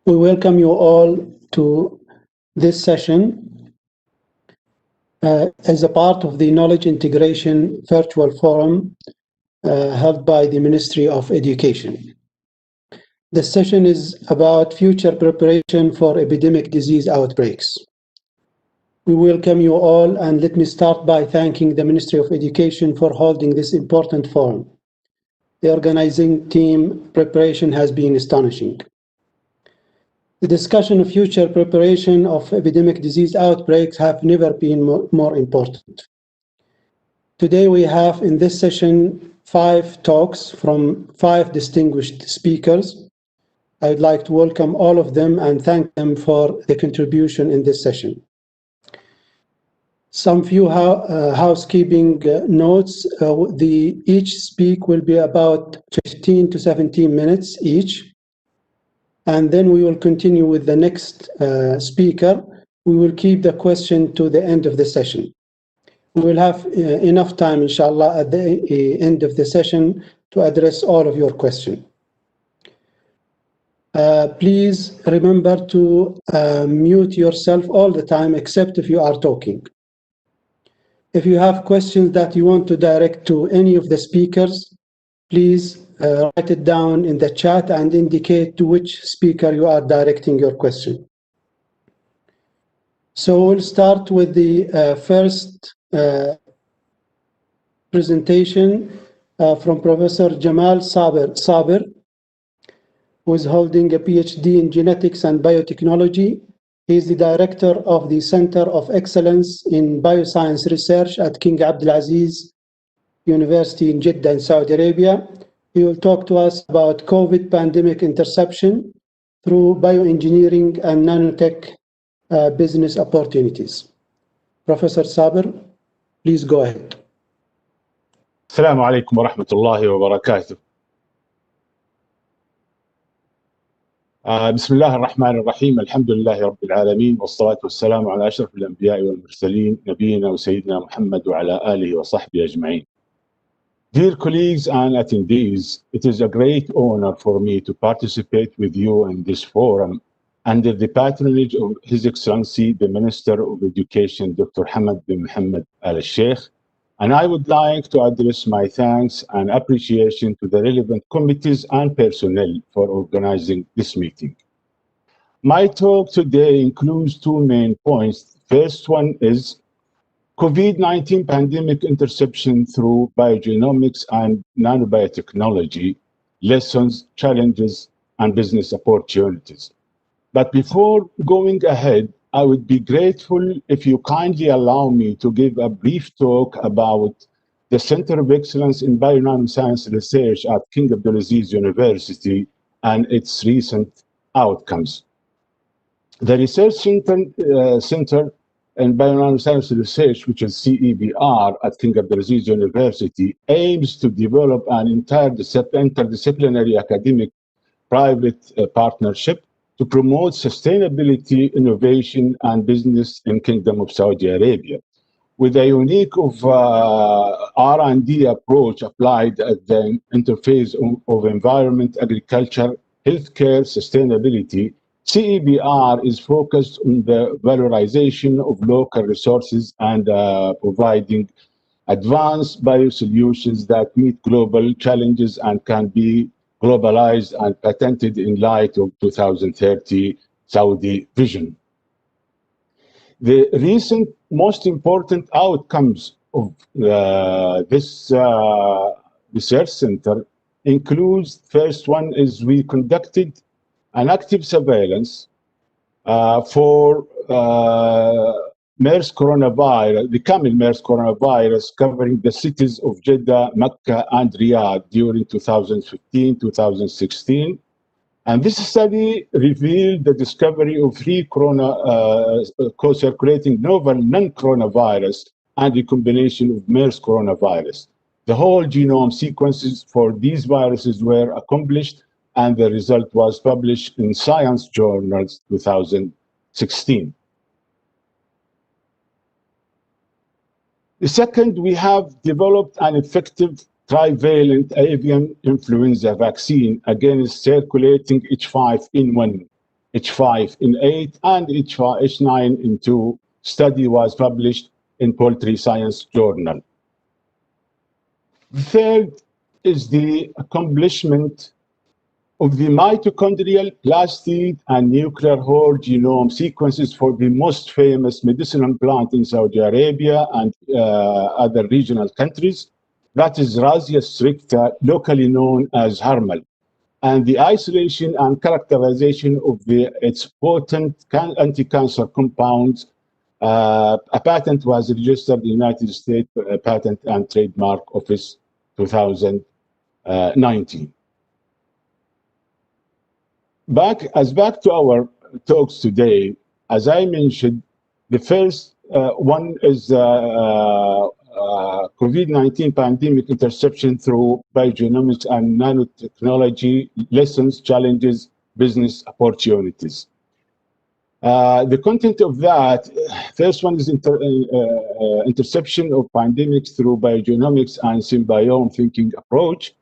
We welcome you all to this session as a part of the Knowledge Integration Virtual Forum held by the Ministry of Education. The session is about future preparation for epidemic disease outbreaks. We welcome you all, and let me start by thanking the Ministry of Education for holding this important forum. The organizing team preparation has been astonishing. The discussion of future preparation of epidemic disease outbreaks have never been more important. Today we have in this session 5 talks from 5 distinguished speakers. I would like to welcome all of them and thank them for the contribution in this session. Some few housekeeping notes. Each speak will be about 15 to 17 minutes each. And then we will continue with the next speaker. We will keep the question to the end of the session. We will have enough time, inshallah, at the end of the session to address all of your questions. Please remember to mute yourself all the time, except if you are talking. If you have questions that you want to direct to any of the speakers, please write it down in the chat and indicate to which speaker you are directing your question. So we'll start with the first presentation from Professor Jamal Saber, who is holding a PhD in genetics and biotechnology. He is the director of the Center of Excellence in Bioscience Research at King Abdulaziz University in Jeddah in Saudi Arabia. He will talk to us about COVID pandemic interception through bioengineering and nanotech business opportunities. Professor Saber, please go ahead. السلام عليكم ورحمة الله وبركاته. بسم الله الرحمن الرحيم. الحمد لله رب العالمين، والصلاة والسلام على أشرف الأنبياء والمرسلين، نبينا وسيدنا محمد وعلى آله وصحبه أجمعين. Dear colleagues and attendees, it is a great honor for me to participate with you in this forum under the patronage of His Excellency, the Minister of Education, Dr. Hamad bin Mohammed Al-Sheikh, and I would like to address my thanks and appreciation to the relevant committees and personnel for organizing this meeting. My talk today includes 2 main points. First one is COVID-19 pandemic interception through biogenomics and nanobiotechnology, lessons, challenges, and business opportunities. But before going ahead, I would be grateful if you kindly allow me to give a brief talk about the Center of Excellence in Bionanoscience Research at King Abdulaziz University and its recent outcomes. The Research Center in Bionanoscience Research, which is CEBR at King Abdulaziz University, aims to develop an interdisciplinary academic private partnership to promote sustainability, innovation, and business in Kingdom of Saudi Arabia, with a unique R&D approach applied at the interface of environment, agriculture, healthcare, sustainability. CEBR is focused on the valorization of local resources and providing advanced biosolutions that meet global challenges and can be globalized and patented in light of 2030 Saudi vision. The recent most important outcomes of this research center includes, first one is we conducted an active surveillance for MERS coronavirus, the Camel MERS coronavirus, covering the cities of Jeddah, Mecca, and Riyadh during 2015-2016. And this study revealed the discovery of 3 co-circulating novel non-coronavirus and the combination of MERS coronavirus. The whole genome sequences for these viruses were accomplished, and the result was published in Science Journals 2016. The second, we have developed an effective trivalent avian influenza vaccine against circulating H5N1, H5N8, and H9N2 study was published in Poultry Science Journal. The third is the accomplishment of the mitochondrial, plastid, and nuclear whole genome sequences for the most famous medicinal plant in Saudi Arabia and other regional countries. That is Razzia stricta, locally known as Harmal. And the isolation and characterization of its potent anti-cancer compounds. A patent was registered in the United States Patent and Trademark Office 2019. Back to our talks today, as I mentioned, the first one is COVID-19 pandemic interception through biogenomics and nanotechnology, lessons, challenges, business opportunities. The content of that, first one is interception of pandemics through biogenomics and symbiome thinking approach.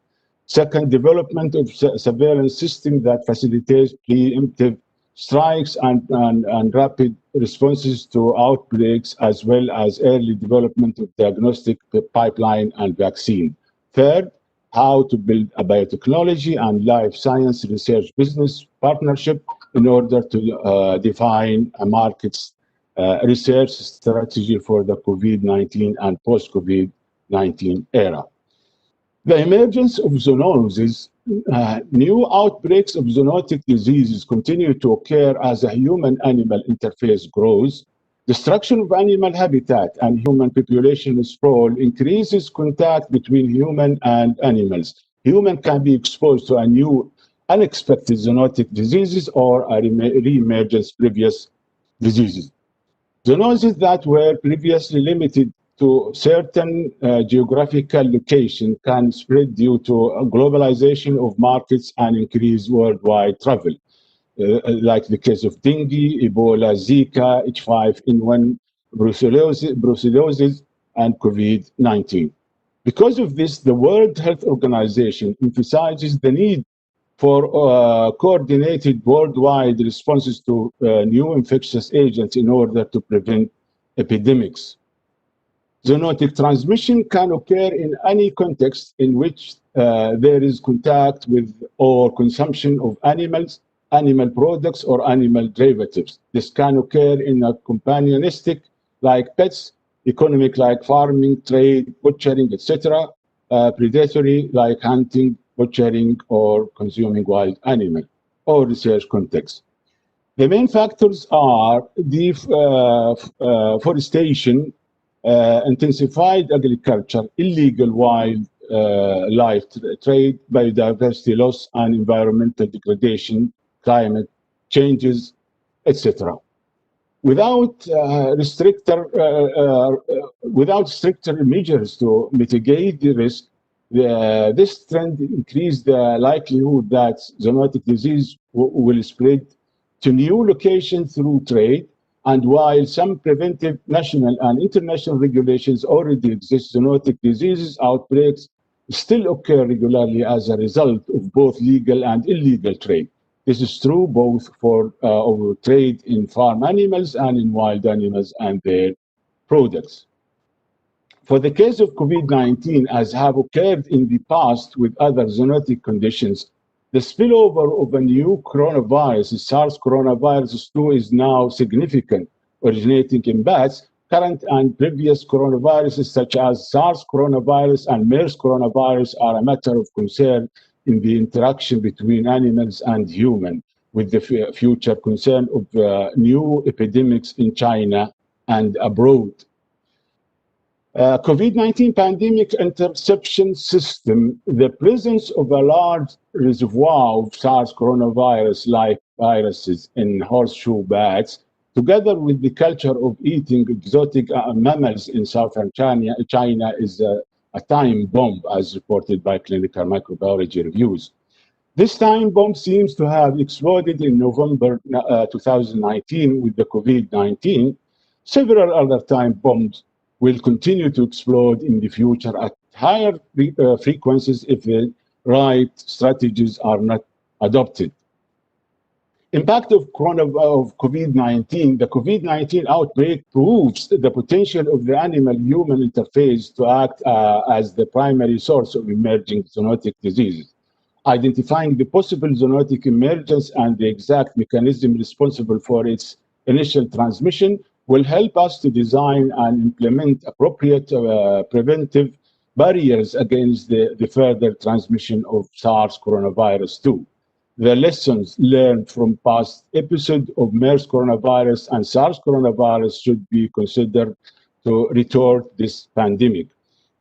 Second, development of surveillance system that facilitates preemptive strikes and rapid responses to outbreaks, as well as early development of diagnostic pipeline and vaccine. Third, how to build a biotechnology and life science research business partnership in order to define a market's research strategy for the COVID-19 and post-COVID-19 era. The emergence of zoonoses, new outbreaks of zoonotic diseases continue to occur as a human-animal interface grows. Destruction of animal habitat and human population sprawl increases contact between human and animals. Human can be exposed to a new unexpected zoonotic diseases or a re-emergence previous diseases. Zoonoses that were previously limited to certain geographical location can spread due to a globalization of markets and increased worldwide travel, like the case of dengue, Ebola, Zika, H5N1, brucellosis, and COVID-19. Because of this, the World Health Organization emphasizes the need for coordinated worldwide responses to new infectious agents in order to prevent epidemics. Zoonotic transmission can occur in any context in which there is contact with or consumption of animals, animal products, or animal derivatives. This can occur in a companionistic, like pets, economic, like farming, trade, butchering, etc., predatory, like hunting, butchering, or consuming wild animal, or research context. The main factors are deforestation, intensified agriculture, illegal wildlife trade, biodiversity loss, and environmental degradation, climate changes, etc. Without stricter measures to mitigate the risk, this trend increased the likelihood that zoonotic disease will spread to new locations through trade. And while some preventive national and international regulations already exist, zoonotic diseases outbreaks still occur regularly as a result of both legal and illegal trade. This is true both for trade in farm animals and in wild animals and their products. For the case of COVID-19, as have occurred in the past with other zoonotic conditions, the spillover of a new coronavirus, SARS coronavirus 2, is now significant, originating in bats. Current and previous coronaviruses, such as SARS coronavirus and MERS coronavirus, are a matter of concern in the interaction between animals and humans, with the future concern of new epidemics in China and abroad. COVID-19 pandemic interception system, the presence of a large reservoir of SARS coronavirus-like viruses in horseshoe bats, together with the culture of eating exotic mammals in southern China is a time bomb, as reported by clinical microbiology reviews. This time bomb seems to have exploded in November 2019 with the COVID-19. Several other time bombs will continue to explode in the future at higher frequencies if the right strategies are not adopted. Impact of COVID-19. The COVID-19 outbreak proves the potential of the animal-human interface to act as the primary source of emerging zoonotic diseases. Identifying the possible zoonotic emergence and the exact mechanism responsible for its initial transmission will help us to design and implement appropriate preventive barriers against the further transmission of SARS coronavirus 2. The lessons learned from past episodes of MERS coronavirus and SARS coronavirus should be considered to retort this pandemic.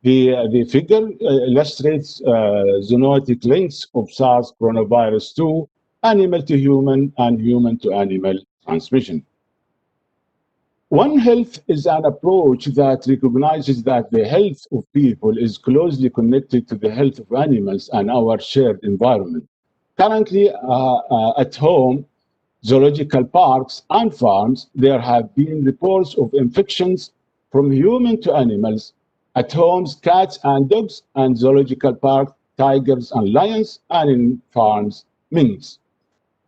The figure illustrates zoonotic links of SARS coronavirus 2, animal to human and human to animal transmission. One Health is an approach that recognizes that the health of people is closely connected to the health of animals and our shared environment. Currently, at home, zoological parks and farms, there have been reports of infections from human to animals. At homes, cats and dogs, and zoological parks, tigers and lions, and in farms, minks.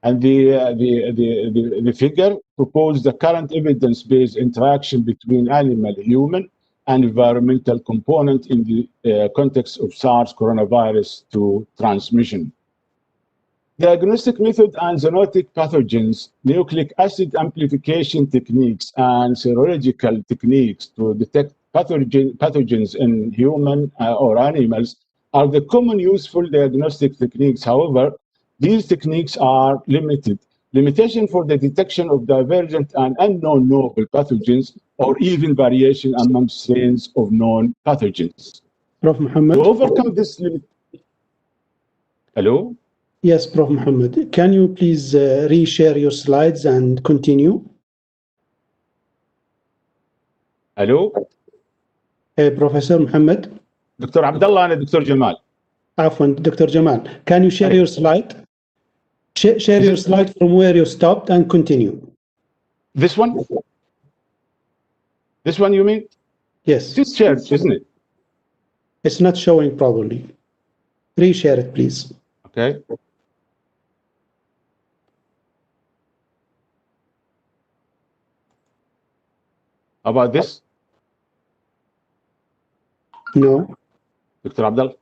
And the figure proposed the current evidence-based interaction between animal, human, and environmental component in the context of SARS coronavirus 2 transmission. Diagnostic method and zoonotic pathogens, nucleic acid amplification techniques, and serological techniques to detect pathogens in human or animals are the common useful diagnostic techniques. However, these techniques are limited. Limitation for the detection of divergent and unknown novel pathogens or even variation among strains of known pathogens. Prof. Muhammad? To overcome this limit... Hello? Yes, Prof. Muhammad. Can you please reshare your slides and continue? Hello? Professor Muhammad? Dr. Abdullah and Dr. Jamal. Afwan, Dr. Jamal. Can you share your slide? Share your slide from where you stopped and continue. This one? This one you mean? Yes. It's shared, isn't it? It's not showing properly. Reshare it, please. Okay. How about this? No. Dr. Abdullah?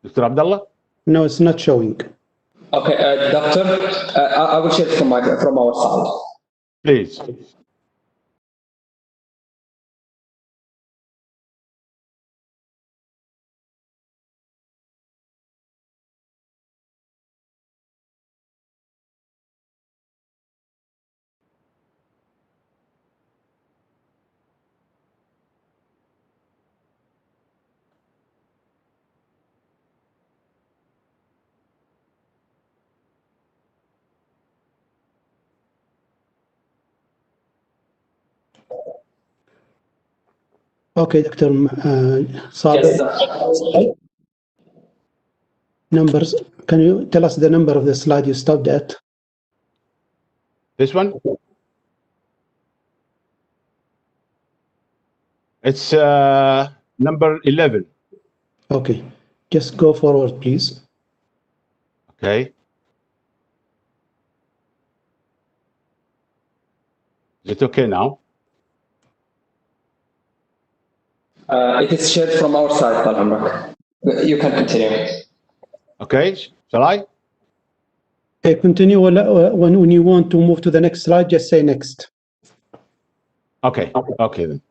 Dr. Abdullah? No, it's not showing. Okay, doctor, I will share from our side. Please. Okay, Dr. Saber. Yes, Numbers. Can you tell us the number of the slide you stopped at? This one? It's number 11. Okay. Just go forward, please. Okay. Is it okay now? it is shared from our side, Al-Amrak. You can continue. Okay, shall I? Okay, continue. When you want to move to the next slide, just say next. Okay, okay then.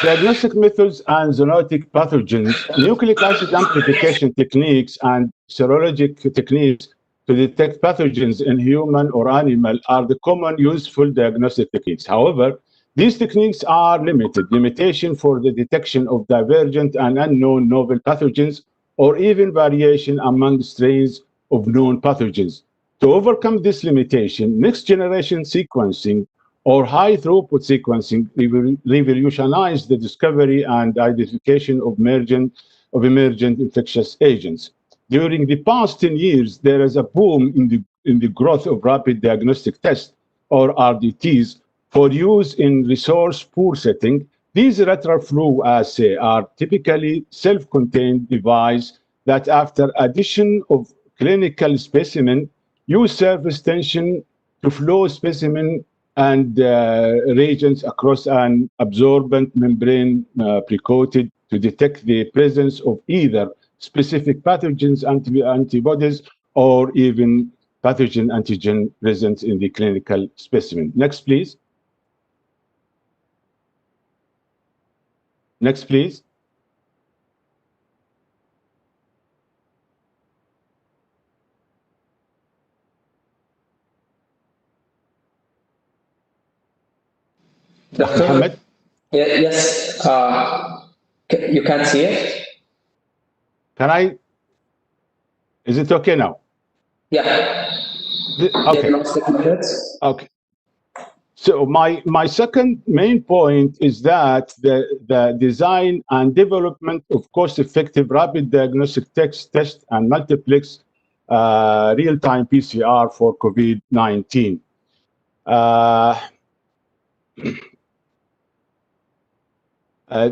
Diagnostic methods and zoonotic pathogens, nucleic acid amplification techniques, and serologic techniques to detect pathogens in human or animal are the common useful diagnostic techniques. However, these techniques are limited. Limitation for the detection of divergent and unknown novel pathogens or even variation among strains of known pathogens. To overcome this limitation, next-generation sequencing or high-throughput sequencing revolutionized the discovery and identification of emergent infectious agents. During the past 10 years, there is a boom in the growth of rapid diagnostic tests, or RDTs, for use in resource-poor setting, These lateral flow assays are typically self-contained devices that after addition of clinical specimen, use surface tension to flow specimen and reagents across an absorbent membrane pre-coated to detect the presence of either specific pathogens, antibodies, or even pathogen antigen present in the clinical specimen. Next, please. Next, please. Doctor? Mohammed? Yes. You can't see it? Can I? Is it okay now? Yeah. Okay. Diagnostic methods? Okay. So my second main point is that the design and development of cost-effective rapid diagnostic test and multiplex real-time PCR for COVID-19.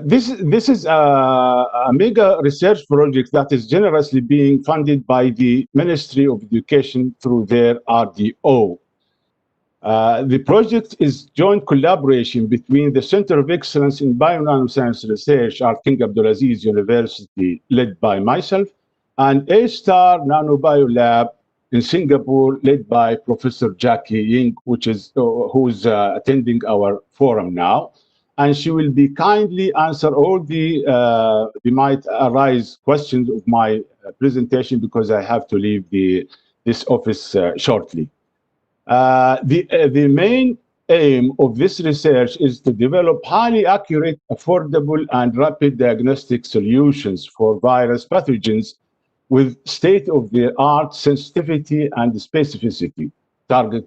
This is a mega research project that is generously being funded by the Ministry of Education through their RDO. The project is joint collaboration between the Center of Excellence in Bio-Nanoscience Research at King Abdulaziz University, led by myself, and A-Star Nanobio Lab in Singapore, led by Professor Jackie Ying, who's attending our forum now. And she will be kindly answer all the might arise questions of my presentation because I have to leave this office shortly. The main aim of this research is to develop highly accurate, affordable, and rapid diagnostic solutions for virus pathogens with state-of-the-art sensitivity and specificity. Target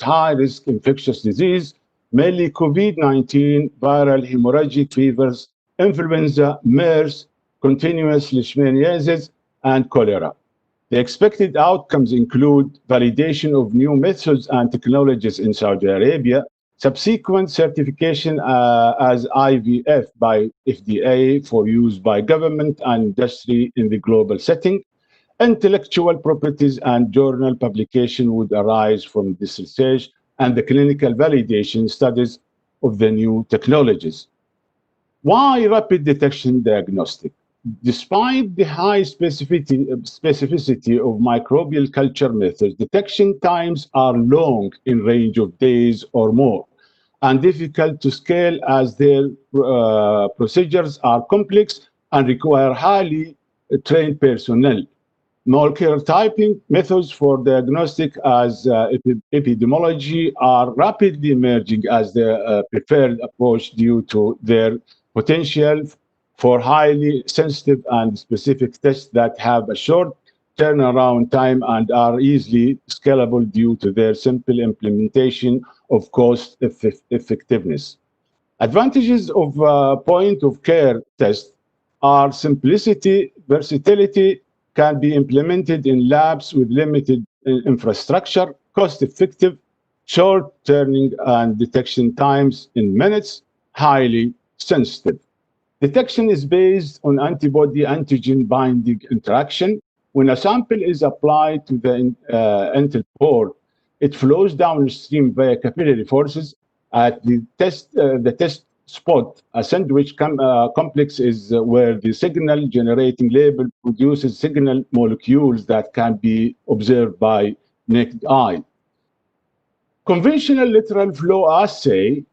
high-risk infectious disease, mainly COVID-19, viral hemorrhagic fevers, influenza, MERS, continuous leishmaniasis, and cholera. The expected outcomes include validation of new methods and technologies in Saudi Arabia, subsequent certification as IVF by FDA for use by government and industry in the global setting. Intellectual properties and journal publication would arise from this research and the clinical validation studies of the new technologies. Why rapid detection diagnostic? Despite the high specificity of microbial culture methods, detection times are long in range of days or more and difficult to scale as their procedures are complex and require highly trained personnel. Molecular typing methods for diagnostic as epidemiology are rapidly emerging as the preferred approach due to their potential for highly sensitive and specific tests that have a short turnaround time and are easily scalable due to their simple implementation of cost effectiveness. Advantages of point-of-care tests are simplicity, versatility, can be implemented in labs with limited infrastructure, cost-effective, short turning and detection times in minutes, highly sensitive. Detection is based on antibody-antigen binding interaction. When a sample is applied to the enteral pore, it flows downstream via capillary forces. At the test spot, a sandwich complex is where the signal generating label produces signal molecules that can be observed by naked eye. Conventional lateral flow assay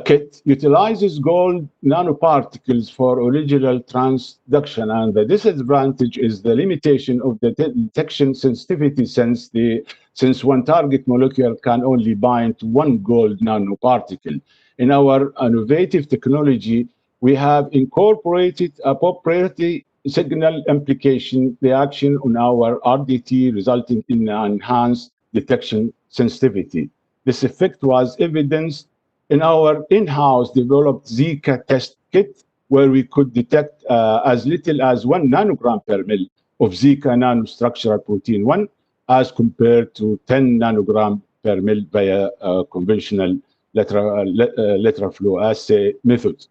kit utilizes gold nanoparticles for original transduction, and the disadvantage is the limitation of the detection sensitivity since one target molecule can only bind to one gold nanoparticle. In our innovative technology, we have incorporated a proprietary signal amplification reaction on our RDT, resulting in enhanced detection sensitivity. This effect was evidenced in our in-house developed Zika test kit, where we could detect as little as 1 nanogram per mil of Zika nanostructural protein 1, as compared to 10 nanogram per mil via conventional lateral flow assay methods.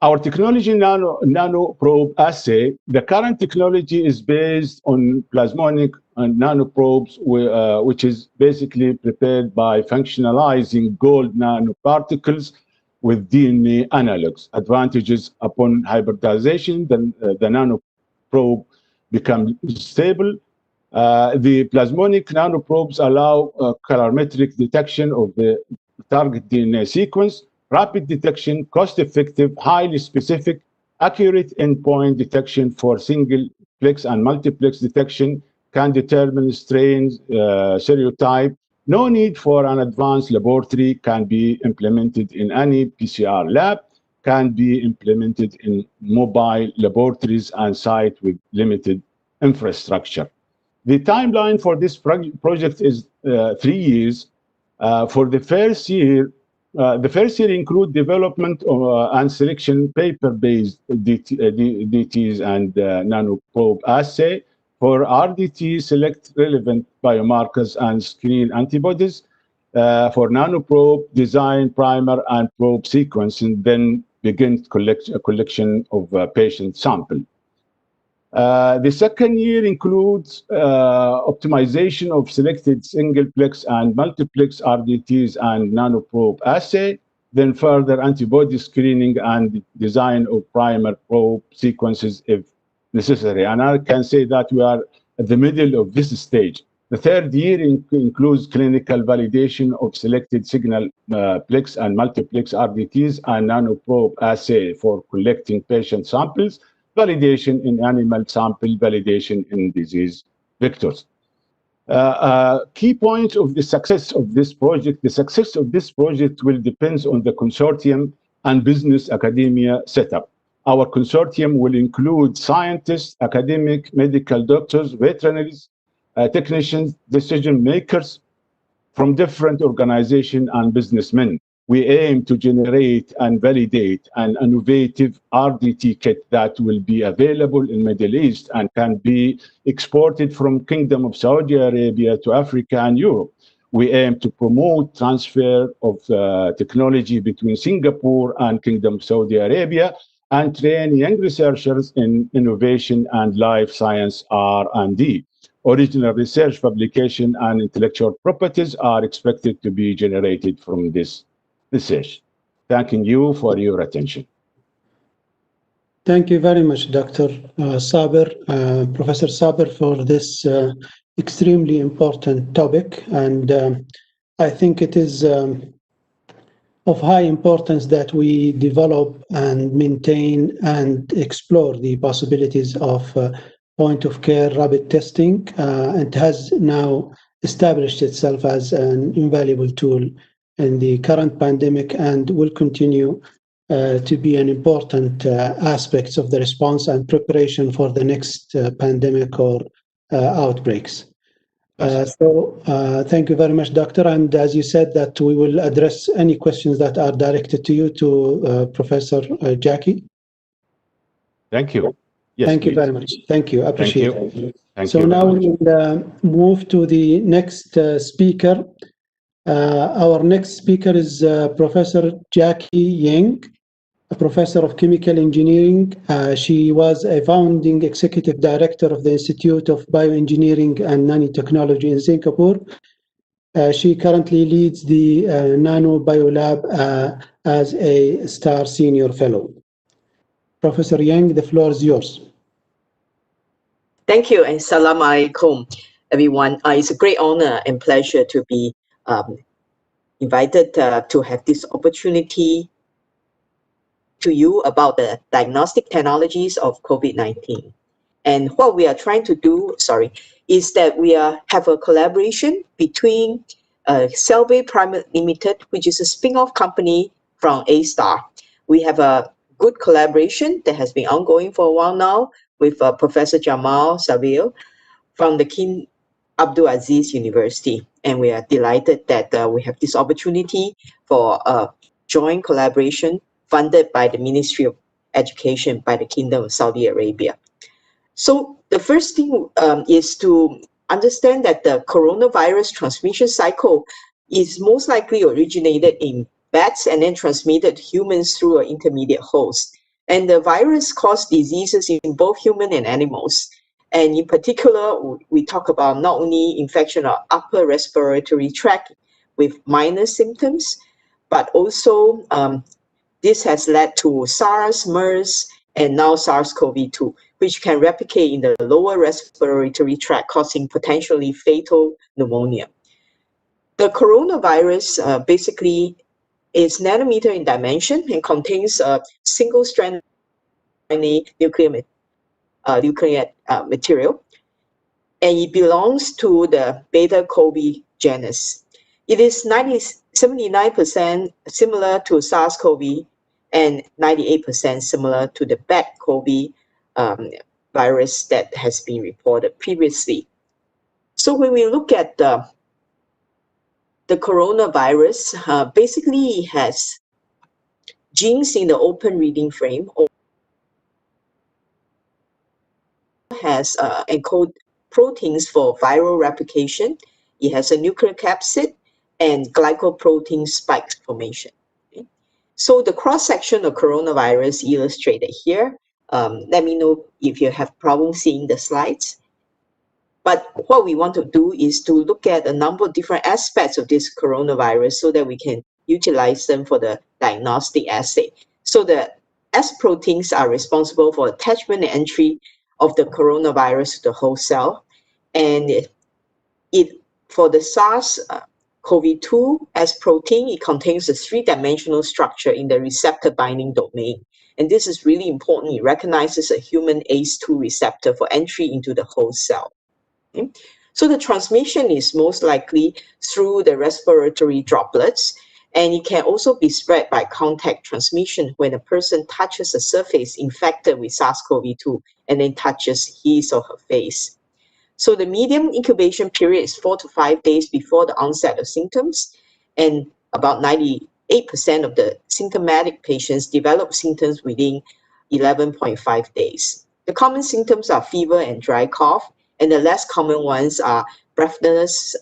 Our technology nanoprobe assay, the current technology is based on plasmonic nanoprobes, which is basically prepared by functionalizing gold nanoparticles with DNA analogs. Advantages upon hybridization, the nanoprobe becomes stable. The plasmonic nanoprobes allow colorimetric detection of the target DNA sequence, rapid detection, cost-effective, highly specific, accurate endpoint detection for single-plex and multiplex detection, can determine strains, serotype. No need for an advanced laboratory, can be implemented in any PCR lab, can be implemented in mobile laboratories and sites with limited infrastructure. The timeline for this project is 3 years. For the first year include development and selection paper-based DTs and nanoprobe assay. For RDT, select relevant biomarkers and screen antibodies. For nanoprobe, design primer and probe sequence, and then begin collection of patient sample. The second year includes optimization of selected singleplex and multiplex RDTs and nanoprobe assay, then further antibody screening and design of primer probe sequences if necessary. And I can say that we are at the middle of this stage. The third year includes clinical validation of selected signal plex and multiplex RDTs and nanoprobe assay for collecting patient samples, validation in animal sample, validation in disease vectors. Key point of the success of this project, the success of this project will depend on the consortium and business academia setup. Our consortium will include scientists, academic, medical doctors, veterinaries, technicians, decision makers from different organizations and businessmen. We aim to generate and validate an innovative RDT kit that will be available in Middle East and can be exported from Kingdom of Saudi Arabia to Africa and Europe. We aim to promote transfer of technology between Singapore and Kingdom of Saudi Arabia and train young researchers in innovation and life science R&D. Original research, publication, and intellectual properties are expected to be generated from this research. Thanking you for your attention. Thank you very much, Dr. Saber, Professor Saber, for this extremely important topic. And I think it is of high importance that we develop and maintain and explore the possibilities of point-of-care rapid testing. It has now established itself as an invaluable tool in the current pandemic and will continue to be an important aspect of the response and preparation for the next pandemic or outbreaks. Thank you very much, Doctor. And as you said, that we will address any questions that are directed to you, to Professor Jackie. Thank you. Yes, thank please. You very much. Thank you. Appreciate it. Thank so you now we'll move to the next speaker. Our next speaker is Professor Jackie Yang, a professor of chemical engineering. She was a founding executive director of the Institute of Bioengineering and Nanotechnology in Singapore. She currently leads the Nano Biolab as a Star Senior Fellow. Professor Yang, the floor is yours. Thank you, and salam alaikum, everyone. It's a great honor and pleasure to be invited to have this opportunity to you about the diagnostic technologies of COVID-19. And what we are trying to do, is that we have a collaboration between Cellway Private Limited, which is a spin-off company from A-Star. We have a good collaboration that has been ongoing for a while now with Professor Jamal Saville from the King Abdulaziz University. And we are delighted that we have this opportunity for a joint collaboration funded by the Ministry of Education by the Kingdom of Saudi Arabia. So the first thing is to understand that the coronavirus transmission cycle is most likely originated in bats and then transmitted to humans through an intermediate host. And the virus causes diseases in both human and animals. And in particular, we talk about not only infection of upper respiratory tract with minor symptoms, but also this has led to SARS, MERS, and now SARS-CoV-2, which can replicate in the lower respiratory tract, causing potentially fatal pneumonia. The coronavirus basically is nanometer in dimension and contains a single-strand RNA nuclear material, and it belongs to the beta-COVID genus. It is 79% similar to SARS-CoV and 98% similar to the bat-COVID virus that has been reported previously. So when we look at the coronavirus, basically it has genes in the open reading frame, or has encode proteins for viral replication. It has a nuclear capsid and glycoprotein spike formation. Okay? So the cross-section of coronavirus illustrated here. Let me know if you have problems seeing the slides. But what we want to do is to look at a number of different aspects of this coronavirus so that we can utilize them for the diagnostic assay. So the S proteins are responsible for attachment and entry of the coronavirus to the host cell. And for the SARS-CoV-2 S protein, it contains a three-dimensional structure in the receptor binding domain. And this is really important. It recognizes a human ACE2 receptor for entry into the host cell. Okay? So the transmission is most likely through the respiratory droplets, and it can also be spread by contact transmission when a person touches a surface infected with SARS-CoV-2 and then touches his or her face. So the median incubation period is 4 to 5 days before the onset of symptoms, and about 98% of the symptomatic patients develop symptoms within 11.5 days. The common symptoms are fever and dry cough, and the less common ones are breathlessness,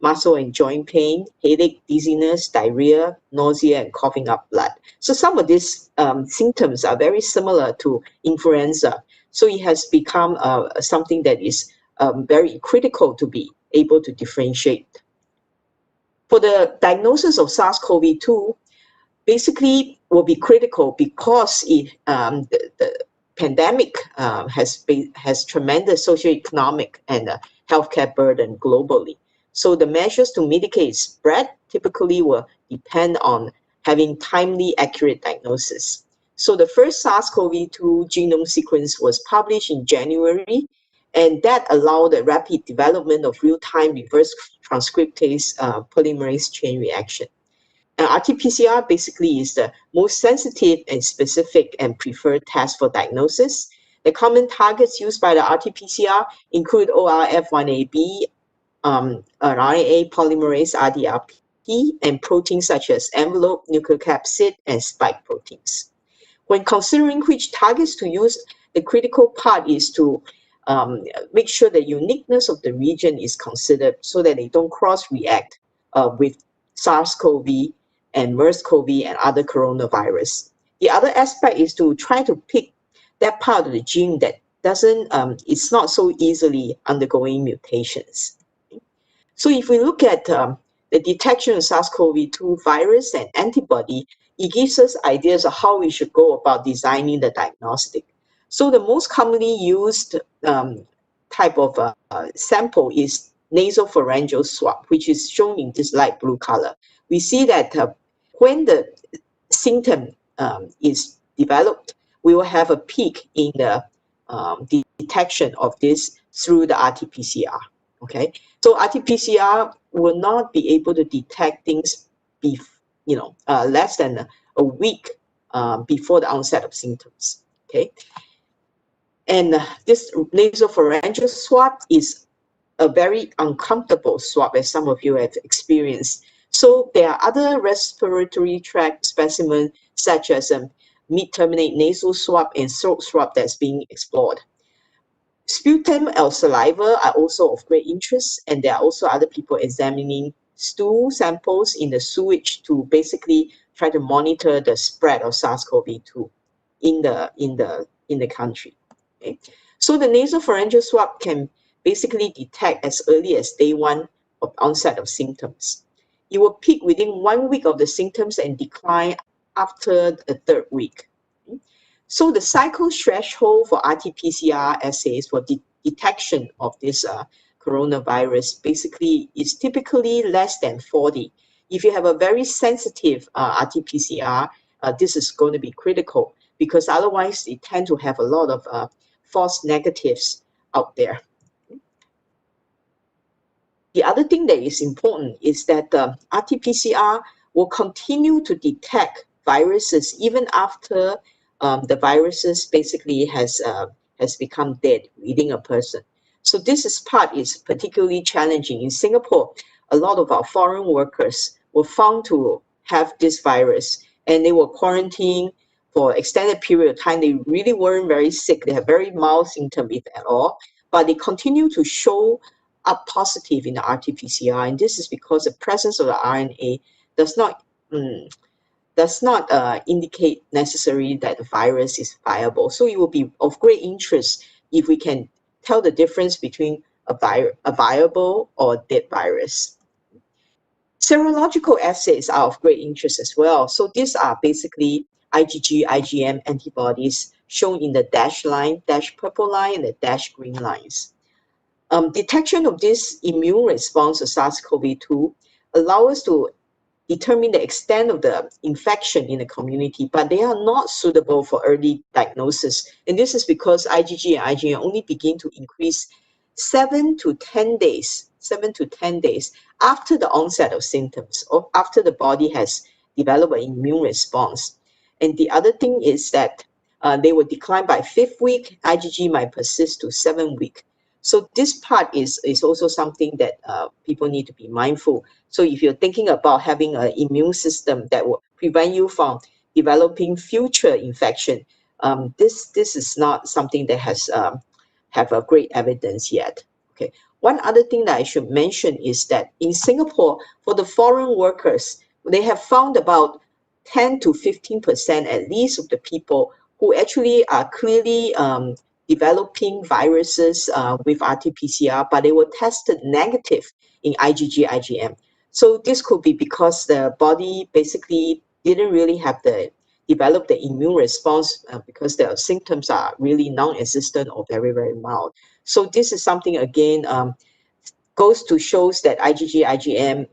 muscle and joint pain, headache, dizziness, diarrhea, nausea, and coughing up blood. So some of these symptoms are very similar to influenza. So it has become something that is very critical to be able to differentiate. For the diagnosis of SARS-CoV-2, basically will be critical because the pandemic has tremendous socioeconomic and healthcare burden globally. So the measures to mitigate spread typically will depend on having timely, accurate diagnosis. So the first SARS-CoV-2 genome sequence was published in January, and that allowed the rapid development of real-time reverse transcriptase polymerase chain reaction. RT-PCR basically is the most sensitive and specific and preferred test for diagnosis. The common targets used by the RT-PCR include ORF1ab, RNA polymerase RDRP, and proteins such as envelope, nuclear capsid, and spike proteins. When considering which targets to use, the critical part is to make sure the uniqueness of the region is considered so that they don't cross-react with SARS-CoV and MERS-CoV and other coronavirus. The other aspect is to try to pick that part of the gene that doesn't, it's not so easily undergoing mutations. So if we look at the detection of SARS-CoV-2 virus and antibody, it gives us ideas of how we should go about designing the diagnostic. So the most commonly used type of sample is nasopharyngeal swab, which is shown in this light blue color. We see that when the symptom is developed, we will have a peak in the detection of this through the RT-PCR. Okay, so RT-PCR will not be able to detect things, less than a week before the onset of symptoms. Okay, and this nasopharyngeal swab is a very uncomfortable swab, as some of you have experienced. So there are other respiratory tract specimens, such as mid-terminate nasal swab and throat swab that's being explored. Sputum or saliva are also of great interest, and there are also other people examining stool samples in the sewage to basically try to monitor the spread of SARS-CoV-2 in the country. Okay? So the nasopharyngeal swab can basically detect as early as day 1 of onset of symptoms. It will peak within 1 week of the symptoms and decline after the 3rd week. So the cycle threshold for RT-PCR assays for detection of this coronavirus basically is typically less than 40. If you have a very sensitive RT-PCR, this is going to be critical because otherwise it tend to have a lot of false negatives out there. The other thing that is important is that RT-PCR will continue to detect viruses even after the viruses basically has become dead within a person. So this part is particularly challenging. In Singapore, a lot of our foreign workers were found to have this virus and they were quarantined for extended period of time. They really weren't very sick. They have very mild symptoms, if at all, but they continue to show up positive in the RT-PCR, and this is because the presence of the RNA does not indicate necessarily that the virus is viable. So it will be of great interest if we can tell the difference between a viable or dead virus. Serological assays are of great interest as well. So these are basically IgG, IgM antibodies shown in the dashed line, dash purple line, and the dash green lines. Detection of this immune response to SARS-CoV-2 allow us to determine the extent of the infection in the community, but they are not suitable for early diagnosis. And this is because IgG and IgM only begin to increase 7 to 10 days after the onset of symptoms or after the body has developed an immune response. And the other thing is that they will decline by 5th week. IgG might persist to 7th week. So this part is also something that people need to be mindful. So if you're thinking about having an immune system that will prevent you from developing future infection, this is not something that has have a great evidence yet. Okay. One other thing that I should mention is that in Singapore, for the foreign workers, they have found about 10 to 15% at least of the people who actually are clearly developing viruses with RT-PCR, but they were tested negative in IgG, IgM. So this could be because the body basically didn't really have develop the immune response because their symptoms are really non-existent or very, very mild. So this is something, again, goes to shows that IgG, IgM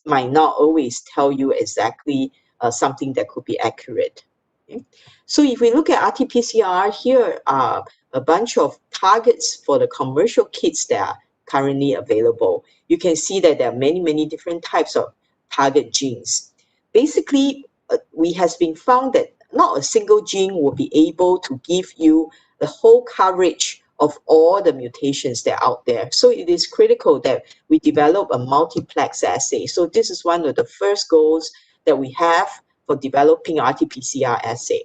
might not always tell you exactly something that could be accurate. Okay? So if we look at RT-PCR, here are a bunch of targets for the commercial kits that are currently available. You can see that there are many, many different types of target genes. Basically, it has been found that not a single gene will be able to give you the whole coverage of all the mutations that are out there. So it is critical that we develop a multiplex assay. So this is one of the first goals that we have for developing RT-PCR assay.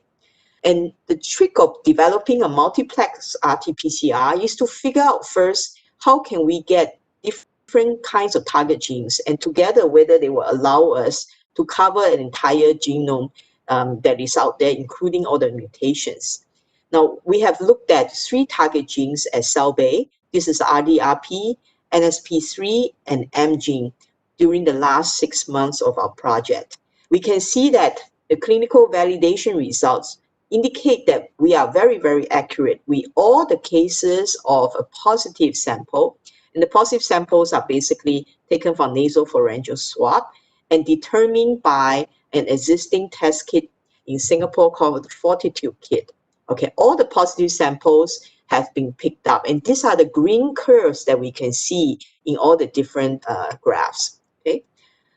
And the trick of developing a multiplex RT-PCR is to figure out first, how can we get different kinds of target genes, and together whether they will allow us to cover an entire genome that is out there, including all the mutations. Now, we have looked at 3 target genes at CellBay. This is RDRP, NSP3, and M gene during the last 6 months of our project. We can see that the clinical validation results indicate that we are very, very accurate with all the cases of a positive sample. And the positive samples are basically taken from nasopharyngeal swab and determined by an existing test kit in Singapore called the Fortitude kit. Okay, all the positive samples have been picked up, and these are the green curves that we can see in all the different graphs. Okay,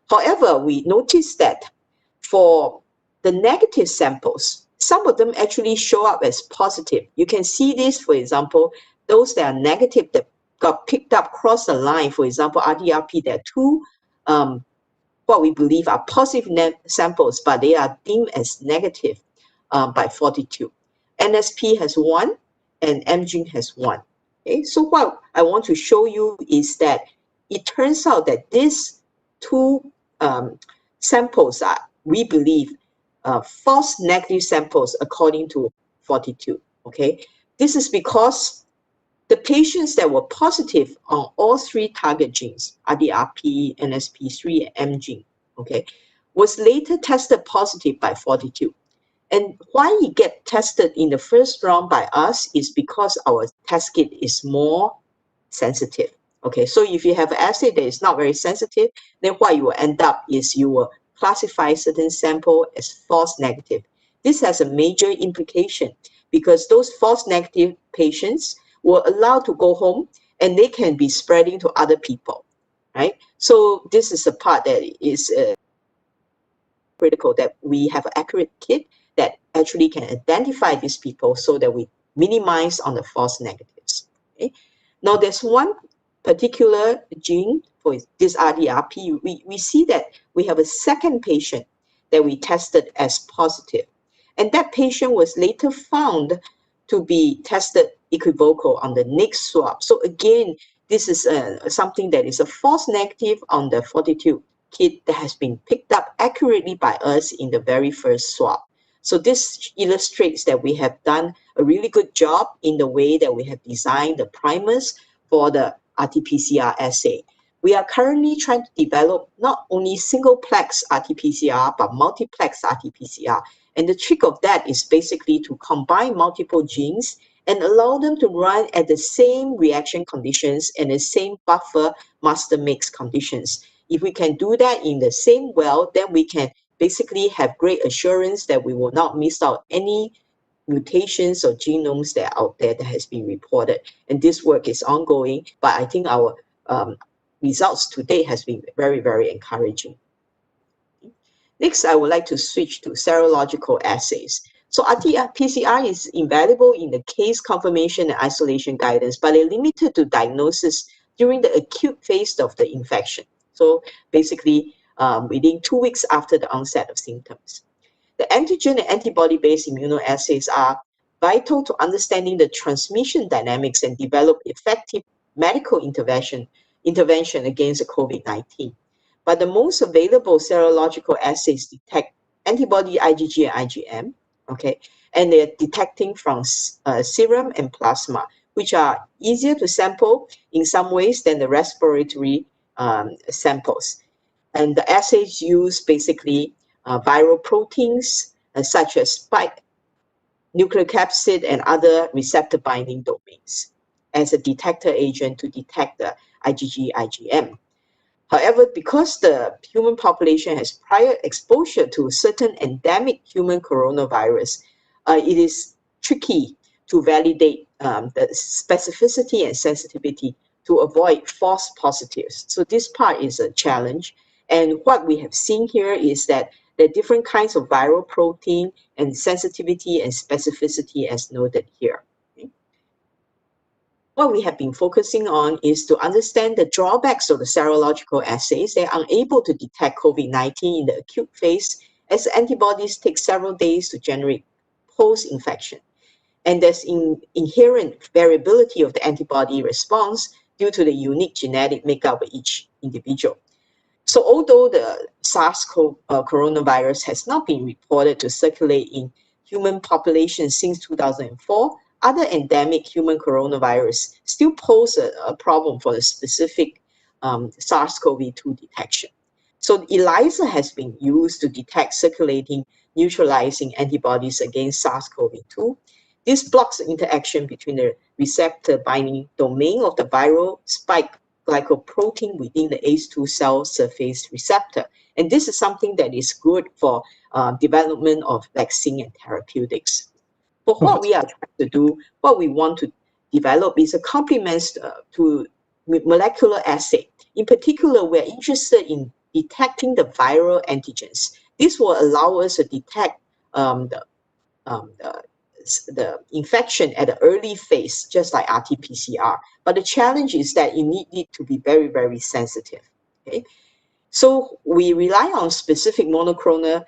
however, we noticed that for the negative samples, some of them actually show up as positive. You can see this, for example, those that are negative that got picked up across the line, for example, RDRP, there are 2 what we believe are positive samples, but they are deemed as negative by Fortitude. NSP has 1 and M gene has 1. Okay, so what I want to show you is that it turns out that this two samples are, we believe, false negative samples according to 42. Okay, this is because the patients that were positive on all three target genes, RDRP, NSP3, and M gene, okay, was later tested positive by 42. And why it get tested in the first round by us is because our test kit is more sensitive. Okay, so if you have an assay that is not very sensitive, then what you will end up is you will classify certain sample as false negative. This has a major implication because those false negative patients were allowed to go home and they can be spreading to other people, right? So this is a part that is critical, that we have an accurate kit that actually can identify these people so that we minimize on the false negatives. Okay? Now there's one particular gene for this RDRP. We see that we have a second patient that we tested as positive. And that patient was later found to be tested equivocal on the next swab. So again, this is something that is a false negative on the 42 kit that has been picked up accurately by us in the very first swab. So this illustrates that we have done a really good job in the way that we have designed the primers for the RT-PCR assay. We are currently trying to develop not only single-plex RT-PCR, but multiplex RT-PCR. And the trick of that is basically to combine multiple genes and allow them to run at the same reaction conditions and the same buffer master mix conditions. If we can do that in the same well, then we can basically have great assurance that we will not miss out any mutations or genomes that are out there that has been reported. And this work is ongoing, but I think our results to date has been very, very encouraging. Next, I would like to switch to serological assays. So RT-PCR is invaluable in the case confirmation and isolation guidance, but they're limited to diagnosis during the acute phase of the infection. So basically, within 2 weeks after the onset of symptoms. The antigen and antibody-based immunoassays are vital to understanding the transmission dynamics and develop effective medical intervention against the COVID-19. But the most available serological assays detect antibody IgG and IgM, okay, and they're detecting from serum and plasma, which are easier to sample in some ways than the respiratory samples. And the assays use basically viral proteins such as spike nucleocapsid and other receptor binding domains as a detector agent to detect the IgG, IgM. However, because the human population has prior exposure to certain endemic human coronavirus, it is tricky to validate the specificity and sensitivity to avoid false positives. So this part is a challenge. And what we have seen here is that there are different kinds of viral protein and sensitivity and specificity as noted here. What we have been focusing on is to understand the drawbacks of the serological assays. They are unable to detect COVID-19 in the acute phase, as antibodies take several days to generate post-infection. And there's inherent variability of the antibody response due to the unique genetic makeup of each individual. So although the SARS-CoV coronavirus has not been reported to circulate in human populations since 2004, other endemic human coronavirus still pose a problem for the specific SARS-CoV-2 detection. So ELISA has been used to detect circulating neutralizing antibodies against SARS-CoV-2. This blocks the interaction between the receptor binding domain of the viral spike glycoprotein within the ACE2 cell surface receptor. And this is something that is good for development of vaccine and therapeutics. But what we are trying to do, what we want to develop is a complement to molecular assay. In particular, we're interested in detecting the viral antigens. This will allow us to detect the infection at the early phase, just like RT-PCR. But the challenge is that you need it to be very, very sensitive. Okay? So we rely on specific monoclonal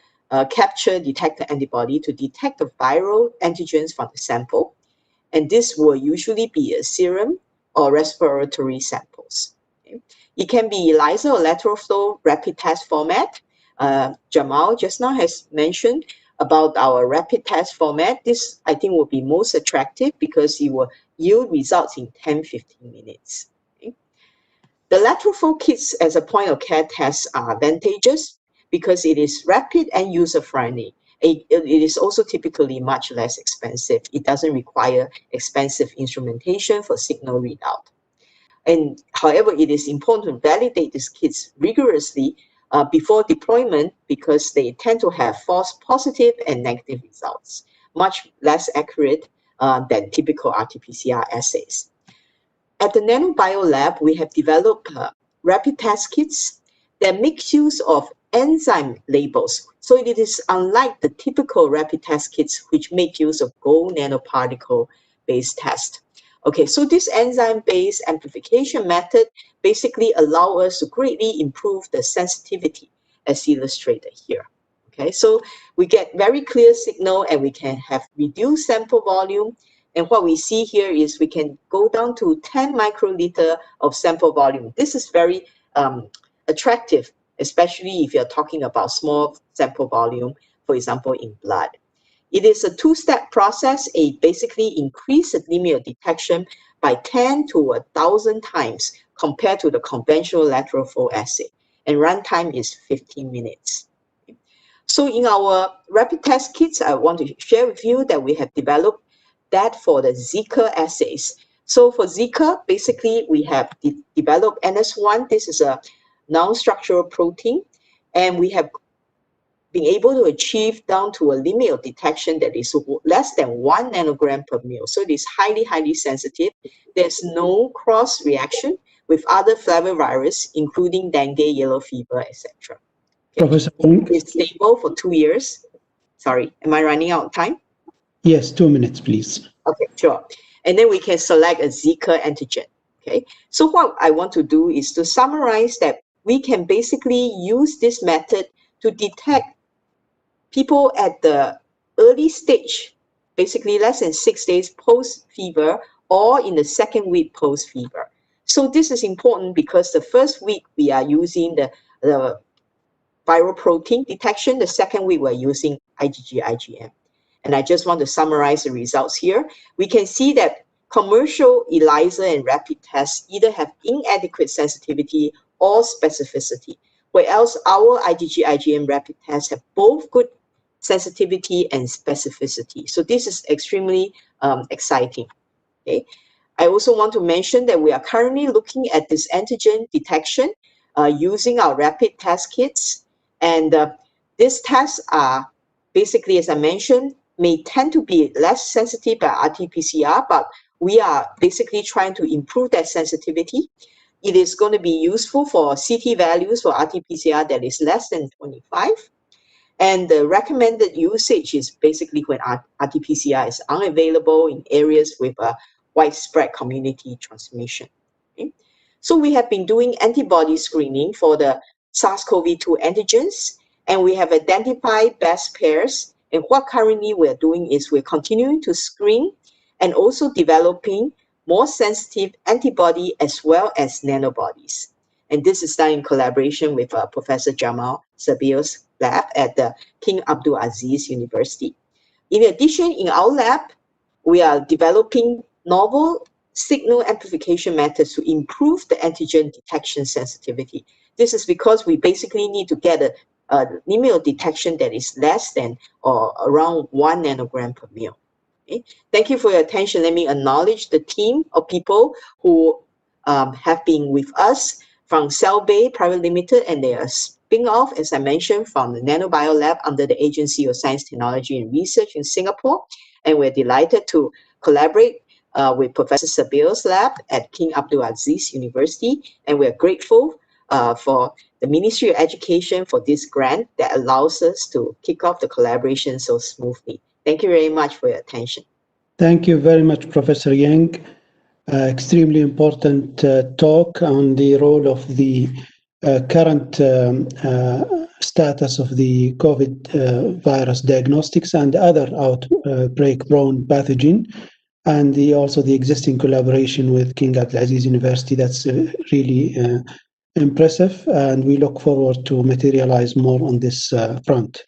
capture detector antibody to detect the viral antigens from the sample. And this will usually be a serum or respiratory samples. Okay? Okay. It can be ELISA or lateral flow rapid test format. Jamal just now has mentioned about our rapid test format. This, I think, will be most attractive because it will yield results in 10-15 minutes. Okay. The lateral flow kits as a point of care test are advantageous because it is rapid and user-friendly. It is also typically much less expensive. It doesn't require expensive instrumentation for signal readout. And however, it is important to validate these kits rigorously before deployment because they tend to have false positive and negative results, much less accurate than typical RT-PCR assays. At the NanoBio lab, we have developed rapid test kits that make use of enzyme labels. So it is unlike the typical rapid test kits, which make use of gold nanoparticle-based test. Okay, so this enzyme-based amplification method basically allow us to greatly improve the sensitivity as illustrated here. Okay, so we get very clear signal and we can have reduced sample volume. And what we see here is we can go down to 10 microliter of sample volume. This is very attractive, especially if you're talking about small sample volume, for example, in blood. It is a two-step process. It basically increases limit of detection by 10 to 1,000 times compared to the conventional lateral flow assay. And runtime is 15 minutes. So in our rapid test kits, I want to share with you that we have developed that for the Zika assays. So for Zika, basically we have developed NS1. This is a non-structural protein, and we have been able to achieve down to a limit of detection that is less than 1 nanogram per ml. So it is highly, highly sensitive. There's no cross reaction with other flavivirus, including dengue, yellow fever, etc. Okay. Professor, it's stable for 2 years. Sorry, am I running out of time? Yes, 2 minutes, please. Okay, sure. And then we can select a Zika antigen. Okay, so what I want to do is to summarize that we can basically use this method to detect people at the early stage, basically less than 6 days post-fever or in the second week post-fever. So this is important because the first week we are using the viral protein detection. The second week we're using IgG, IgM. And I just want to summarize the results here. We can see that commercial ELISA and rapid tests either have inadequate sensitivity or specificity, whereas our IgG, IgM rapid tests have both good sensitivity and specificity. So this is extremely exciting. Okay. I also want to mention that we are currently looking at this antigen detection using our rapid test kits. And these tests are basically, as I mentioned, may tend to be less sensitive by RT-PCR, but we are basically trying to improve that sensitivity. It is going to be useful for CT values for RT-PCR that is less than 25. And the recommended usage is basically when RT-PCR is unavailable in areas with a widespread community transmission. Okay. So we have been doing antibody screening for the SARS-CoV-2 antigens, and we have identified best pairs. And what currently we're doing is we're continuing to screen and also developing more sensitive antibody as well as nanobodies. And this is done in collaboration with Professor Jamal Sabir's lab at the King Abdulaziz University. In addition, in our lab, we are developing novel signal amplification methods to improve the antigen detection sensitivity. This is because we basically need to get a limit of detection that is less than or around 1 nanogram per ml. Okay. Thank you for your attention. Let me acknowledge the team of people who have been with us from Cell Bay Private Limited, and they are spin-off, as I mentioned, from the NanoBio Lab under the Agency of Science, Technology and Research in Singapore. And we're delighted to collaborate with Professor Sabir's lab at King Abdulaziz University. And we're grateful for the Ministry of Education for this grant that allows us to kick off the collaboration so smoothly. Thank you very much for your attention. Thank you very much, Professor Yang. Extremely important talk on the role of the current status of the COVID virus diagnostics and other outbreak-prone pathogen. and also the existing collaboration with King Abdulaziz University. That's really impressive, and we look forward to materialize more on this front.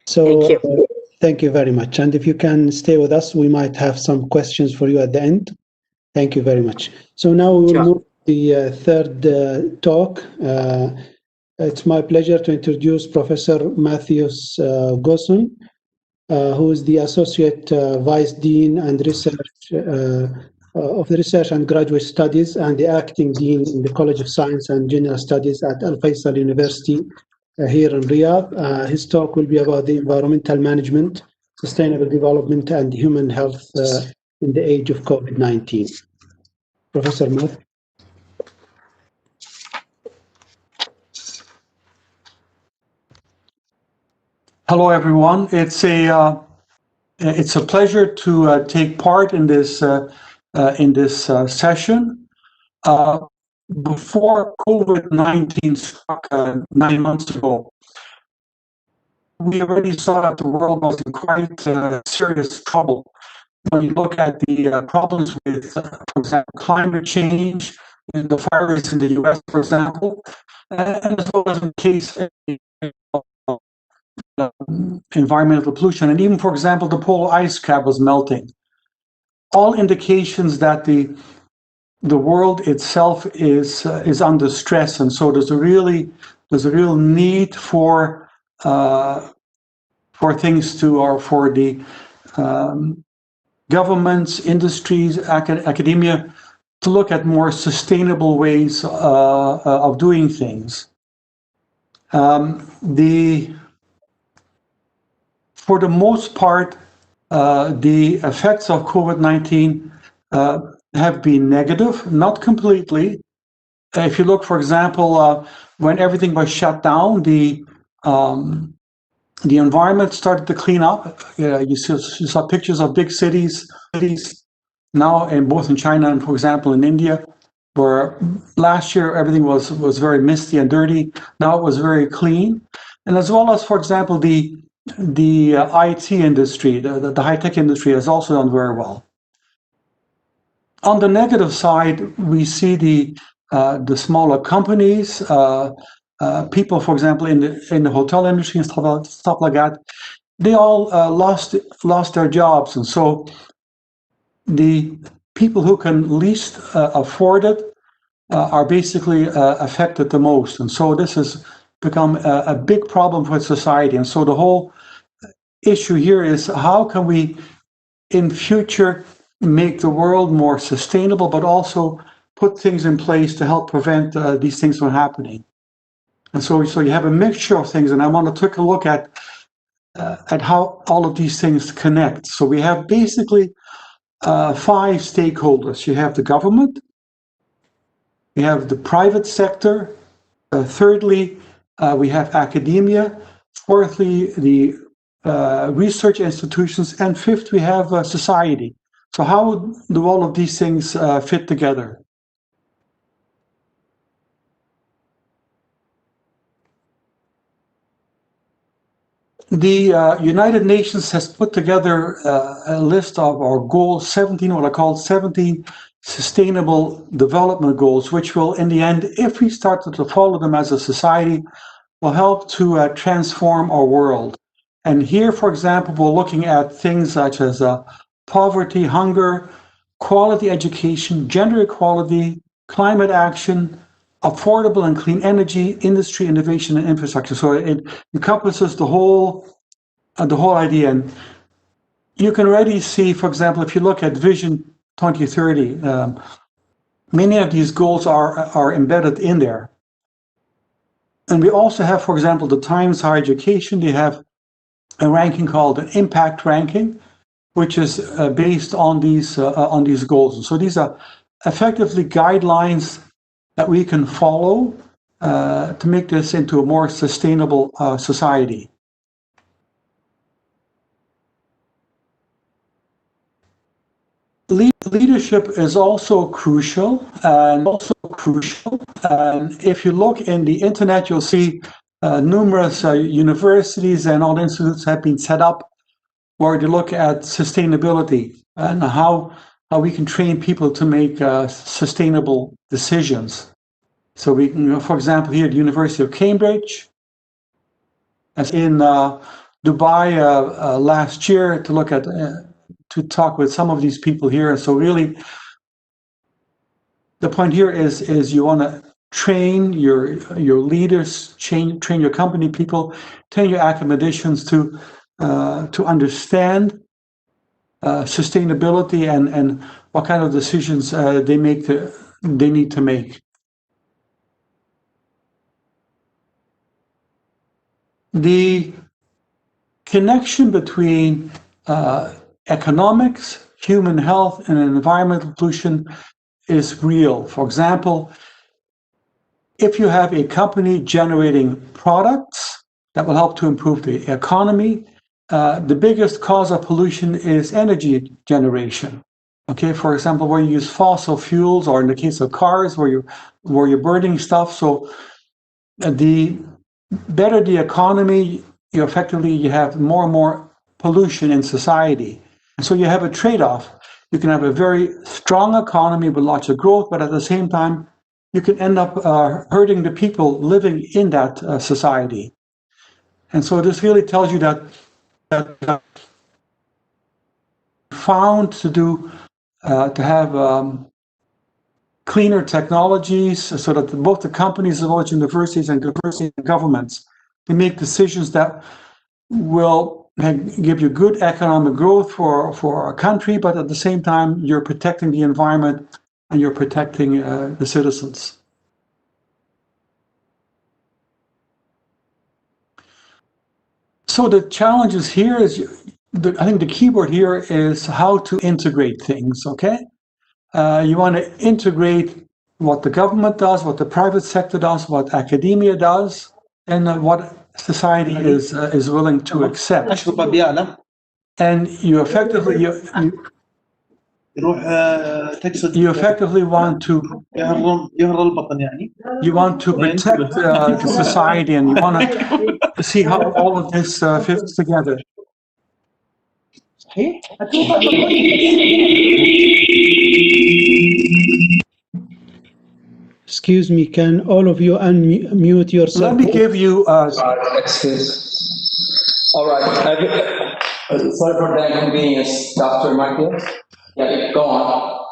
So Thank you. Thank you very much. And if you can stay with us, we might have some questions for you at the end. Thank you very much. So now we will move to the third talk. It's my pleasure to introduce Professor Matthews Gosson, who is the Associate Vice Dean and Research of the Research and Graduate Studies and the Acting Dean in the College of Science and General Studies at Al Faisal University here in Riyadh. His talk will be about the environmental management, sustainable development, and human health in the age of COVID-19. Professor Math. Hello, everyone. It's a pleasure to take part in this session. Before COVID-19 struck 9 months ago, we already saw that the world was in quite serious trouble. When you look at the problems with, for example, climate change, and the fires in the US, for example, and as well as in the case of environmental pollution, and even, for example, the polar ice cap was melting. All indications that the world itself is under stress, and so there's a real need for things to, or for the governments, industries, academia to look at more sustainable ways of doing things. For the most part, the effects of COVID-19 have been negative, not completely. If you look, for example, when everything was shut down, the environment started to clean up. You saw pictures of big cities now, both in China and, for example, in India, where last year everything was very misty and dirty. Now it was very clean. And as well as, for example, the IT industry, the high-tech industry has also done very well. On the negative side, we see the smaller companies, people, for example, in the hotel industry and stuff like that. They all lost their jobs, and so the people who can least afford it are basically affected the most. And so this has become a big problem for society. And so the whole issue here is, how can we in future make the world more sustainable, but also put things in place to help prevent these things from happening. And so you have a mixture of things, and I want to take a look at how all of these things connect. So we have basically 5 stakeholders. You have the government, you have the private sector, thirdly, we have academia, fourthly, the research institutions, and fifth, we have society. So how do all of these things fit together? The United Nations has put together a list of our goals, 17, what I call 17 sustainable development goals, which will, in the end, if we started to follow them as a society, will help to transform our world. And here, for example, we're looking at things such as poverty, hunger, quality education, gender equality, climate action, affordable and clean energy, industry, innovation, and infrastructure. So it encompasses the whole idea. And you can already see, for example, if you look at Vision 2030, many of these goals are embedded in there. And we also have, for example, the Times Higher Education. They have a ranking called an impact ranking, which is based on these goals. And so these are effectively guidelines that we can follow to make this into a more sustainable society. Leadership is also crucial, and if you look in the internet, you'll see numerous universities and all institutes have been set up where they look at sustainability. and how we can train people to make sustainable decisions. So we can, for example, here at the University of Cambridge, as in Dubai last year, to look at to talk with some of these people here. And so really, the point here is you want to train your leaders, train your company people, train your academicians to understand sustainability and what kind of decisions they need to make. The connection between economics, human health, and environmental pollution is real. For example, if you have a company generating products that will help to improve the economy, the biggest cause of pollution is energy generation. Okay, for example, where you use fossil fuels, or in the case of cars, where you're burning stuff. So the better the economy, you have more and more pollution in society. And so you have a trade-off. You can have a very strong economy with lots of growth, but at the same time, you can end up hurting the people living in that society. And so this really tells you that found to have cleaner technologies, so that both the companies as well as universities and governments can make decisions that will give you good economic growth for a country, but at the same time, you're protecting the environment and you're protecting the citizens. So the challenges here is, I think the key word here is how to integrate things, okay? You want to integrate what the government does, what the private sector does, what academia does, and what society is willing to accept. And you effectively want to protect the society, and you want to see how all of this fits together. Excuse me, can all of you unmute yourself? Let me give you. All right. Sorry for the inconvenience, Dr. Michael. Yeah, go on.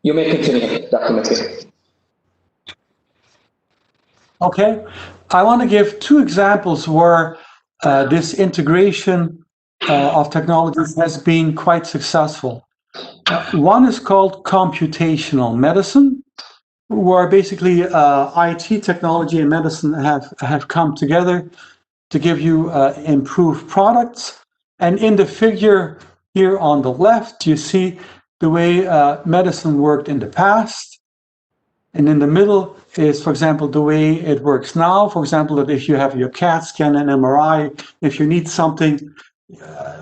You may continue, Dr. Michael. Okay, I want to give two examples where this integration of technologies has been quite successful. One is called computational medicine, where basically IT technology and medicine have come together to give you improved products. And in the figure here on the left, you see the way medicine worked in the past. And in the middle is, for example, the way it works now. For example, that if you have your CAT scan and MRI, if you need something,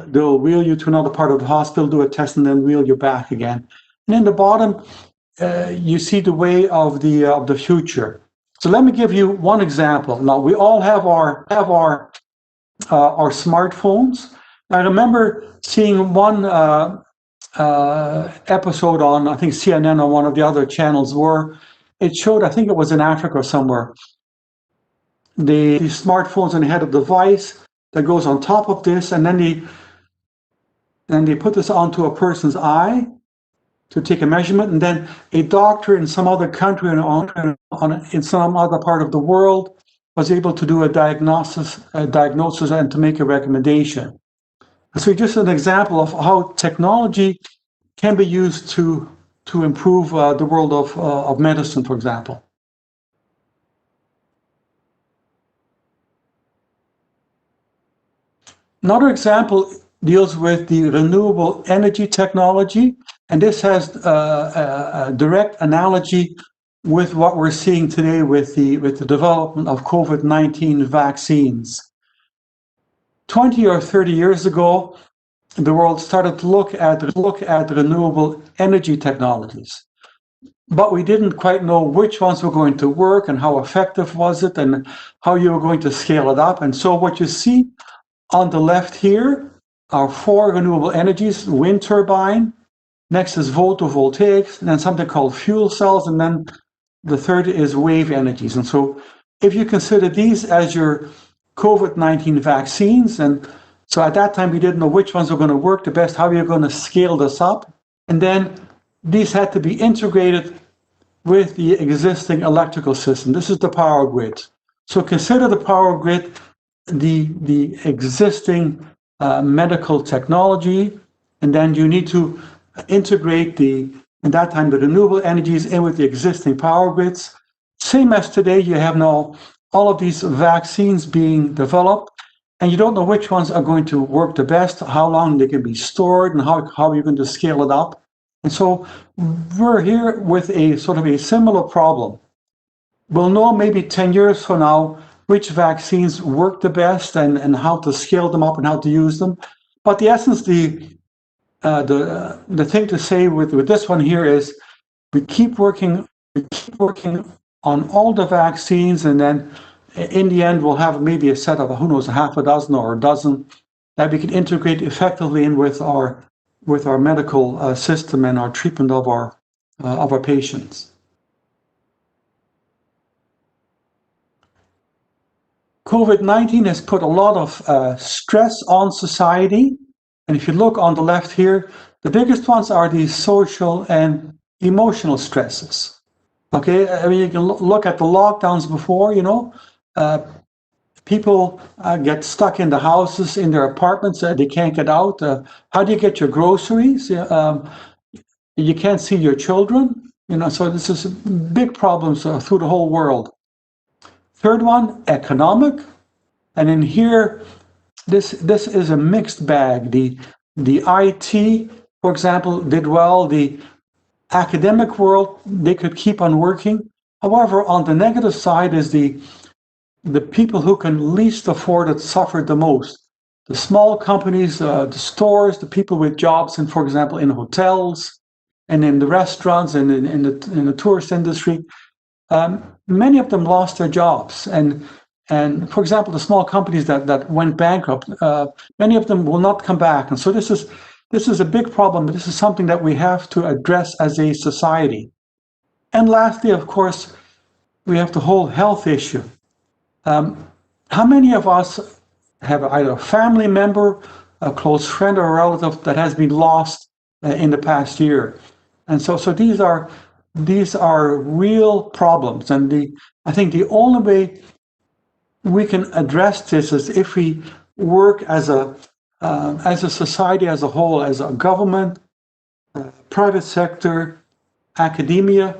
they'll wheel you to another part of the hospital, do a test, and then wheel you back again. And in the bottom, you see the way of the future. So let me give you one example. Now, we all have our smartphones. I remember seeing one episode on, I think, CNN or one of the other channels, where it showed, I think it was in Africa or somewhere, the smartphones, and they had a device that goes on top of this, and then they put this onto a person's eye to take a measurement, and then a doctor in some other country in some other part of the world was able to do a diagnosis and to make a recommendation. So just an example of how technology can be used to improve the world of medicine, for example. Another example deals with the renewable energy technology, and this has a direct analogy with what we're seeing today with the development of COVID-19 vaccines. 20 or 30 years ago, the world started to look at renewable energy technologies, but we didn't quite know which ones were going to work and how effective was it and how you were going to scale it up. And so what you see on the left here are 4 renewable energies: wind turbine, next is photovoltaics, and then something called fuel cells, and then the third is wave energies. And so if you consider these as your COVID-19 vaccines, and so at that time we didn't know which ones were going to work the best, how are you going to scale this up? And then these had to be integrated with the existing electrical system. This is the power grid. So consider the power grid, the existing medical technology, and then you need to integrate in that time, the renewable energies in with the existing power grids. Same as today, you have now all of these vaccines being developed, and you don't know which ones are going to work the best, how long they can be stored, and how you're going to scale it up. And so we're here with a sort of a similar problem. We'll know maybe 10 years from now which vaccines work the best and how to scale them up and how to use them. But the essence, the thing to say with this one here is we keep working on all the vaccines, and then in the end we'll have maybe a set of, who knows, a half a dozen or a dozen that we can integrate effectively in with our medical system and our treatment of our patients. COVID-19 has put a lot of stress on society. And if you look on the left here, the biggest ones are these social and emotional stresses. Okay, I mean, you can look at the lockdowns before, people get stuck in the houses, in their apartments, they can't get out. How do you get your groceries? You can't see your children, so this is big problems through the whole world. Third one, economic. And in here, this is a mixed bag. The IT, for example, did well. The academic world, they could keep on working. However, on the negative side is the people who can least afford it suffered the most. The small companies, the stores, the people with jobs, and for example, in hotels and in the restaurants and in the tourist industry, many of them lost their jobs. And for example, the small companies that went bankrupt, many of them will not come back. And so this is a big problem, but this is something that we have to address as a society. And lastly, of course, we have the whole health issue. How many of us have either a family member, a close friend, or a relative that has been lost in the past year? And so these are real problems. And I think the only way we can address this is if we work as a society as a whole, as a government, private sector, academia,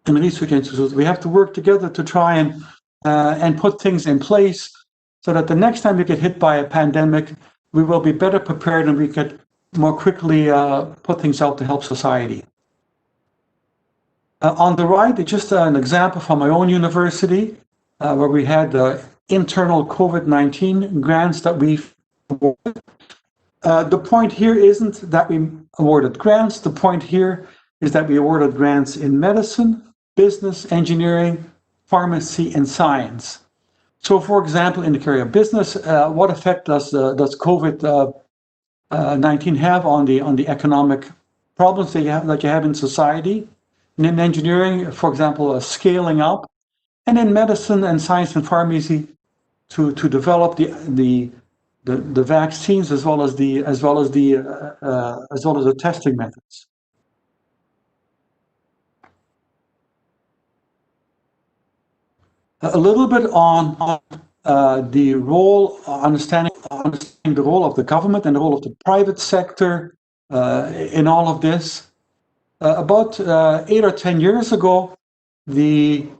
and research institutes. We have to work together to try and put things in place so that the next time we get hit by a pandemic, we will be better prepared and we could more quickly put things out to help society. On the right, just an example from my own university, where we had internal COVID-19 grants that we've awarded. The point here isn't that we awarded grants. The point here is that we awarded grants in medicine, business, engineering, pharmacy, and science. So, for example, in the area of business, what effect does COVID-19 have on the economic problems that you have in society? And in engineering, for example, scaling up, and in medicine and science and pharmacy to develop the vaccines as well as the testing methods. A little bit on the role, understanding the role of the government and the role of the private sector in all of this. About 8 or 10 years ago, in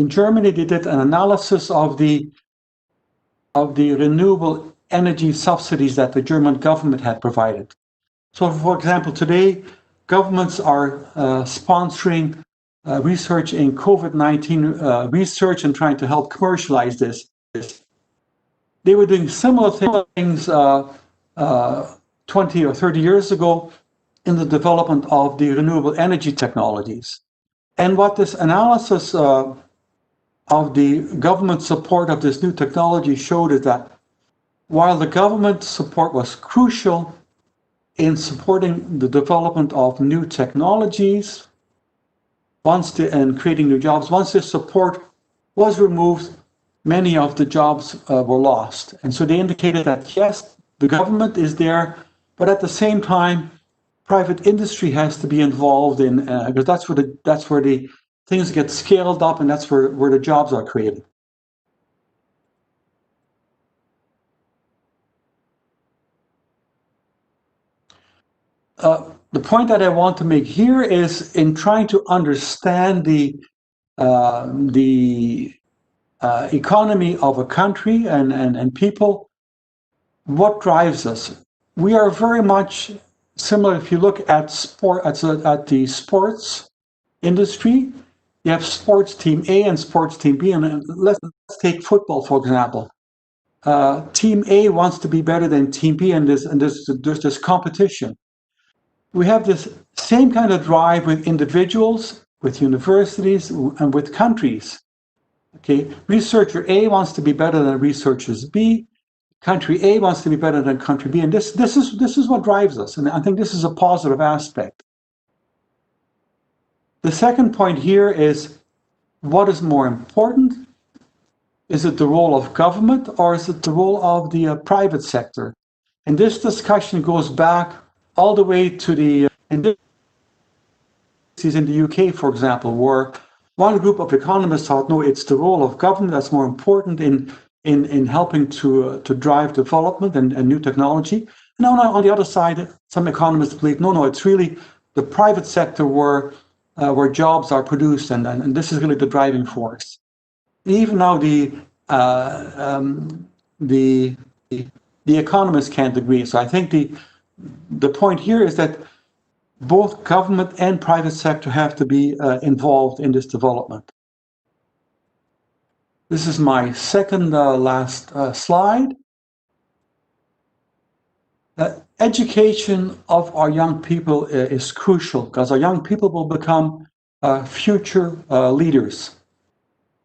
Germany, they did an analysis of the renewable energy subsidies that the German government had provided. So, for example, today, governments are sponsoring research in COVID-19 research and trying to help commercialize this. They were doing similar things 20 or 30 years ago in the development of the renewable energy technologies. And what this analysis of the government support of this new technology showed is that while the government support was crucial in supporting the development of new technologies, and creating new jobs, once this support was removed, many of the jobs were lost. And so they indicated that, yes, the government is there, but at the same time, private industry has to be involved in, because that's where the things get scaled up, and that's where the jobs are created. The point that I want to make here is in trying to understand the economy of a country and people, what drives us. We are very much similar. If you look at the sports industry, you have sports team A and sports team B, and let's take football, for example. Team A wants to be better than team B, and there's this competition. We have this same kind of drive with individuals, with universities, and with countries. Okay, researcher A wants to be better than researchers B. Country A wants to be better than country B, and this is what drives us, and I think this is a positive aspect. The second point here is, what is more important? Is it the role of government, or is it the role of the private sector? And this discussion goes back all the way to the in the UK, for example, where one group of economists thought, no, it's the role of government that's more important in helping to drive development and new technology. And on the other side, some economists believe, no, it's really the private sector where jobs are produced, and this is really the driving force. Even now, the economists can't agree. So I think the point here is that both government and private sector have to be involved in this development. This is my second last slide. Education of our young people is crucial, because our young people will become future leaders.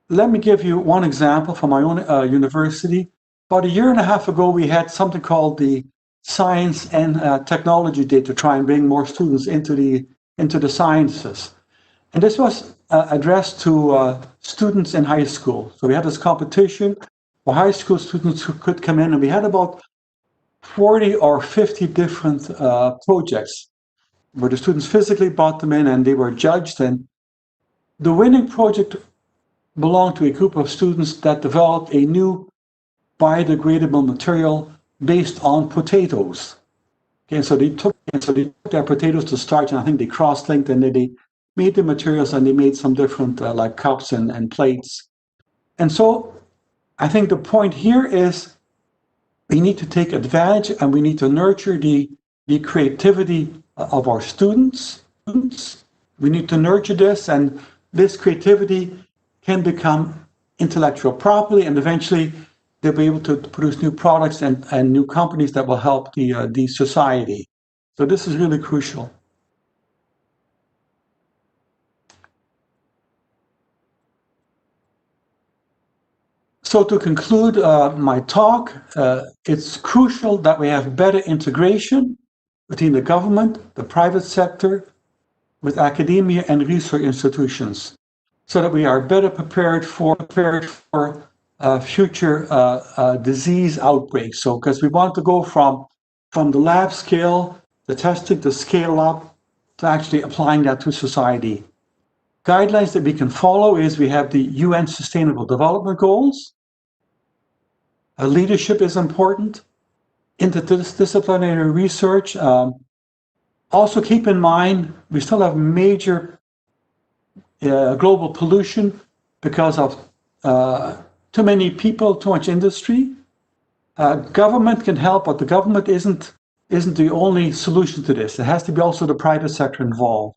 Let me give you one example from my own university. About a year and a half ago, we had something called the Science and Technology Day to try and bring more students into the sciences. And this was addressed to students in high school. So we had this competition for high school students who could come in, and we had about 40 or 50 different projects where the students physically brought them in and they were judged. And the winning project belonged to a group of students that developed a new biodegradable material based on potatoes. Okay, so they took their potatoes to starch, and I think they cross-linked, and they made the materials, and they made some different like cups and plates. And so I think the point here is we need to take advantage, and we need to nurture the creativity of our students. We need to nurture this, and this creativity can become intellectual property, and eventually they'll be able to produce new products and new companies that will help the society. So this is really crucial. So to conclude my talk, it's crucial that we have better integration between the government, the private sector, with academia and research institutions, so that we are better prepared for future disease outbreaks. So, because we want to go from the lab scale, the testing, to scale up, to actually applying that to society. Guidelines that we can follow is we have the UN Sustainable Development Goals. Leadership is important. Interdisciplinary research. Also keep in mind, we still have major global pollution because of too many people, too much industry. Government can help, but the government isn't the only solution to this. It has to be also the private sector involved.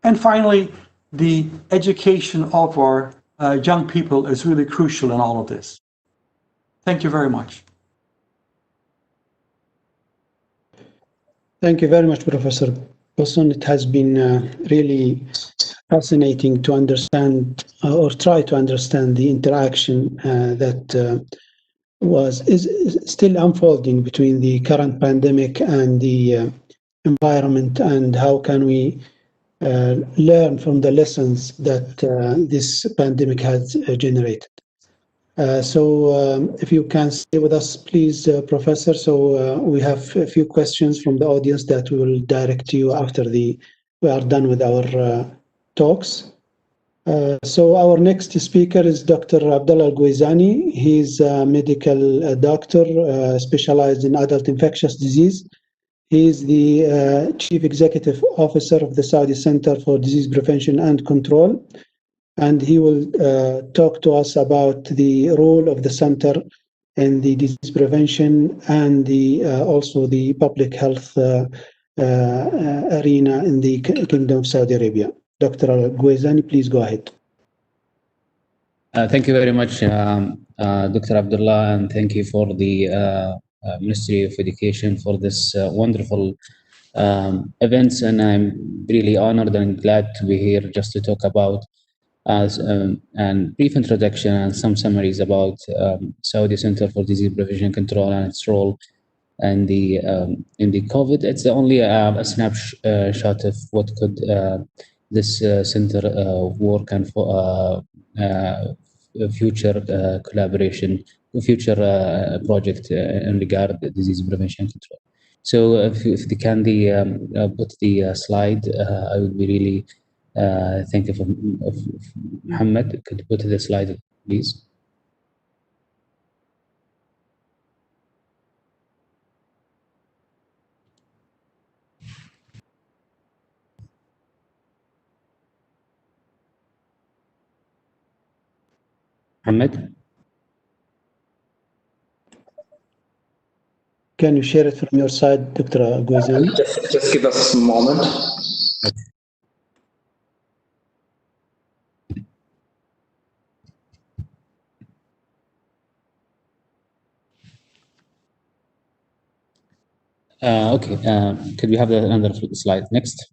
And finally, the education of our young people is really crucial in all of this. Thank you very much. Thank you very much, Professor Bosson. It has been really fascinating to understand or try to understand the interaction that is still unfolding between the current pandemic and the environment, and how can we learn from the lessons that this pandemic has generated. So if you can stay with us, please, Professor. So we have a few questions from the audience that we will direct to you after we are done with our talks. So our next speaker is Dr. Abdullah Al-Ghuizani. He's a medical doctor specialized in adult infectious disease. He is the Chief Executive Officer of the Saudi Center for Disease Prevention and Control. And he will talk to us about the role of the center in the disease prevention and also the public health arena in the Kingdom of Saudi Arabia. Dr. Al-Ghuizani, please go ahead. Thank you very much, Dr. Abdullah, and thank you for the Ministry of Education for this wonderful events. And I'm really honored and glad to be here just to talk about and brief introduction and some summaries about Saudi Center for Disease Prevention and Control and its role and in the COVID. It's only a snapshot of what could this center work and for future collaboration, future project in regard to disease prevention and control. So if they can put the slide, I would be really thankful of Muhammad. Could you put the slide, please? Muhammad? Can you share it from your side, Dr. Al-Ghuizani? Just give us a moment. Okay, could we have another slide next?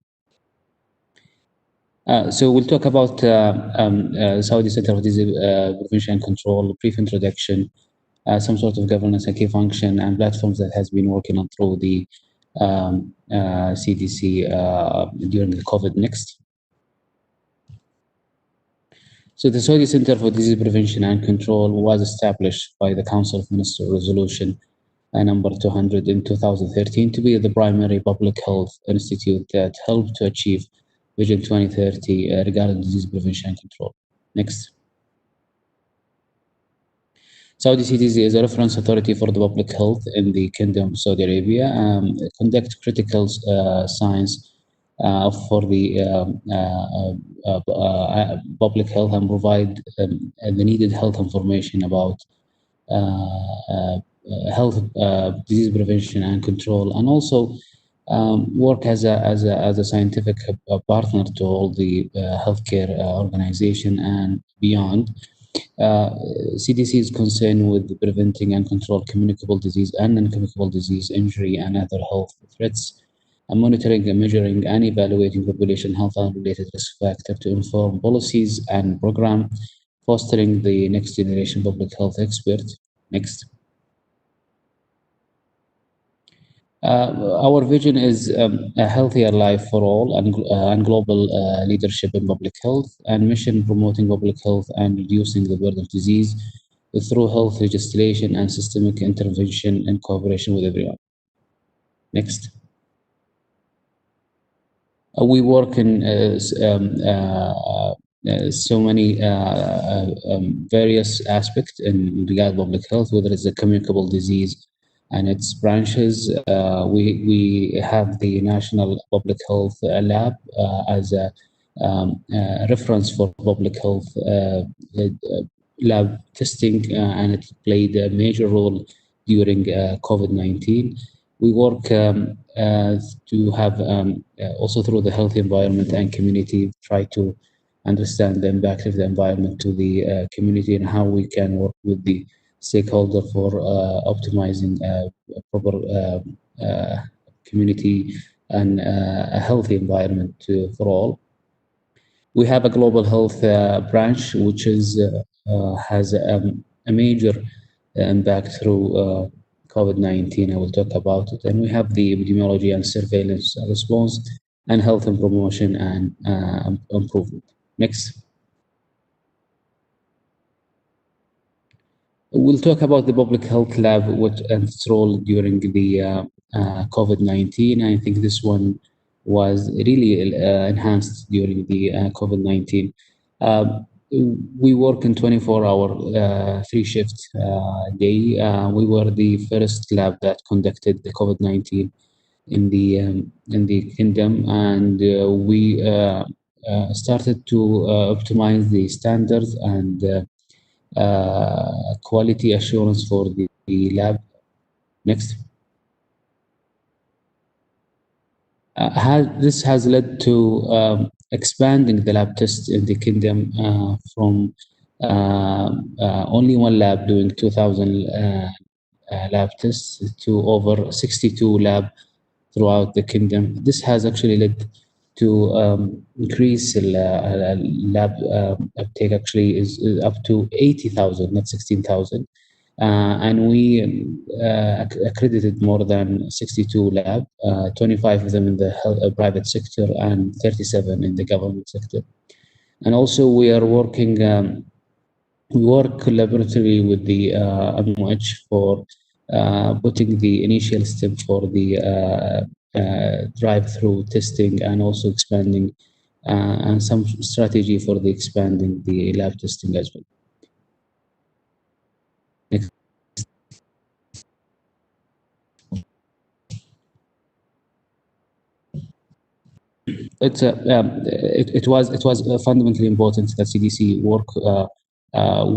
So we'll talk about Saudi Center for Disease Prevention and Control, brief introduction, some sort of governance and key function and platforms that has been working on through the CDC during the COVID. Next. So the Saudi Center for Disease Prevention and Control was established by the Council of Ministers Resolution number 200 in 2013 to be the primary public health institute that helped to achieve Vision 2030 regarding disease prevention and control. Next. Saudi CDC is a reference authority for the public health in the Kingdom of Saudi Arabia, conduct critical science for the public health and provide the needed health information about health, disease prevention and control, and also work as a scientific partner to all the healthcare organization and beyond. CDC is concerned with preventing and control communicable disease and non-communicable disease, injury, and other health threats, and monitoring and measuring and evaluating population health and related risk factors to inform policies and program, fostering the next generation public health expert. Next. Our vision is a healthier life for all and global leadership in public health, and mission promoting public health and reducing the burden of disease through health legislation and systemic intervention in cooperation with everyone. Next. We work in so many various aspects in regard to public health, whether it's a communicable disease and its branches. We have the National Public Health Lab as a reference for public health lab testing, and it played a major role during COVID-19. We work to have also through the healthy environment and community, try to understand the impact of the environment to the community and how we can work with the stakeholder for optimizing proper community and a healthy environment for all. We have a global health branch, which is has a major impact through COVID-19. I will talk about it. And we have the epidemiology and surveillance response and health and promotion and improvement. Next. We'll talk about the public health lab and its role during the COVID-19. I think this one was really enhanced during the COVID-19. We work in 24-hour, 3-shift day. We were the first lab that conducted the COVID-19 in the kingdom, and we started to optimize the standards and quality assurance for the lab. Next. This has led to expanding the lab tests in the kingdom from only one lab doing 2,000 lab tests to over 62 lab throughout the kingdom. This has actually led to increase lab uptake. Actually is up to 80,000, not 16,000. And we accredited more than 62 labs, 25 of them in the private sector and 37 in the government sector. And also we are working, we work collaboratively with the MOH for putting the initial step for the drive-through testing and also expanding and some strategy for the expanding the lab testing as well. Next. It was fundamentally important that CDC work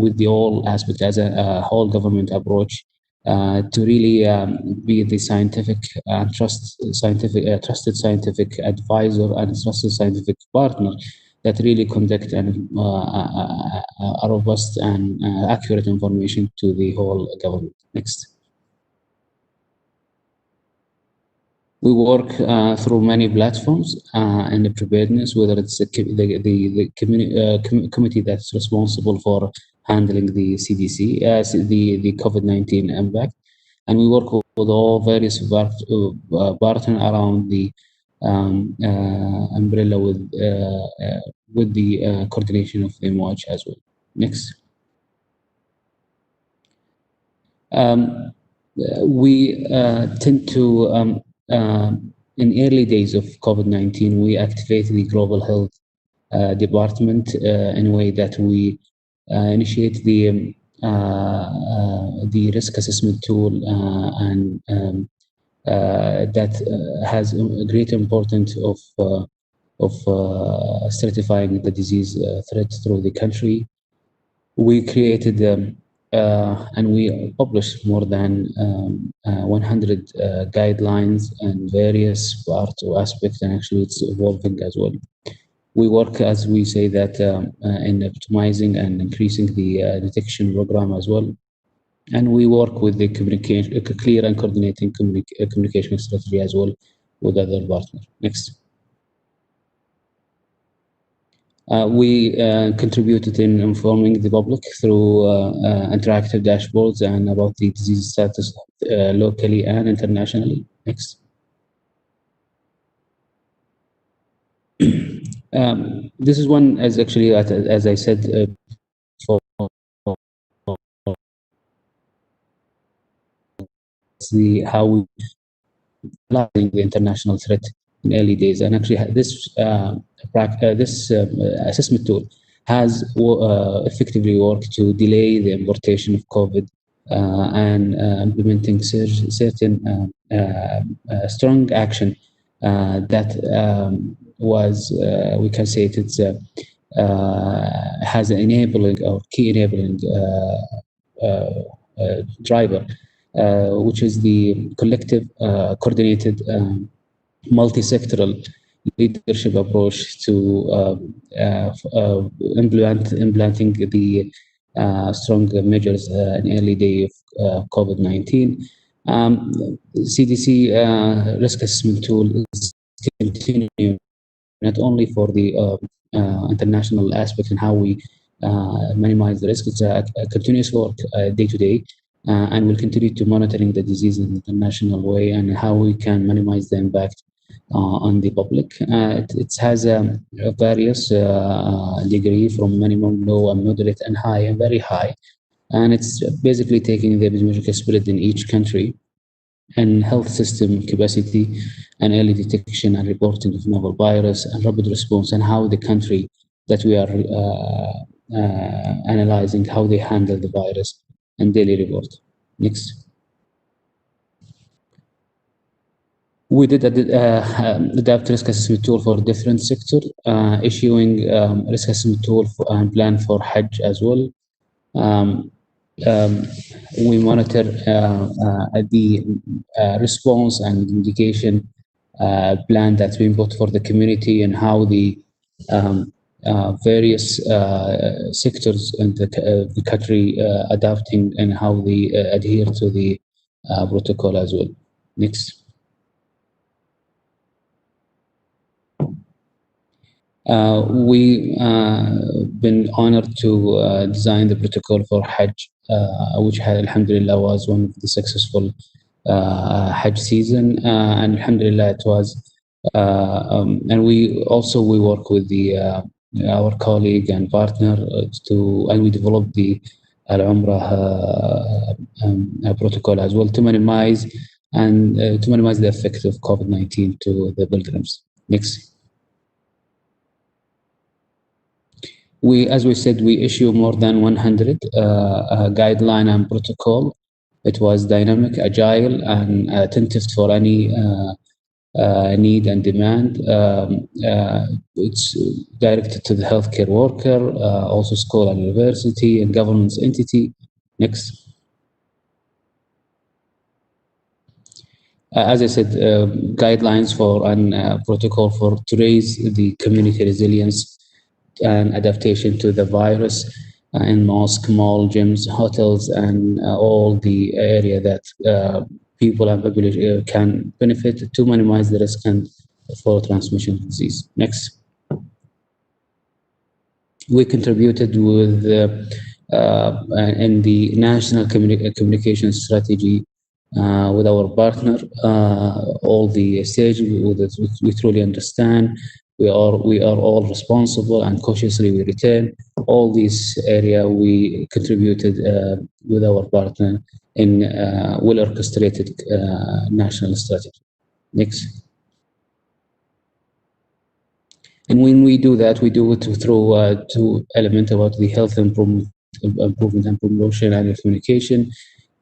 with the whole aspect as a whole government approach to really be the scientific and trusted scientific advisor and trusted scientific partner that really conduct a robust and accurate information to the whole government. Next. We work through many platforms in the preparedness, whether it's the committee that's responsible for handling the CDC, the COVID-19 impact, and we work with all various partners around the umbrella with the coordination of the MOH as well. Next. We tend to in early days of COVID-19, we activate the global health department in a way that we initiate the risk assessment tool and that has a great importance of stratifying the disease threat through the country. We created and we published more than 100 guidelines and various parts or aspects, and actually it's evolving as well. We work, as we say, that in optimizing and increasing the detection program as well. And we work with the clear and coordinating communication strategy as well with other partners. Next. We contributed in informing the public through interactive dashboards and about the disease status locally and internationally. Next. This is one, as actually, as I said, for how we analyzing the international threat in early days, and actually this assessment tool has effectively worked to delay the importation of COVID and implementing certain strong action that was, we can say it's has an enabling or key enabling driver, which is the collective, coordinated, multi-sectoral leadership approach to implementing the strong measures in early day of COVID-19. CDC risk assessment tool is continuing not only for the international aspect and how we minimize the risk. It's a continuous work day to day, and will continue to monitoring the disease in an international way and how we can minimize the impact on the public. It has a various degree from minimum, low, and moderate, and high, and very high. And it's basically taking the epidemiological spread in each country and health system capacity and early detection and reporting of novel virus and rapid response, and how the country that we are analyzing, how they handle the virus, and daily report. Next. We did adapt risk assessment tool for different sectors, issuing risk assessment tool and plan for Hajj as well. We monitor the response and indication plan that's been put for the community, and how the various sectors in the country adapting, and how they adhere to the protocol as well. Next. We been honored to design the protocol for Hajj, which alhamdulillah was one of the successful Hajj season, and alhamdulillah it was. And we work with our colleague and partner and we developed the Al-Umrah protocol as well to minimize the effect of COVID-19 to the pilgrims. Next. As we said, we issue more than 100 guideline and protocol. It was dynamic, agile, and attentive for any need and demand. It's directed to the healthcare worker, also school and university, and governance entity. Next. As I said, guidelines for and protocol to raise the community resilience and adaptation to the virus in mosque, mall, gyms, hotels, and all the area that people and population can benefit to minimize the risk and for transmission of disease. Next. We contributed with in the national communication strategy with our partner, all the stages we truly understand. We are all responsible, and cautiously we return. All these area we contributed with our partner in well-orchestrated national strategy. Next. And when we do that, we do it through two elements about the health improvement and promotion and communication.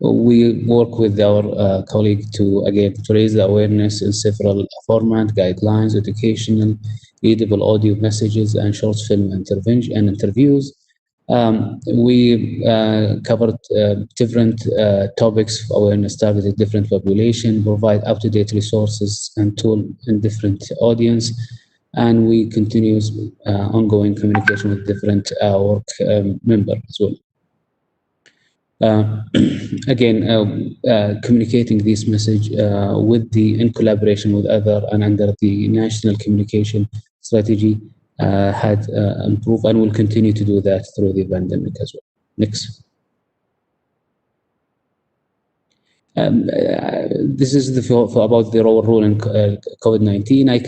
We work with our colleague to raise the awareness in several formats, guidelines, educational, readable audio messages, and short film intervention and interviews. We covered different topics of awareness targeted different population, provide up-to-date resources and tools in different audience, and we continue ongoing communication with different work members as well. Communicating this message in collaboration with other and under the national communication strategy had improved, and will continue to do that through the pandemic as well. Next. This is about the role in COVID-19. I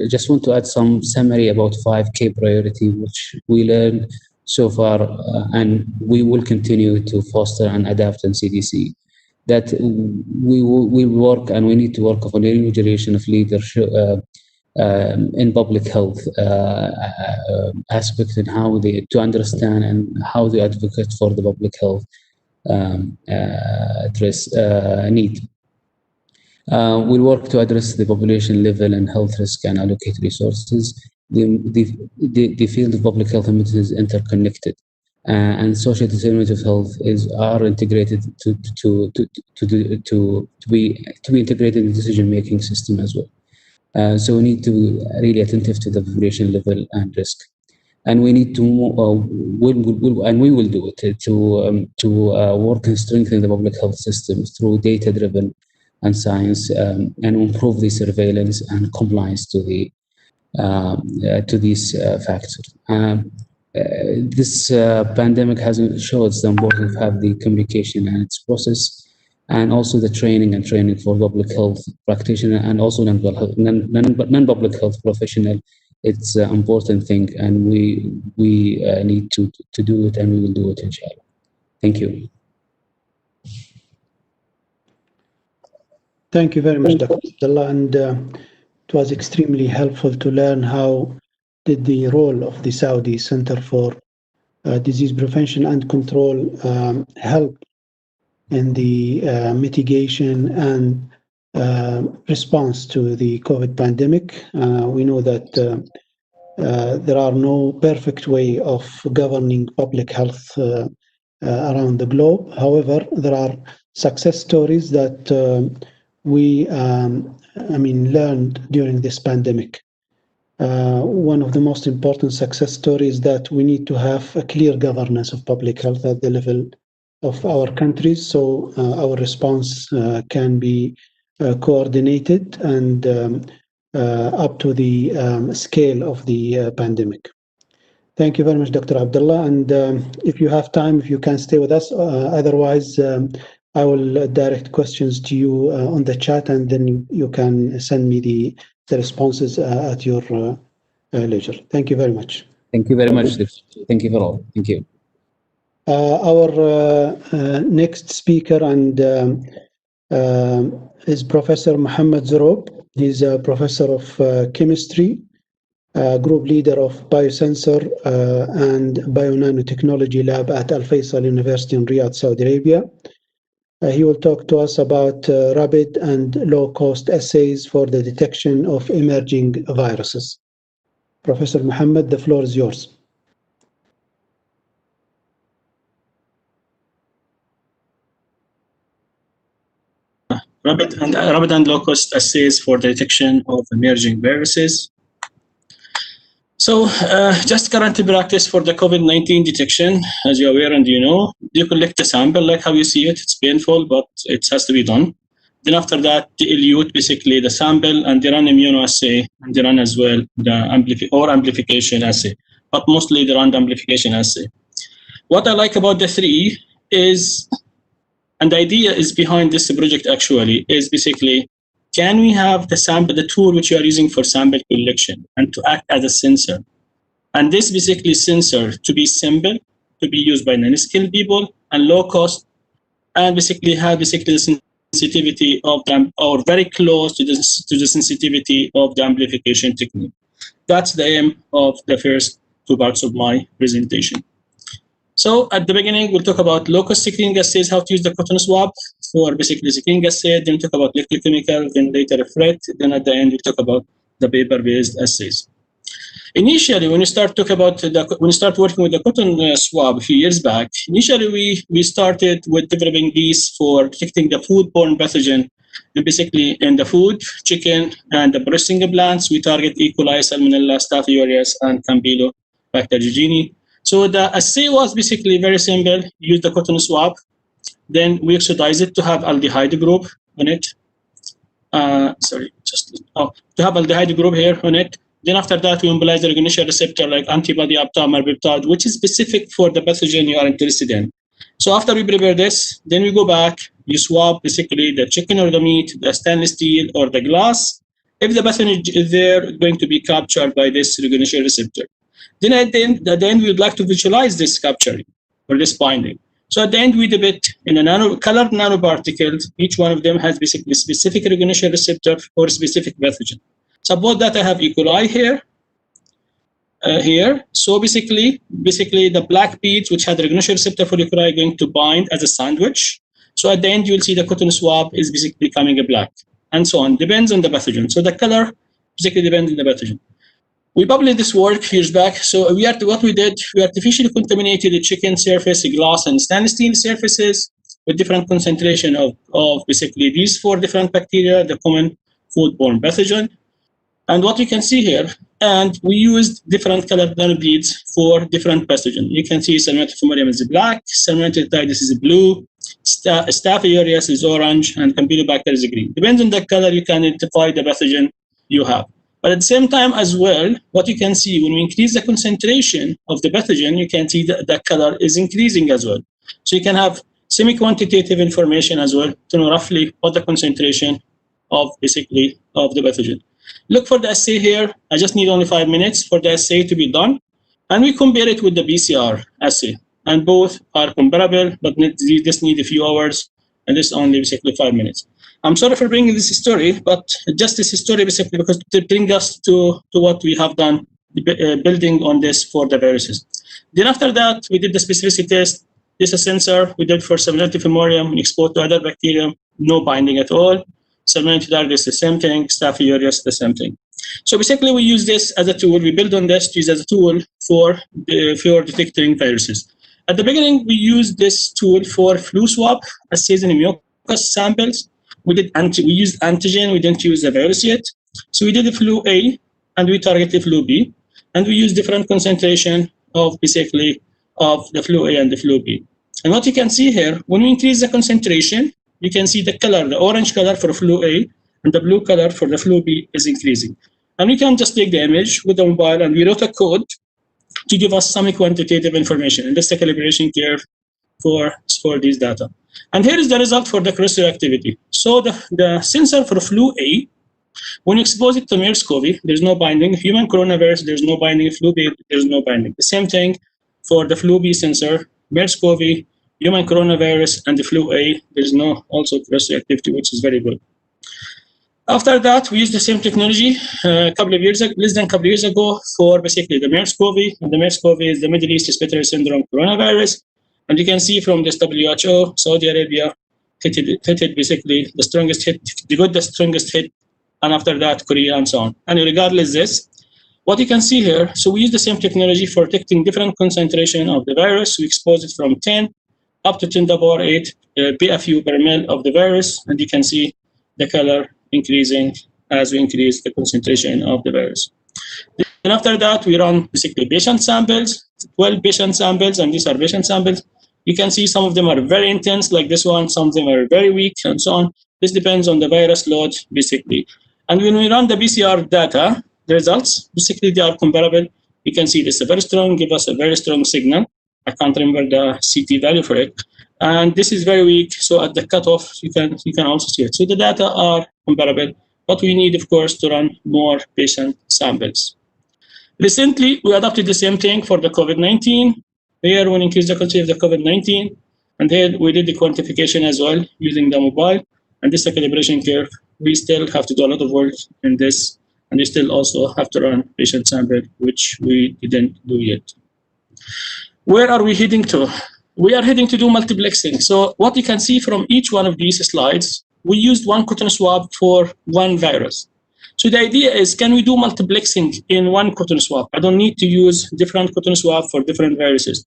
just want to add some summary about 5 key priorities which we learned so far, and we will continue to foster and adapt in CDC. That we work, and we need to work on a new generation of leadership in public health aspect, and how to understand and how to advocate for the public health need. We'll work to address the population level and health risk and allocate resources. The field of public health is interconnected, and social determinants of health are integrated to be integrated in the decision-making system as well. So we need to really attentive to the population level and risk, and we need to we will do it to work and strengthen the public health systems through data-driven and science, and improve the surveillance and compliance to these factors. this pandemic has showed the importance of have the communication and its process, and also the training for public health practitioner and also non-public health professional. It's an important thing, and we need to do it, and we will do it, inshallah. Thank you. Thank you very much, Dr. Abdullah, and it was extremely helpful to learn how did the role of the Saudi Center for Disease Prevention and Control help in the mitigation and response to the COVID pandemic. We know that there are no perfect way of governing public health around the globe. However, there are success stories that we learned during this pandemic. One of the most important success stories is that we need to have a clear governance of public health at the level of our countries, so our response can be coordinated and up to the scale of the pandemic. Thank you very much, Dr. Abdullah. And if you have time, if you can stay with us, otherwise I will direct questions to you on the chat, and then you can send me the responses at your leisure. Thank you very much. Thank you very much. Thank you for all. Thank you. Our next speaker and is Professor Mohammed Zerob. He's a professor of chemistry, group leader of biosensor and bionanotechnology lab at Al Faisal University in Riyadh, Saudi Arabia. He will talk to us about rapid and low-cost assays for the detection of emerging viruses. Professor Mohammed, the floor is yours. Rapid and low-cost assays for the detection of emerging viruses. So, just current practice for the COVID-19 detection, as you're aware and you know, you collect a sample like how you see it. It's painful, but it has to be done. Then after that, they elute basically the sample, and they run immunoassay, and they run as well the amplification assay, but mostly they run the amplification assay. What I like about the three is, and the idea is behind this project actually, is basically, can we have the sample, the tool which you are using for sample collection, and to act as a sensor? And this basically sensor to be simple, to be used by non-skilled people, and low cost, and basically have the sensitivity of them, or very close to the sensitivity of the amplification technique. That's the aim of the first two parts of my presentation. So at the beginning, we'll talk about low-cost screening assays, how to use the cotton swab for basically screening assay, then talk about electrochemical, then later FRET, then at the end, we'll talk about the paper-based assays. Initially, when we start working with the cotton swab a few years back, initially we started with developing these for detecting the foodborne pathogen, and basically in the food, chicken, and the processing plants. We target E. coli, Salmonella, Staph aureus, and Campylobacter jejuni. So the assay was basically very simple. Use the cotton swab, then we oxidize it to have aldehyde group on it. To have aldehyde group here on it. Then after that, we mobilize the recognition receptor like antibody, aptamer, peptide, which is specific for the pathogen you are interested in. So after we prepare this, then we go back, you swab basically the chicken or the meat, the stainless steel or the glass. If the pathogen is there, it's going to be captured by this recognition receptor. Then at the end, we would like to visualize this capturing or this binding. So at the end, we dip it in a colored nanoparticles. Each one of them has basically specific recognition receptor for a specific pathogen. Suppose that I have E. coli here. So basically the black beads, which had the recognition receptor for E. coli, are going to bind as a sandwich. So at the end, you'll see the cotton swab is basically becoming a black, and so on. Depends on the pathogen. So the color basically depends on the pathogen. We published this work years back. So what we did, we artificially contaminated the chicken surface, glass, and stainless steel surfaces with different concentration of basically these four different bacteria, the common foodborne pathogen. And what you can see here, and we used different colored nanobeads for different pathogens. You can see Salmonella fumarium is black, Salmonella typhus is blue, Staph aureus is orange, and Campylobacter is green. Depends on the color, you can identify the pathogen you have. But at the same time as well, what you can see when we increase the concentration of the pathogen, you can see that the color is increasing as well. So you can have semi-quantitative information as well to know roughly what the concentration of basically of the pathogen. Look for the assay here. I just need only 5 minutes for the assay to be done. And we compare it with the PCR assay. And both are comparable, but this need a few hours, and this only basically 5 minutes. I'm sorry for bringing this story, but just this story basically because to bring us to what we have done, building on this for the viruses. Then after that, we did the specificity test. This is a sensor we did for Salmonella typhimurium, exposed to other bacterium, no binding at all. Salmonella typhimurium, the same thing. Staph aureus, the same thing. So basically, we use this as a tool. We build on this to use as a tool for detecting viruses. At the beginning, we used this tool for flu swab, assays in mucus samples. We used antigen. We didn't use the virus yet. So we did the flu A, and we targeted flu B, and we used different concentration of basically of the flu A and the flu B. And what you can see here, when we increase the concentration, you can see the color, the orange color for flu A, and the blue color for the flu B is increasing. And we can just take the image with the mobile, and we wrote a code to give us some quantitative information. And this is the calibration curve for these data. And here is the result for the cross-reactivity. So the sensor for flu A, when you expose it to MERS-CoV, there's no binding. Human coronavirus, there's no binding. Flu B, there's no binding. The same thing for the flu B sensor, MERS-CoV, human coronavirus, and the flu A, there's no also cross-reactivity, which is very good. After that, we used the same technology a couple of years ago, less than a couple of years ago, for basically the MERS-CoV. And the MERS-CoV is the Middle East Respiratory Syndrome coronavirus. And you can see from this WHO, Saudi Arabia hit basically the strongest hit, the strongest hit, and after that, Korea and so on. And regardless this, what you can see here, so we use the same technology for detecting different concentration of the virus. We expose it from 10 up to 10 to the power 8 PFU per ml of the virus, and you can see the color increasing as we increase the concentration of the virus. And after that, we run basically patient samples, 12 patient samples, and these are patient samples. You can see some of them are very intense, like this one, some of them are very weak, and so on. This depends on the virus load, basically. And when we run the PCR data, the results, basically they are comparable. You can see this is very strong, give us a very strong signal. I can't remember the CT value for it. And this is very weak, so at the cutoff, you can also see it. So the data are comparable, but we need, of course, to run more patient samples. Recently, we adopted the same thing for the COVID-19. Here, we increased the concentration of the COVID-19, and here we did the quantification as well using the mobile. And this is the calibration curve. We still have to do a lot of work in this, and we still also have to run patient sample, which we didn't do yet. Where are we heading to? We are heading to do multiplexing. So what you can see from each one of these slides, we used one cotton swab for one virus. So the idea is, can we do multiplexing in one cotton swab? I don't need to use different cotton swab for different viruses.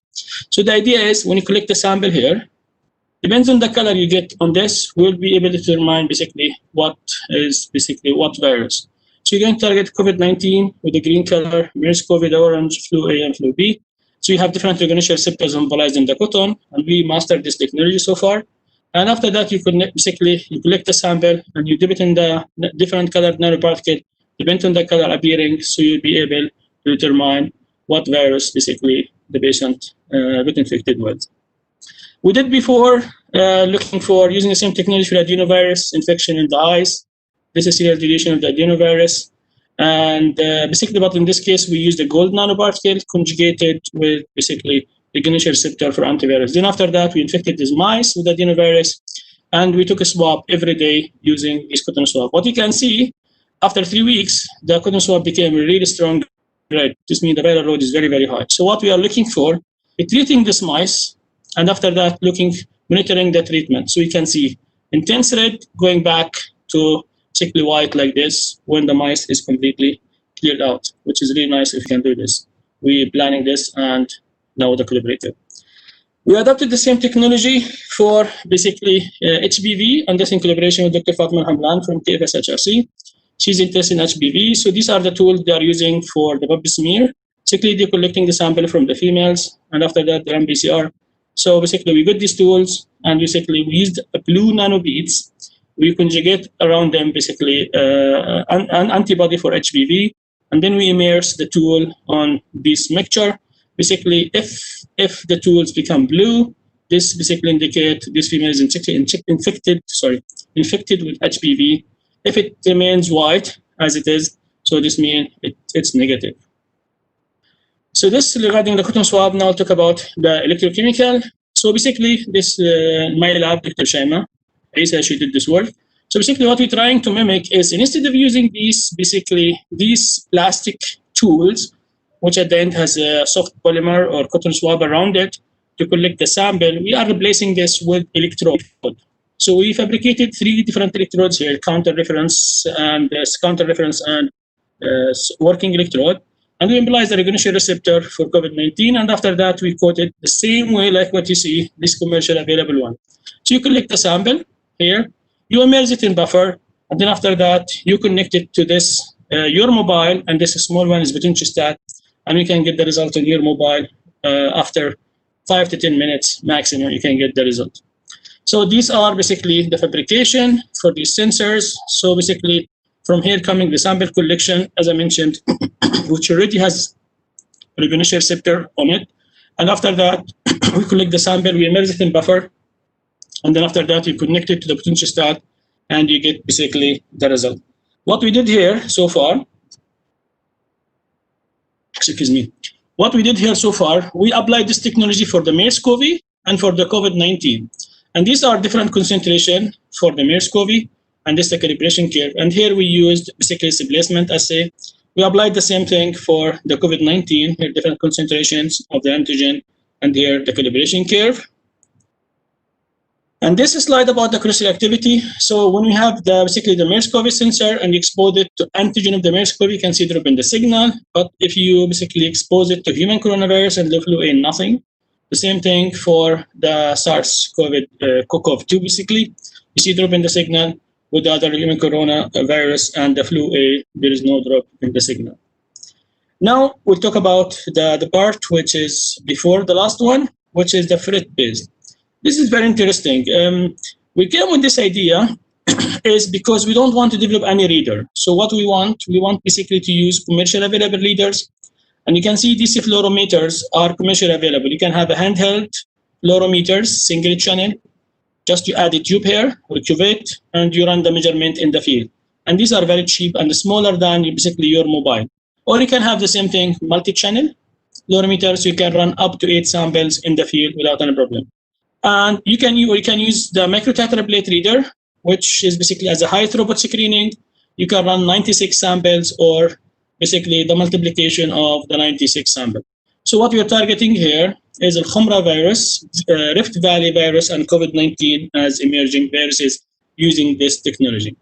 So the idea is, when you collect the sample here, depends on the color you get on this, we'll be able to determine basically what is basically what virus. So you're going to target COVID-19 with the green color, MERS-CoV, the orange, flu A and flu B. So you have different recognition receptors embolized in the cotton, and we mastered this technology so far. And after that, you could basically you collect the sample and you dip it in the different colored nanoparticle, depending on the color appearing, so you'll be able to determine what virus basically the patient got infected with. We did before looking for using the same technology for adenovirus infection in the eyes. This is serial deletion of the adenovirus. And basically, but in this case, we used the gold nanoparticle conjugated with basically the recognition receptor for antivirus. Then after that, we infected these mice with adenovirus, and we took a swab every day using this cotton swab. What you can see, after 3 weeks, the cotton swab became really strong red. This means the viral load is very, very high. So what we are looking for is treating these mice, and after that, monitoring the treatment. So you can see intense red going back to basically white like this when the mice is completely cleared out, which is really nice if you can do this. We're planning this and now the collaborator. We adopted the same technology for basically HPV, and this in collaboration with Dr. Fatima Hamlan from TFSHRC. She's interested in HPV. So these are the tools they are using for the pap smear. Basically, they're collecting the sample from the females, and after that, they run PCR. So basically, we got these tools, and basically, we used blue nanobeads we conjugate around them basically an antibody for HPV, and then we immerse the tool on this mixture. Basically, if the tools become blue, this basically indicates this female is infected with HPV. If it remains white, as it is, so this means it's negative. So this regarding the cotton swab. Now I'll talk about the electrochemical. So basically, this my lab, Dr. Shaima Isa, she did this work. So basically, what we're trying to mimic is, instead of using these plastic tools, which at the end has a soft polymer or cotton swab around it to collect the sample, we are replacing this with electrode. So we fabricated 3 different electrodes here: counter reference and working electrode. And we immobilized the recognition receptor for COVID-19. And after that, we coated the same way like what you see, this commercial available one. So you collect the sample here, you immerse it in buffer, and then after that, you connect it to this, your mobile, and this small one is potentiostat, and you can get the result on your mobile after 5 to 10 minutes maximum, you can get the result. So these are basically the fabrication for these sensors. So basically, from here coming the sample collection, as I mentioned, which already has recognition receptor on it. And after that, we collect the sample, we immerse it in buffer. And then after that, you connect it to the potentiostat, and you get basically the result. What we did here so far, excuse me, what we did here so far, we applied this technology for the MERS-CoV and for the COVID-19. And these are different concentration for the MERS-CoV, and this is the calibration curve. And here we used basically displacement assay. We applied the same thing for the COVID-19, here different concentrations of the antigen, and here the calibration curve. And this is slide about the cross-reactivity. So when we have basically the MERS-CoV sensor and you expose it to antigen of the MERS-CoV, you can see drop in the signal. But if you basically expose it to human coronavirus and the flu A, nothing. The same thing for the SARS-CoV-2, basically. You see drop in the signal. With the other human coronavirus and the flu A, there is no drop in the signal. Now we'll talk about the part which is before the last one, which is the threat-based. This is very interesting. We came with this idea is because we don't want to develop any reader. So what we want basically to use commercial available readers. And you can see DC fluorometers are commercially available. You can have a handheld fluorometers, single channel. Just you add a tube here, or a cuvette, and you run the measurement in the field. And these are very cheap and smaller than basically your mobile. Or you can have the same thing, multi-channel fluorometers, so you can run up to 8 samples in the field without any problem. And you can use the microtetraplate reader, which is basically as a high throughput screening. You can run 96 samples, or basically the multiplication of the 96 samples. So what we are targeting here is Al-Khumra virus, Rift Valley virus, and COVID-19 as emerging viruses using this technology.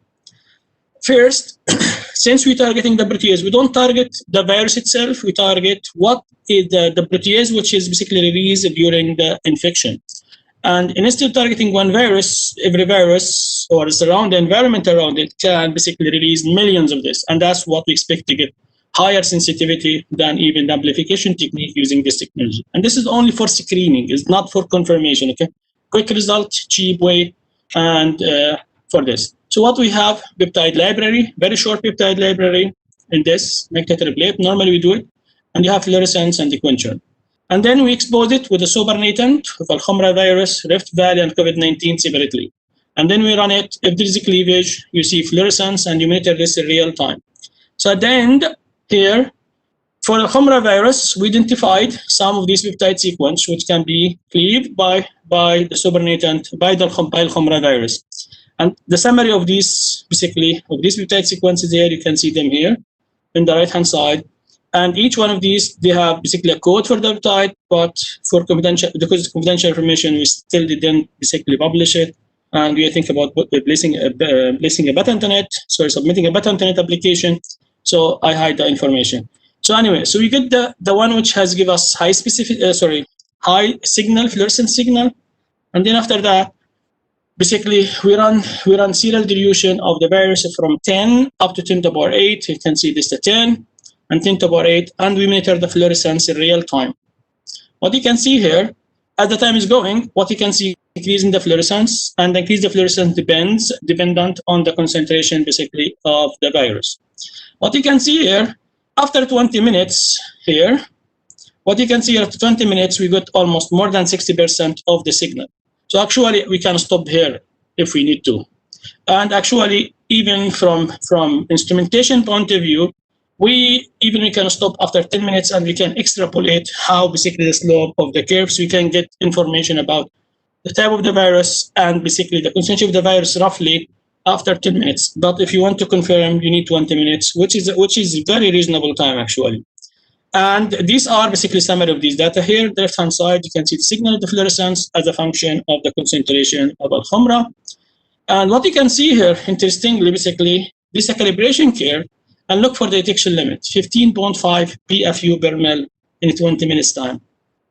First, since we're targeting the protease, we don't target the virus itself, we target what is the protease, which is basically released during the infection. And instead of targeting one virus, every virus or surrounding environment around it can basically release millions of this. And that's what we expect to get higher sensitivity than even the amplification technique using this technology. And this is only for screening, it's not for confirmation, okay? Quick result, cheap way, and for this. So what we have, peptide library, very short peptide library in this microtetraplate. Normally we do it, and you have fluorescence and the quencher. And then we expose it with a supernatant of Al-Khumra virus, Rift Valley, and COVID-19 separately. And then we run it. If there is a cleavage, you see fluorescence, and you monitor this in real time. So at the end, here, for the Al-Khumra virus, we identified some of these peptide sequence which can be cleaved by the supernatant, by the Al-Khumra virus. And the summary of these, basically, of these peptide sequences here, you can see them here in the right-hand side. And each one of these, they have basically a code for the peptide, but for confidential, because it's confidential information, we still didn't basically publish it. And we think about placing a patent on it, so submitting a patent on it application. So I hide the information. So anyway, so we get the one which has give us high signal, fluorescent signal, and then after that, basically we run serial dilution of the virus from 10 up to 10 to the power 8. You can see this to 10 and 10 to the power 8, and we monitor the fluorescence in real time. What you can see here, as the time is going, what you can see increase in the fluorescence, and the increase the fluorescence dependent on the concentration basically of the virus. What you can see here, after 20 minutes here, what you can see after 20 minutes, we got almost more than 60% of the signal. So actually, we can stop here if we need to. And actually, even from instrumentation point of view, we can stop after 10 minutes and we can extrapolate how basically the slope of the curves. We can get information about the type of the virus and basically the concentration of the virus roughly after 10 minutes. But if you want to confirm, you need 20 minutes, which is very reasonable time actually. And these are basically summary of these data here. The left-hand side, you can see the signal of the fluorescence as a function of the concentration of al-khumra. And what you can see here, interestingly, basically, this is a calibration curve, and look for the detection limit, 15.5 PFU per ml in 20 minutes time,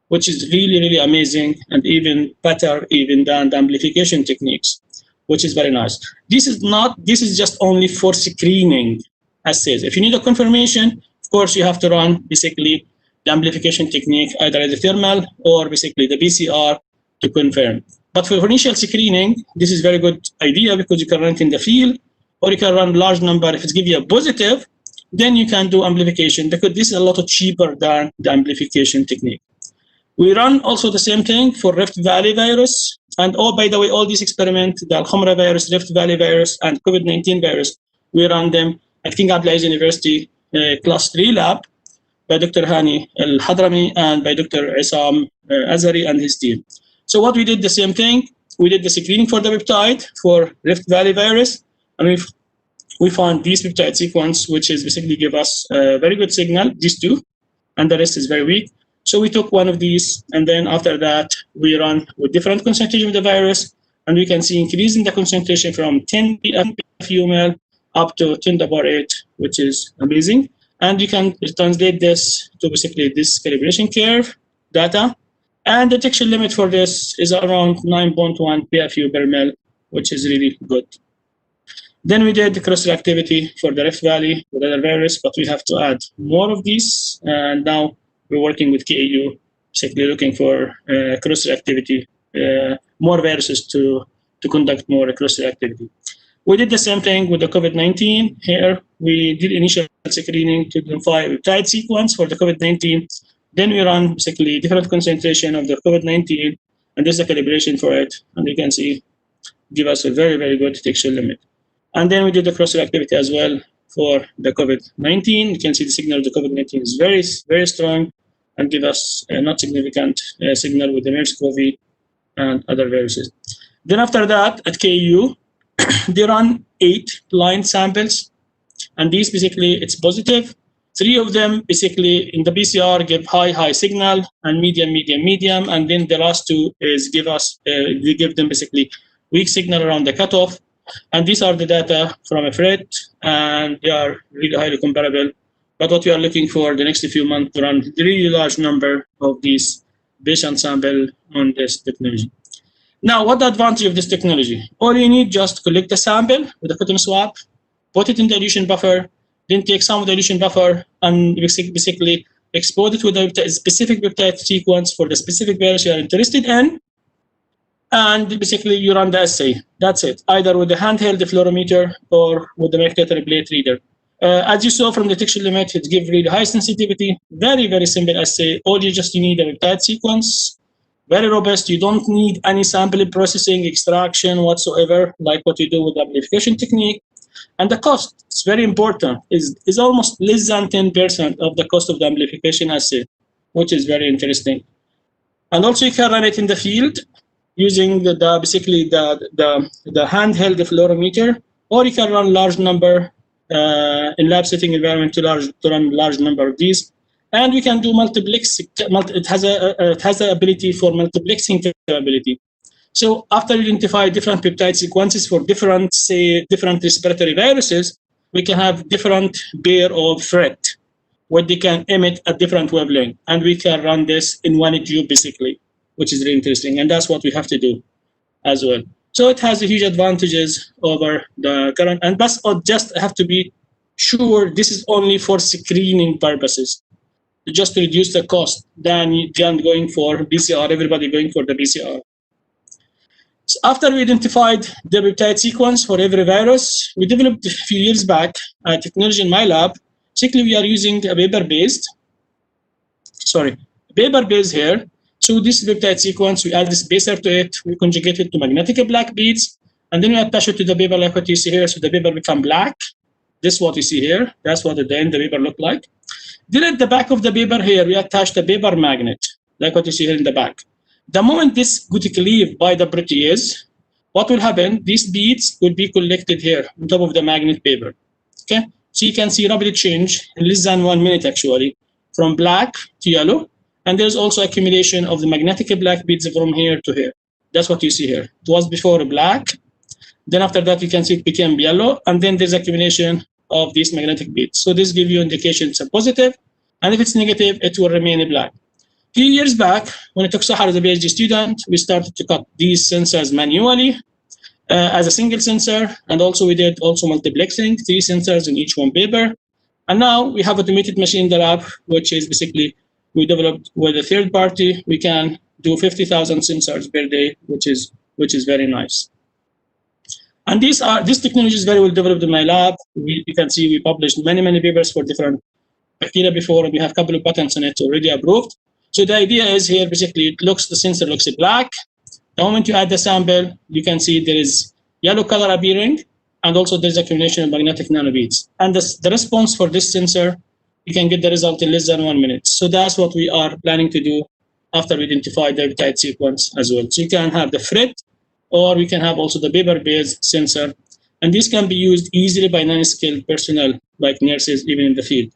which is really, really amazing and even better even than the amplification techniques, which is very nice. This is just only for screening assays. If you need a confirmation, of course, you have to run basically the amplification technique, either as a thermal or basically the PCR to confirm. But for initial screening, this is very good idea because you can run it in the field, or you can run large number. If it's give you a positive, then you can do amplification because this is a lot cheaper than the amplification technique. We run also the same thing for Rift Valley virus. And oh, by the way, all these experiments, the Al-Khumra virus, Rift Valley virus, and COVID-19 virus, we run them at King Abdulaziz University Class 3 lab by Dr. Hani Al-Hadrami and by Dr. Isam Azari and his team. So what we did, the same thing, we did the screening for the peptide for Rift Valley virus, and we found this peptide sequence, which is basically give us a very good signal, these two, and the rest is very weak. So we took one of these, and then after that, we run with different concentration of the virus, and we can see increase in the concentration from 10 PFU up to 10 to the power 8, which is amazing. And you can translate this to basically this calibration curve data. And the detection limit for this is around 9.1 PFU per ml, which is really good. Then we did the cross-reactivity for the Rift Valley with other virus, but we have to add more of these. And now we're working with KAU, basically looking for cross-reactivity, more viruses to conduct more cross-reactivity. We did the same thing with the COVID-19. Here, we did initial screening to identify a peptide sequence for the COVID-19. Then we run basically different concentration of the COVID-19, and there's a calibration for it. And you can see, give us a very, very good detection limit. And then we did the cross-reactivity as well for the COVID-19. You can see the signal of the COVID-19 is very, very strong and give us a not significant signal with the MERS-CoV and other viruses. Then after that, at KU, they run 8 blind samples, and these basically, it's positive. 3 of them basically in the PCR give high signal and medium, and then the last 2 is they give them basically weak signal around the cutoff. And these are the data from a FRET, and they are really highly comparable. But what we are looking for the next few months to run a really large number of these patient sample on this technology. Now, what the advantage of this technology? All you need just collect a sample with a cotton swab, put it in the dilution buffer, then take some of the dilution buffer and basically export it with a specific peptide sequence for the specific virus you are interested in. And basically you run the assay. That's it, either with the handheld fluorometer or with the mercator plate reader. As you saw from the detection limit, it gives really high sensitivity, very, very simple assay. All you need a peptide sequence, very robust. You don't need any sample processing, extraction whatsoever, like what you do with the amplification technique. And the cost, it's very important, is almost less than 10% of the cost of the amplification assay, which is very interesting. And also you can run it in the field using basically the handheld fluorometer, or you can run large number in lab setting environment to run large number of these. And we can do multiplex. It has the ability for multiplexing capability. So after you identify different peptide sequences for different respiratory viruses, we can have different pair of FRET, where they can emit a different wavelength, and we can run this in one tube basically, which is really interesting, and that's what we have to do as well. So it has huge advantages over the current, and that's just have to be sure this is only for screening purposes, just to reduce the cost than going for PCR, everybody going for the PCR. So after we identified the peptide sequence for every virus, we developed a few years back a technology in my lab. Basically, we are using a paper-based here. So this peptide sequence, we add this baser to it, we conjugate it to magnetic black beads, and then we attach it to the paper like what you see here. So the paper become black. This is what you see here. That's what at the end the paper look like. Then at the back of the paper here, we attach the paper magnet, like what you see here in the back. The moment this got cleaved by the protease, what will happen? These beads will be collected here on top of the magnet paper. Okay, so you can see rapid change in less than 1 minute actually, from black to yellow. And there's also accumulation of the magnetic black beads from here to here. That's what you see here. It was before black. Then after that, you can see it became yellow. And then there's accumulation of these magnetic beads. So this gives you indication it's a positive. And if it's negative, it will remain black. A few years back, when I took Sahar as a PhD student, we started to cut these sensors manually as a single sensor. And also we did also multiplexing, 3 sensors in each one paper. And now we have automated machine in the lab, which is basically we developed with a third party. We can do 50,000 sensors per day, which is very nice. And this technology is very well developed in my lab. You can see we published many papers for different bacteria before, and we have a couple of patents on it already approved. So the idea is here, basically, the sensor looks black. The moment you add the sample, you can see there is yellow color appearing, and also there's accumulation of magnetic nanobeads. And the response for this sensor, you can get the result in less than 1 minute. So that's what we are planning to do after we identify the peptide sequence as well. So you can have the FRIT, or we can have also the paper-based sensor. And this can be used easily by non-skilled personnel, like nurses, even in the field.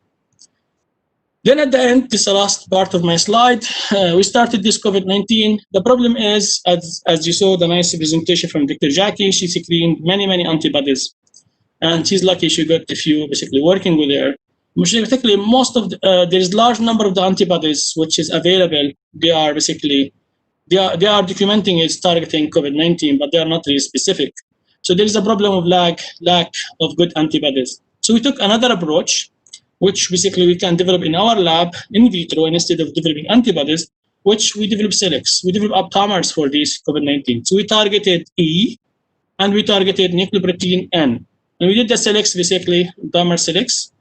Then at the end, this is the last part of my slide. We started this COVID-19. The problem is, as you saw the nice presentation from Dr. Jackie, she screened many antibodies. And she's lucky she got a few basically working with her. Particularly, there is large number of the antibodies which is available. They are basically, they are documenting it's targeting COVID-19, but they are not really specific. So there is a problem of lack of good antibodies. So we took another approach, which basically we can develop in our lab in vitro, and instead of developing antibodies, which we develop selects. We develop aptamers for these COVID-19. So we targeted E, and we targeted nucleoprotein N. And we did the selects, basically, aptamer selects.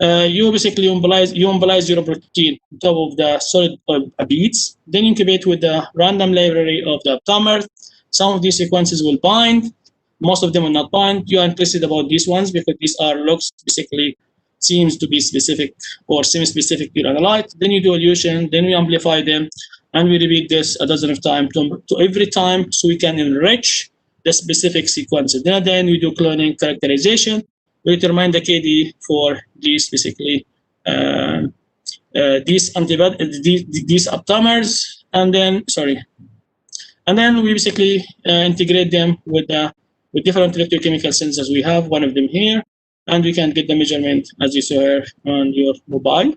You basically immobilize your protein on top of the solid beads, then incubate with the random library of the aptamer. Some of these sequences will bind, most of them will not bind. You are interested about these ones because these are looks basically seems to be specific or semi-specific to your analyte. Then you do elution, then we amplify them, and we repeat this a dozen of times to every time so we can enrich the specific sequences. Then at the end, we do cloning characterization. We determine the KD for these basically these aptamers, and then we basically integrate them with different electrochemical sensors. We have one of them here, and we can get the measurement as you saw here on your mobile.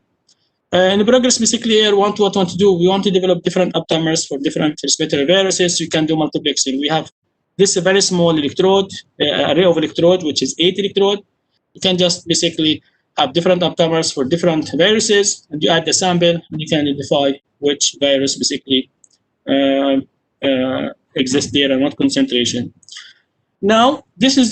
In the progress, basically here, what we want to do, we want to develop different aptamers for different respiratory viruses. So you can do multiplexing. We have this very small electrode, array of electrode, which is 8 electrode. You can just basically have different aptamers for different viruses, and you add the sample, and you can identify which virus basically exists there and what concentration. Now, this is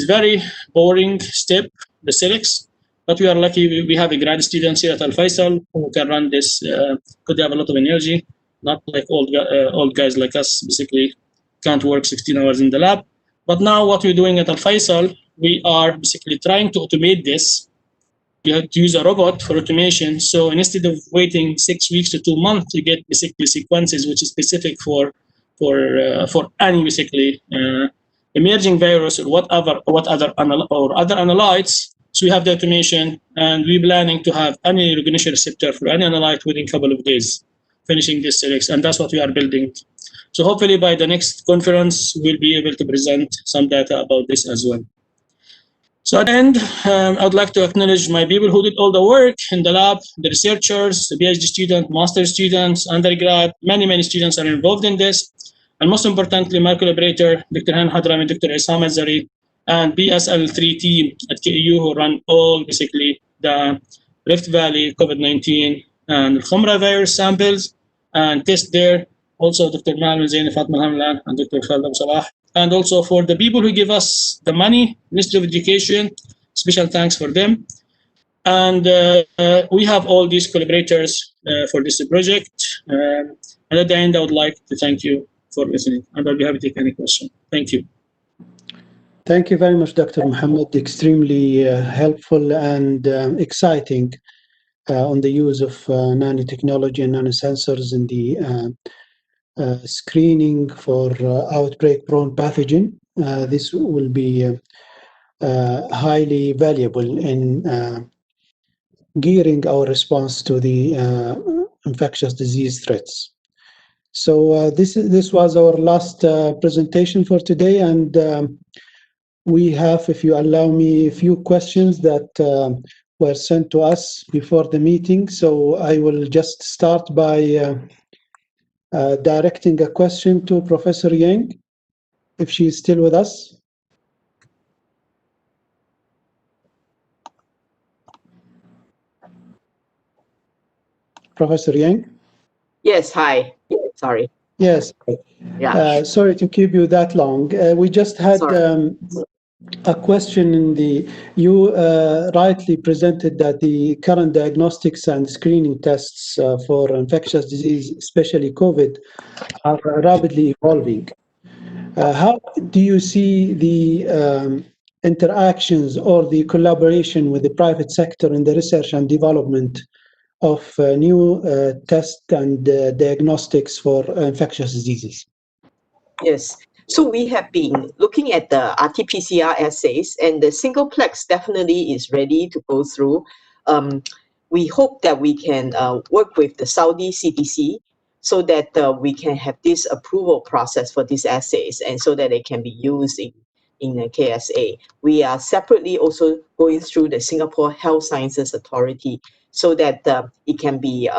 very boring step, the selects, but we are lucky we have a grad students here at Al Faisal who can run this, because they have a lot of energy, not like old guys like us, basically can't work 16 hours in the lab. But now what we're doing at Al Faisal, we are basically trying to automate this. You have to use a robot for automation. So instead of waiting 6 weeks to 2 months to get basically sequences which is specific for any basically emerging virus or other analytes. So we have the automation, and we're planning to have any recognition receptor for any analyte within a couple of days, finishing this selects, and that's what we are building. So hopefully by the next conference, we'll be able to present some data about this as well. So at the end, I'd like to acknowledge my people who did all the work in the lab, the researchers, the PhD students, master students, undergrad, many students are involved in this. And most importantly, my collaborator, Dr. Han Hadrami, Dr. Isam Azari, and BSL3 team at KU who run all basically the Rift Valley COVID-19 and Khumra virus samples and test there. also Dr. Malman Zaini Fatma Hamlan and Dr. Khalid Abu Salah, and also for the people who give us the money, Ministry of Education, special thanks for them. And we have all these collaborators for this project. And at the end, I would like to thank you for listening, and I'll be happy to take any question. Thank you. Thank you very much, Dr. Mohammed. Extremely helpful and exciting on the use of nanotechnology and nanosensors in the screening for outbreak-prone pathogen. This will be highly valuable in gearing our response to the infectious disease threats. So this was our last presentation for today, and we have, if you allow me, a few questions that were sent to us before the meeting. So I will just start by directing a question to Professor Yang, if she is still with us. Professor Yang? Yes, hi. Sorry. Yes. Yeah. Sorry to keep you that long. We just had a question in the, you rightly presented that the current diagnostics and screening tests for infectious disease, especially COVID, are rapidly evolving. How do you see the interactions or the collaboration with the private sector in the research and development of new tests and diagnostics for infectious diseases? Yes. So we have been looking at the RT-PCR assays, and the singleplex definitely is ready to go through. We hope that we can work with the Saudi CDC so that we can have this approval process for these assays, and so that they can be used in the KSA. We are separately also going through the Singapore Health Sciences Authority so that it can be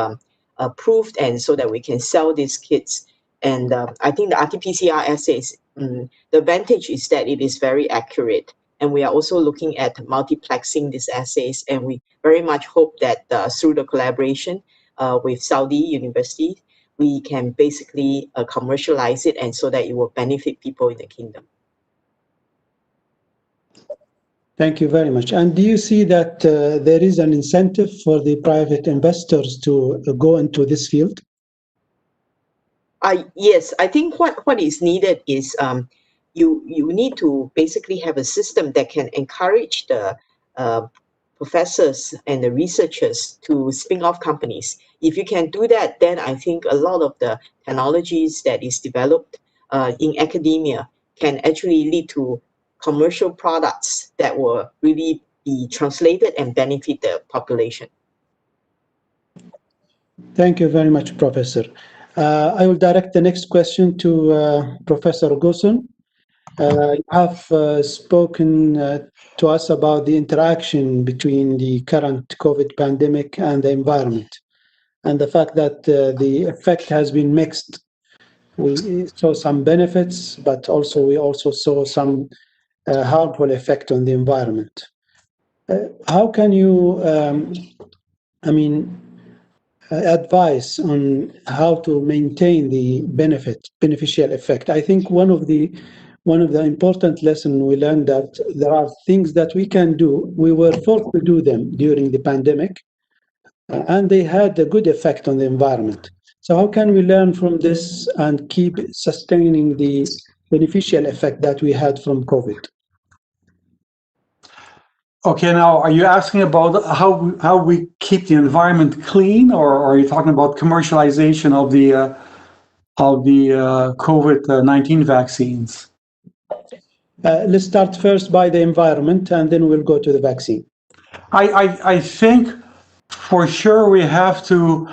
approved, and so that we can sell these kits. And I think the RT-PCR assays, the advantage is that it is very accurate. And we are also looking at multiplexing these assays. And we very much hope that through the collaboration with Saudi University, we can basically commercialize it, and so that it will benefit people in the kingdom. Thank you very much. And do you see that there is an incentive for the private investors to go into this field? Yes, I think what is needed is you need to basically have a system that can encourage the professors and the researchers to spin off companies. If you can do that, then I think a lot of the technologies that is developed in academia can actually lead to commercial products that will really be translated and benefit the population. Thank you very much, Professor. I will direct the next question to Professor Gosun. You have spoken to us about the interaction between the current COVID pandemic and the environment, and the fact that the effect has been mixed. We saw some benefits, but we also saw some harmful effect on the environment. How can you, advice on how to maintain the beneficial effect? I think one of the important lessons we learned that there are things that we can do. We were forced to do them during the pandemic, and they had a good effect on the environment. So how can we learn from this and keep sustaining the beneficial effect that we had from COVID? Okay, now are you asking about how we keep the environment clean, or are you talking about commercialization of the COVID-19 vaccines? Let's start first by the environment, and then we'll go to the vaccine. I think for sure we have to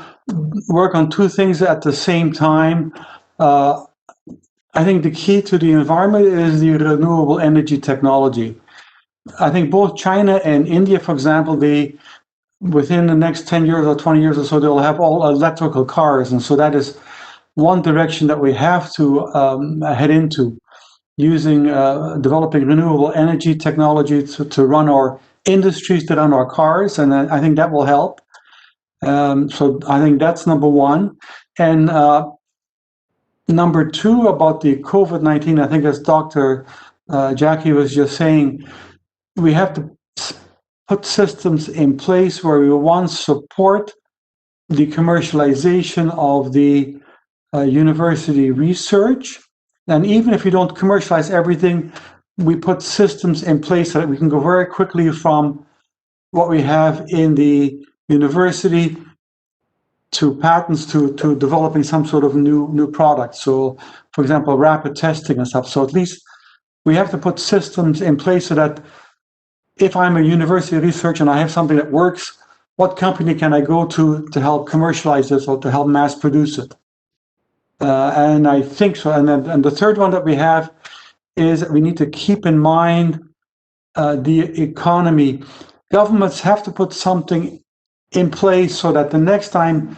work on two things at the same time. I think the key to the environment is the renewable energy technology. I think both China and India, for example, within the next 10 years or 20 years or so, they'll have all electrical cars. And so that is one direction that we have to head into, using developing renewable energy technology to run our industries, to run our cars. And I think that will help. So I think that's number one. And Number two, about the COVID-19, I think as Dr. Jackie was just saying, we have to put systems in place where we want to support the commercialization of the university research. And even if we don't commercialize everything, we put systems in place so that we can go very quickly from what we have in the university to patents to developing some sort of new product. So, for example, rapid testing and stuff. So at least we have to put systems in place so that if I'm a university researcher and I have something that works, what company can I go to help commercialize this or to help mass produce it? And I think so. And the third one that we have is that we need to keep in mind the economy. Governments have to put something in place so that the next time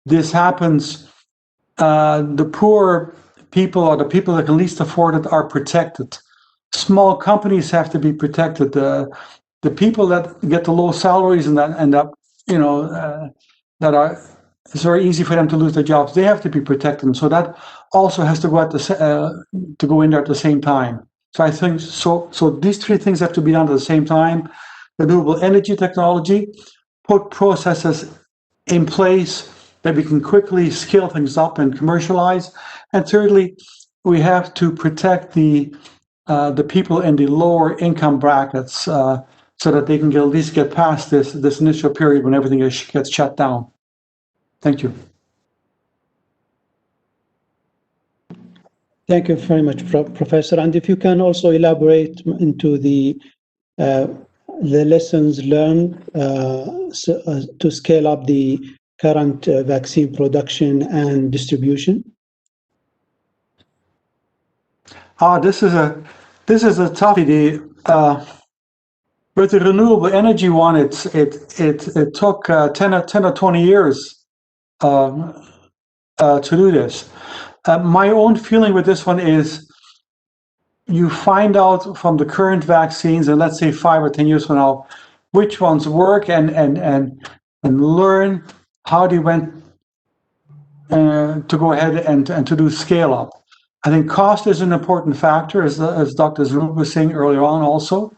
this happens, the poor people or the people that can least afford it are protected. Small companies have to be protected. The people that get the low salaries and that end up, that are, it's very easy for them to lose their jobs. They have to be protected. So that also has to go to go in there at the same time. So I think so these three things have to be done at the same time. Renewable energy technology, put processes in place that we can quickly scale things up and commercialize. And thirdly, we have to protect the people in the lower income brackets so that they can at least get past this initial period when everything gets shut down. Thank you. Thank you very much, Professor. And if you can also elaborate into the lessons learned to scale up the current vaccine production and distribution. This is a toughie. With the renewable energy one, it took 10 or 20 years to do this. My own feeling with this one is you find out from the current vaccines, and let's say 5 or 10 years from now, which ones work and learn how they went to go ahead and to do scale up. I think cost is an important factor, as Dr. Zerub was saying earlier on also.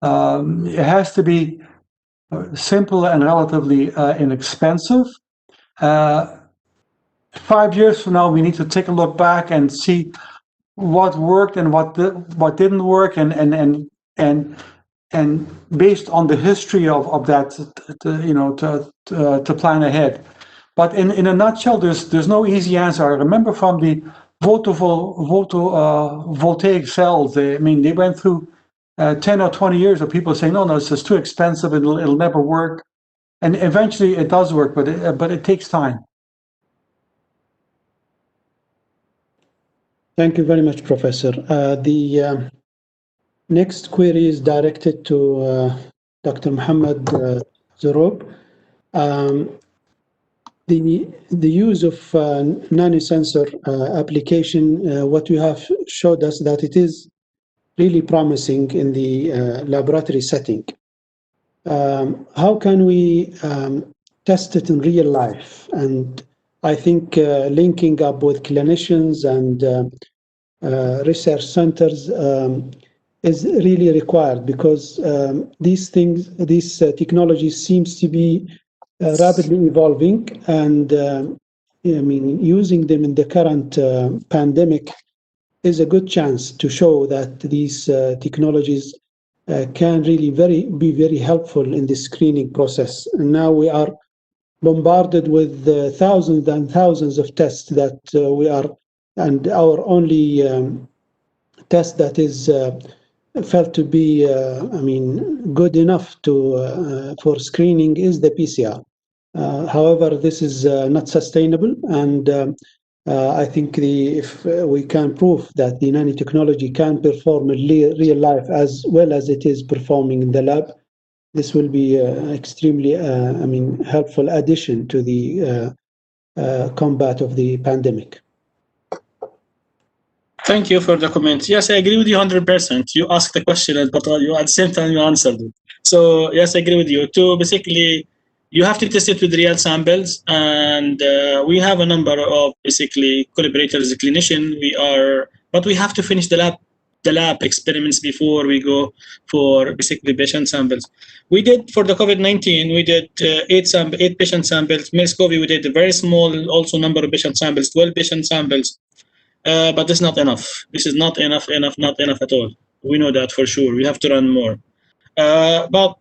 It has to be simple and relatively inexpensive. 5 years from now, we need to take a look back and see what worked and what didn't work, and based on the history of that, to plan ahead. But in a nutshell, there's no easy answer. I remember from the photovoltaic cells. They went through 10 or 20 years of people saying, no, this is too expensive. It'll never work, and eventually it does work, but it takes time. Thank you very much, Professor. The next query is directed to Dr. Mohammed Zerub. The use of nanosensor application, what you have showed us that it is really promising in the laboratory setting. How can we test it in real life? And I think linking up with clinicians and research centers is really required, because these technologies seems to be rapidly evolving, and using them in the current pandemic is a good chance to show that these technologies can really be very helpful in the screening process. And now we are bombarded with thousands and thousands of tests that we are, and our only test that is felt to be, good enough for screening is the PCR. However, this is not sustainable, and I think if we can prove that the nanotechnology can perform in real life as well as it is performing in the lab, this will be extremely, helpful addition to the combat of the pandemic. Thank you for the comment. Yes, I agree with you 100%. You asked the question, but you at the same time you answered it. So yes, I agree with you. To basically you have to test it with real samples, and we have a number of basically collaborators, clinician. But we have to finish the lab experiments before we go for basically patient samples. We did for the COVID-19, we did 8 patient samples. MERS-CoV, we did a very small also number of patient samples, 12 patient samples. But this is not enough. This is not enough at all. We know that for sure. We have to run more. But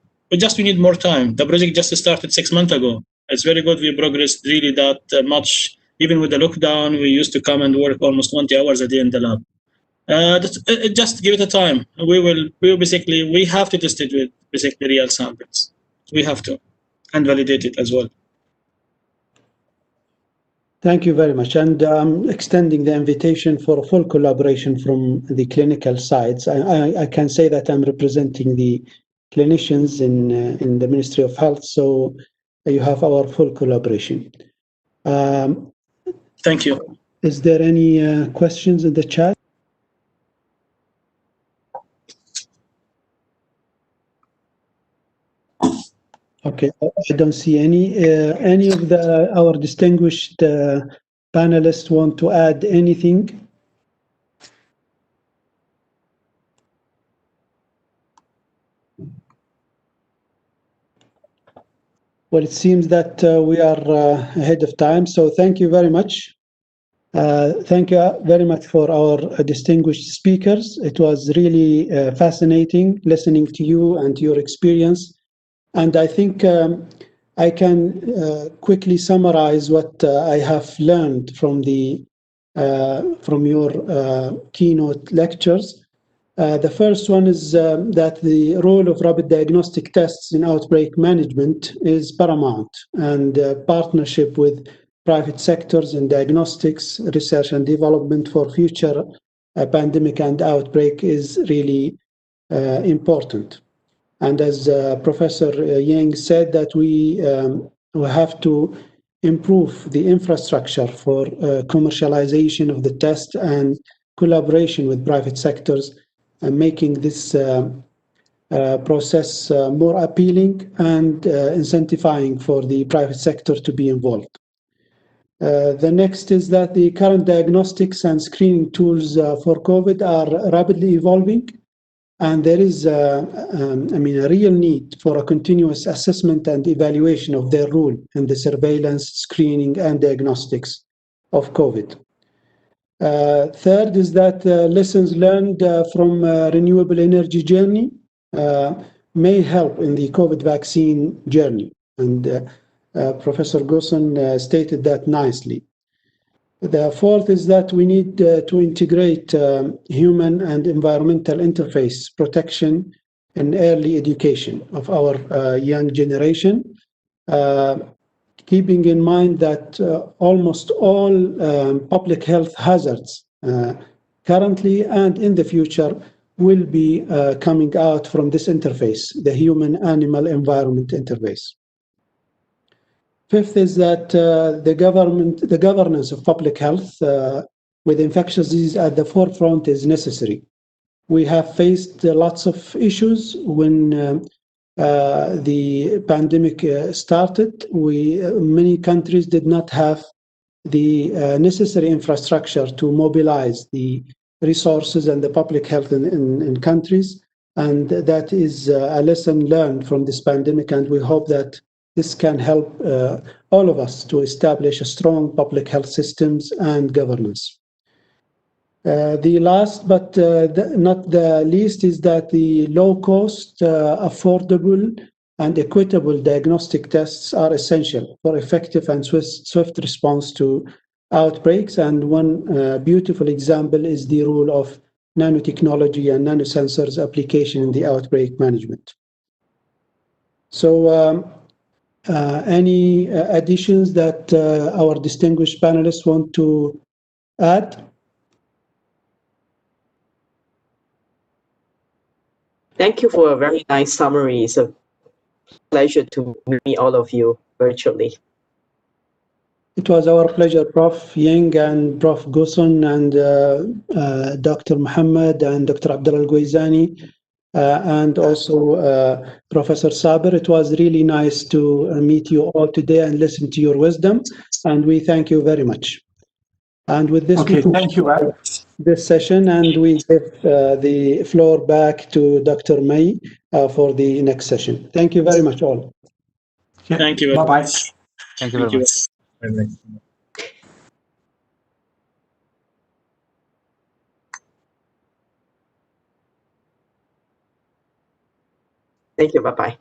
we need more time. The project just started 6 months ago. It's very good. We progressed really that much. Even with the lockdown, we used to come and work almost 20 hours a day in the lab. Just give it a time. We have to test it with basically real samples. We have to, and validate it as well. Thank you very much. And extending the invitation for full collaboration from the clinical sides. I can say that I'm representing the clinicians in the Ministry of Health, so you have our full collaboration. Thank you. Is there any questions in the chat? Okay, I don't see any. Any of our distinguished panelists want to add anything? Well, it seems that we are ahead of time, so thank you very much. Thank you very much for our distinguished speakers. It was really fascinating listening to you and your experience. And I think I can quickly summarize what I have learned from your keynote lectures. The first one is that the role of rapid diagnostic tests in outbreak management is paramount, and partnership with private sectors in diagnostics, research and development for future pandemic and outbreak is really important. And as Professor Yang said, that we have to improve the infrastructure for commercialization of the test and collaboration with private sectors, and making this process more appealing and incentivizing for the private sector to be involved. The next is that the current diagnostics and screening tools for COVID are rapidly evolving. And there is, a real need for a continuous assessment and evaluation of their role in the surveillance, screening, and diagnostics of COVID. Third is that lessons learned from renewable energy journey may help in the COVID vaccine journey. And Professor Ghosn stated that nicely. The fourth is that we need to integrate human and environmental interface protection in early education of our young generation, keeping in mind that almost all public health hazards currently and in the future will be coming out from this interface, the human-animal environment interface. Fifth is that the governance of public health with infectious disease at the forefront is necessary. We have faced lots of issues when the pandemic started. Many countries did not have the necessary infrastructure to mobilize the resources and the public health in countries. And that is a lesson learned from this pandemic, and we hope that this can help all of us to establish a strong public health systems and governance. The last but not the least is that the low-cost, affordable, and equitable diagnostic tests are essential for effective and swift response to outbreaks. And one beautiful example is the role of nanotechnology and nanosensors application in the outbreak management. So, any additions that our distinguished panelists want to add? Thank you for a very nice summary. It's a pleasure to meet all of you virtually. It was our pleasure, Prof. Yang and Prof. Ghosn and Dr. Muhammad and Dr. Abdullah Al-Gwaizani. and also Professor Saber. It was really nice to meet you all today and listen to your wisdom, and we thank you very much. And with this, Okay, thank you. This session, and we give the floor back to Dr. May for the next session. Thank you very much, all. Thank you. Bye-bye. Thank you very much. Thank you. Bye-bye.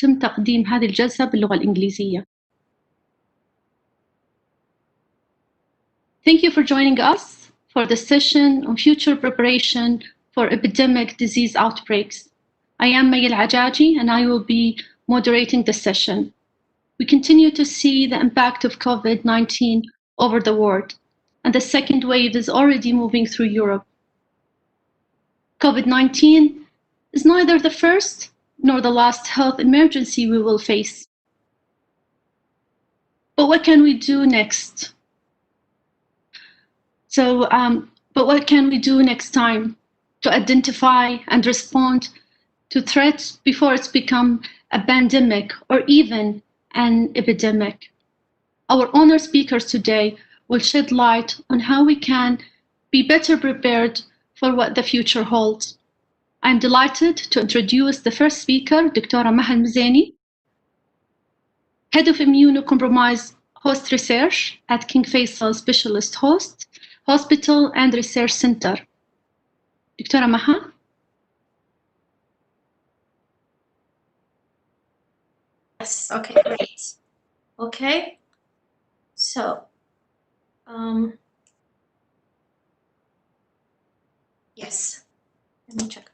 يتم تقديم هذه الجلسة باللغة الإنجليزية. Thank you for joining us for the session on future preparation for epidemic disease outbreaks. I am Maya Al-Ajaji and I will be moderating the session. We continue to see the impact of COVID-19 over the world, and the second wave is already moving through Europe. COVID-19 is neither the first nor the last health emergency we will face. But what can we do next? But what can we do next time to identify and respond to threats before it's become a pandemic or even an epidemic? Our honored speakers today will shed light on how we can be better prepared for what the future holds. I'm delighted to introduce the first speaker, Dr. Maha Al-Mizani, Head of Immunocompromised Host Research at King Faisal Specialist Hospital and Research Center. Dr. Maha? Yes, okay, great. Okay, so, yes, let me check.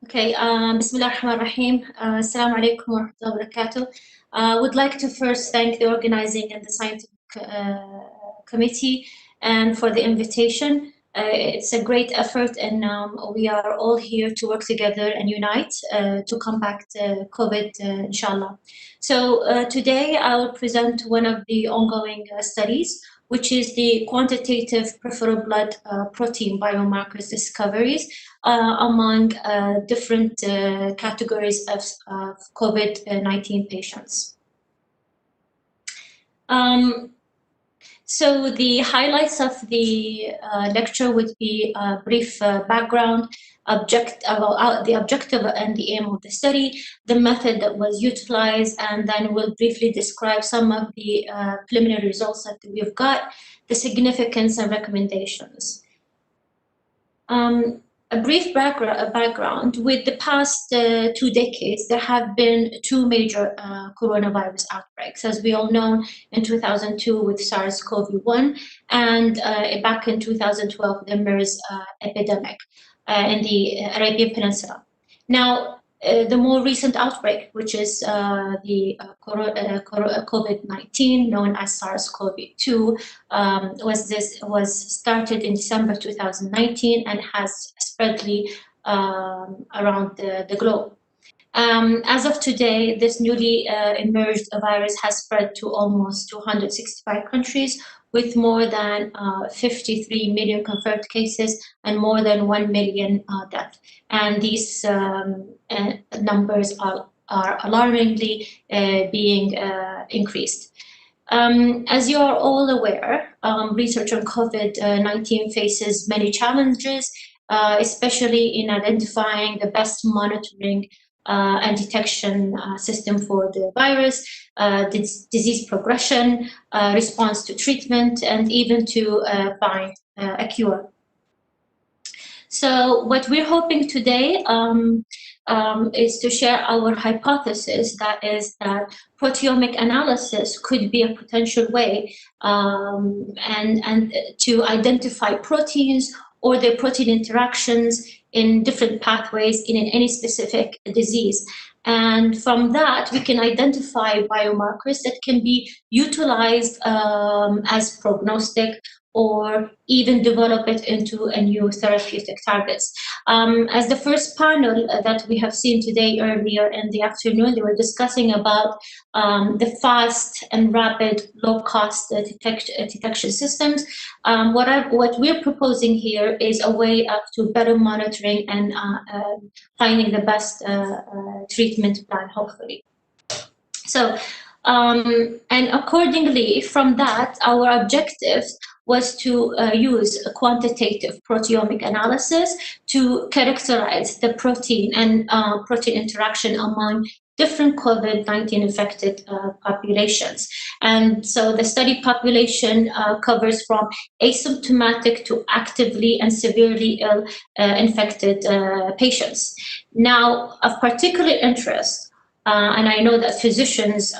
Okay, Bismillah ar-Rahman ar-Rahim. Assalamu alaikum wa rahmatullahi wa barakatuh. I would like to first thank the organizing and the scientific committee and for the invitation. It's a great effort, and we are all here to work together and unite to combat COVID, inshallah. So today I will present one of the ongoing studies, which is the quantitative peripheral blood protein biomarkers discoveries among different categories of COVID-19 patients. So the highlights of the lecture would be a brief background, the objective and the aim of the study, the method that was utilized, and then we'll briefly describe some of the preliminary results that we've got, the significance and recommendations. A brief background, with the past 2 decades, there have been 2 major coronavirus outbreaks, as we all know, in 2002 with SARS-CoV-1 and back in 2012, the MERS epidemic in the Arabian Peninsula. Now, the more recent outbreak, which is the COVID-19, known as SARS-CoV-2, was started in December 2019 and has spreadly around the globe. As of today, this newly emerged virus has spread to almost 265 countries, with more than 53 million confirmed cases and more than 1 million deaths. And these numbers are alarmingly being increased. As you are all aware, research on COVID-19 faces many challenges, especially in identifying the best monitoring and detection system for the virus, disease progression, response to treatment, and even to find a cure. So what we're hoping today is to share our hypothesis, that is that proteomic analysis could be a potential way and to identify proteins or their protein interactions in different pathways in any specific disease. And from that, we can identify biomarkers that can be utilized as prognostic or even develop it into a new therapeutic targets. As the first panel that we have seen today earlier in the afternoon, they were discussing about the fast and rapid low-cost detection systems. What we're proposing here is a way up to better monitoring and finding the best treatment plan, hopefully. So, and accordingly, from that, our objectives was to use a quantitative proteomic analysis to characterize the protein and protein interaction among different COVID-19 infected populations. And so the study population covers from asymptomatic to actively and severely ill infected patients. Now, of particular interest and I know that physicians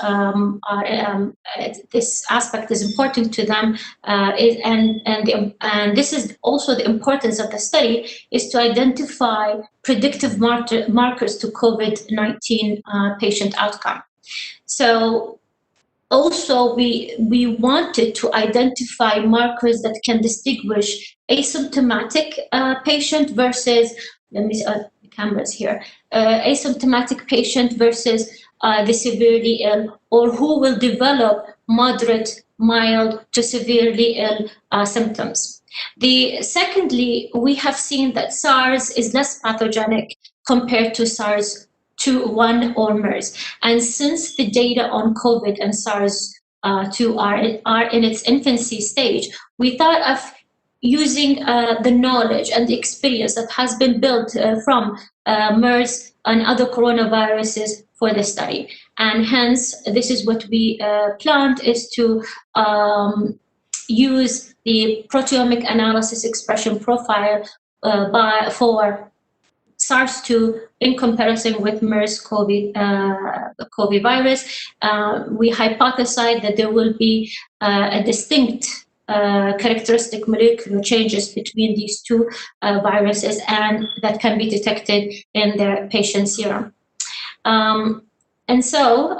this aspect is important to them, and this is also the importance of the study, is to identify predictive markers to COVID-19 patient outcome. So also we wanted to identify markers that can distinguish asymptomatic patient versus, let me see, the cameras here, asymptomatic patient versus the severely ill, or who will develop moderate, mild to severely ill symptoms. Secondly, we have seen that SARS is less pathogenic compared to SARS-2 or MERS. And since the data on COVID and SARS-2 are in its infancy stage, we thought of using the knowledge and the experience that has been built from MERS and other coronaviruses for the study. And hence, this is what we planned, is to use the proteomic analysis expression profile for SARS-2 in comparison with MERS-CoV virus. We hypothesized that there will be a distinct characteristic molecular changes between these two viruses, and that can be detected in the patient serum. And so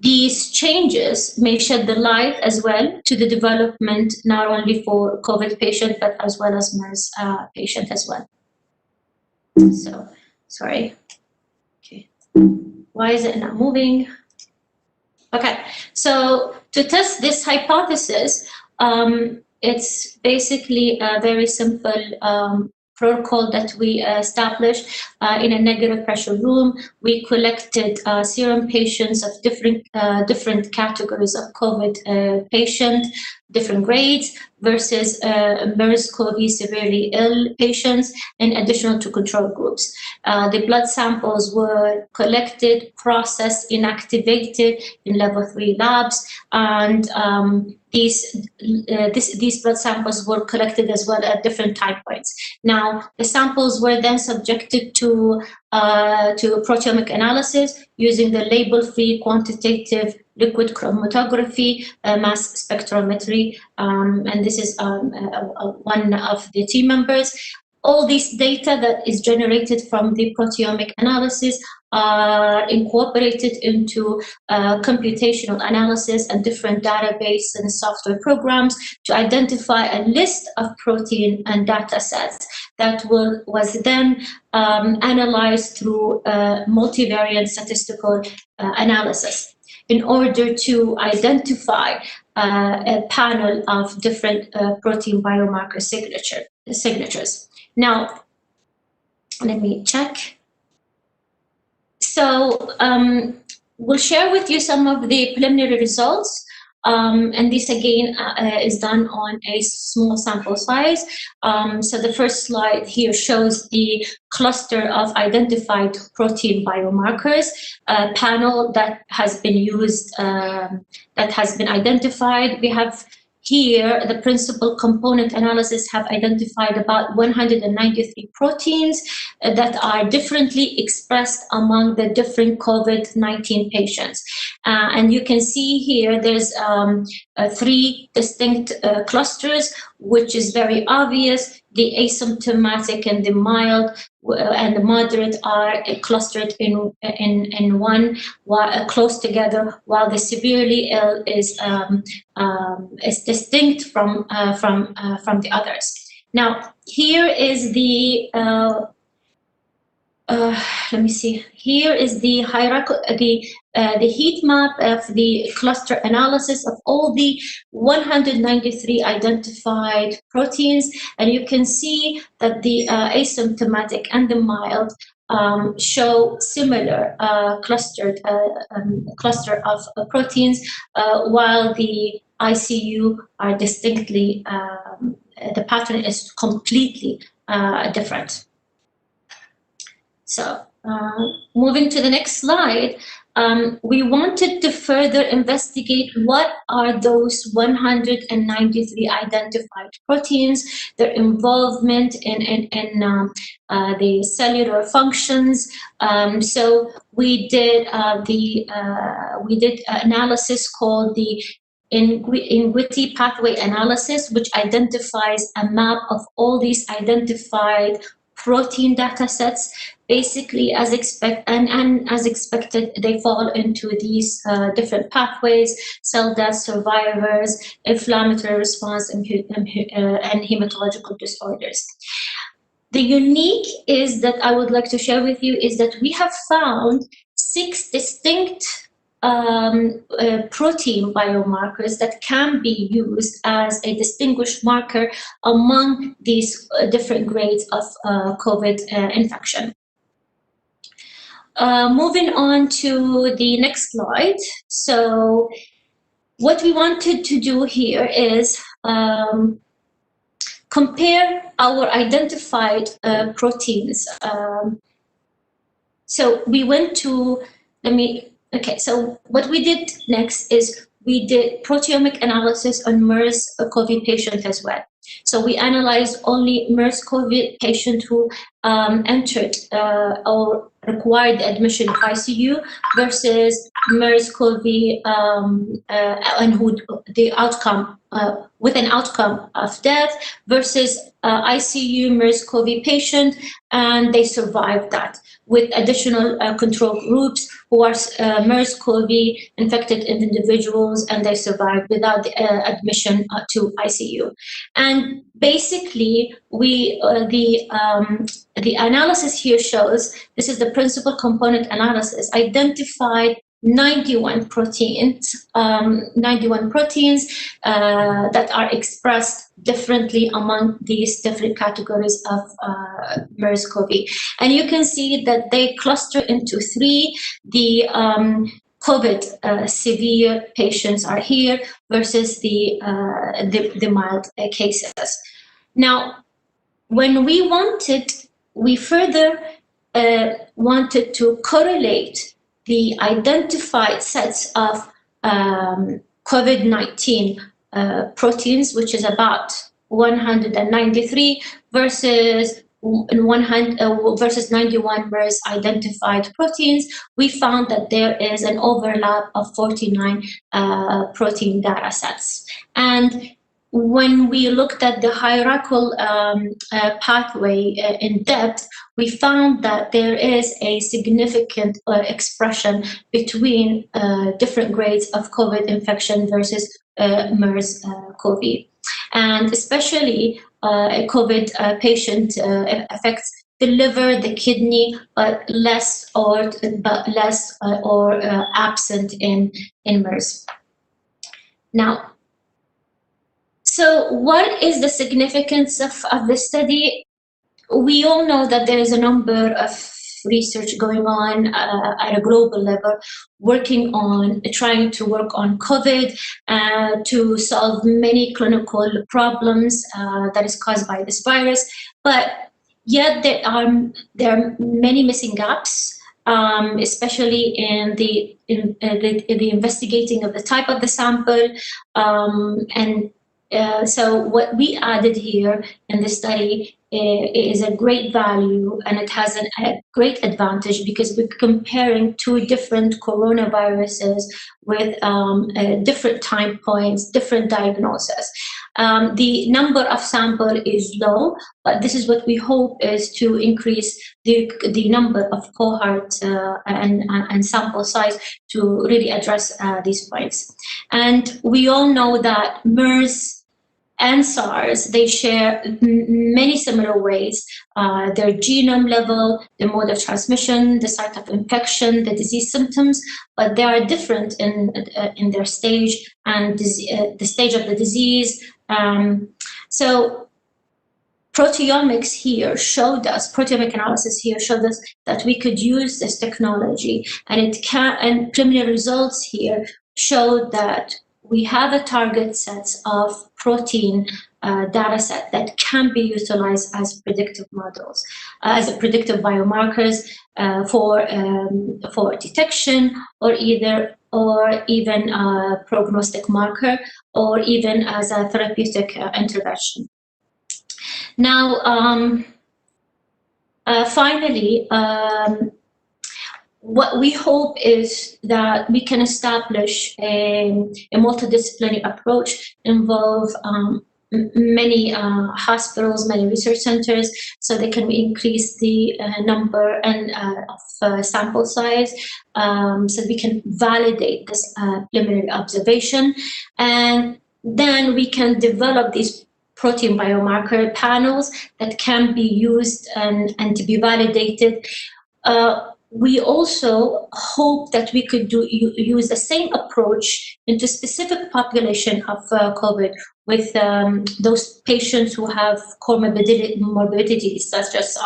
these changes may shed the light as well to the development not only for COVID patient, but as well as MERS patient as well. So, sorry. Okay. Why is it not moving? Okay, so to test this hypothesis, it's basically a very simple protocol that we established in a negative pressure room. We collected serum patients of different categories of COVID patient, different grades, versus MERS-CoV severely ill patients, in addition to control groups. The blood samples were collected, processed, inactivated in level 3 labs, and these blood samples were collected as well at different time points. Now, the samples were then subjected to proteomic analysis using the label-free quantitative liquid chromatography, mass spectrometry, and this is one of the team members. All this data that is generated from the proteomic analysis are incorporated into computational analysis and different database and software programs to identify a list of protein and data sets that was then analyzed through multivariate statistical analysis in order to identify a panel of different protein biomarker signatures. Now, let me check. So we'll share with you some of the preliminary results. And this again is done on a small sample size. So the first slide here shows the cluster of identified protein biomarkers panel that has been used, that has been identified. We have here the principal component analysis have identified about 193 proteins that are differently expressed among the different COVID-19 patients. And you can see here there's 3 distinct clusters, which is very obvious. The asymptomatic and the mild and the moderate are clustered in one, while close together, while the severely ill is distinct from the others. Now, here is the let me see. Here is the the heat map of the cluster analysis of all the 193 identified proteins, and you can see that the asymptomatic and the mild show similar cluster of proteins, while the ICU are distinctly, the pattern is completely different. So moving to the next slide, we wanted to further investigate what are those 193 identified proteins, their involvement in the cellular functions. So we did analysis called the Inguity pathway analysis, which identifies a map of all these identified protein data sets. Basically, as expected, they fall into these different pathways: cell death, survivors, inflammatory response, and hematological disorders. The unique is that I would like to share with you is that we have found 6 distinct protein biomarkers that can be used as a distinguished marker among these different grades of COVID infection. Moving on to the next slide. So what we wanted to do here is compare our identified proteins. So we went to, so what we did next is we did proteomic analysis on MERS-CoV patients as well. So we analyzed only MERS-CoV patients who entered or required admission of ICU versus MERS-CoV and who the outcome with an outcome of death versus ICU MERS-CoV patient, and they survived that, with additional control groups who are MERS-CoV infected individuals, and they survived without the admission to ICU. And basically, the analysis here shows, this is the principal component analysis, identified 91 proteins that are expressed differently among these different categories of MERS-CoV. And you can see that they cluster into 3. The COVID severe patients are here versus the mild cases. Now, when we further wanted to correlate the identified sets of COVID-19 proteins, which is about 193 versus 91 MERS identified proteins, we found that there is an overlap of 49 protein data sets. And when we looked at the hierarchical pathway in depth, we found that there is a significant expression between different grades of COVID infection versus MERS-CoV. And especially a COVID patient affects the liver, the kidney, but less or absent in MERS. Now, so what is the significance of the study? We all know that there is a number of research going on at a global level, trying to work on COVID to solve many clinical problems that is caused by this virus. But yet there are many missing gaps, especially in the investigating of the type of the sample. So what we added here in the study is a great value, and it has a great advantage because we're comparing 2 different coronaviruses with different time points, different diagnoses. The number of sample is low, but this is what we hope is to increase the number of cohorts and sample size to really address these points. And we all know that MERS and SARS, they share many similar ways, their genome level, the mode of transmission, the site of infection, the disease symptoms, but they are different in their stage and the stage of the disease. So proteomics here showed us, proteomic analysis here showed us that we could use this technology, and preliminary results here showed that we have a target set of protein data set that can be utilized as predictive models, as predictive biomarkers for detection, or even a prognostic marker, or even as a therapeutic intervention. Now, finally, what we hope is that we can establish a multidisciplinary approach, involve many hospitals, many research centers, so they can increase the number and of sample size, so we can validate this preliminary observation, and then we can develop these protein biomarker panels that can be used and to be validated. We also hope that we could use the same approach into specific population of COVID, with those patients who have comorbidities such as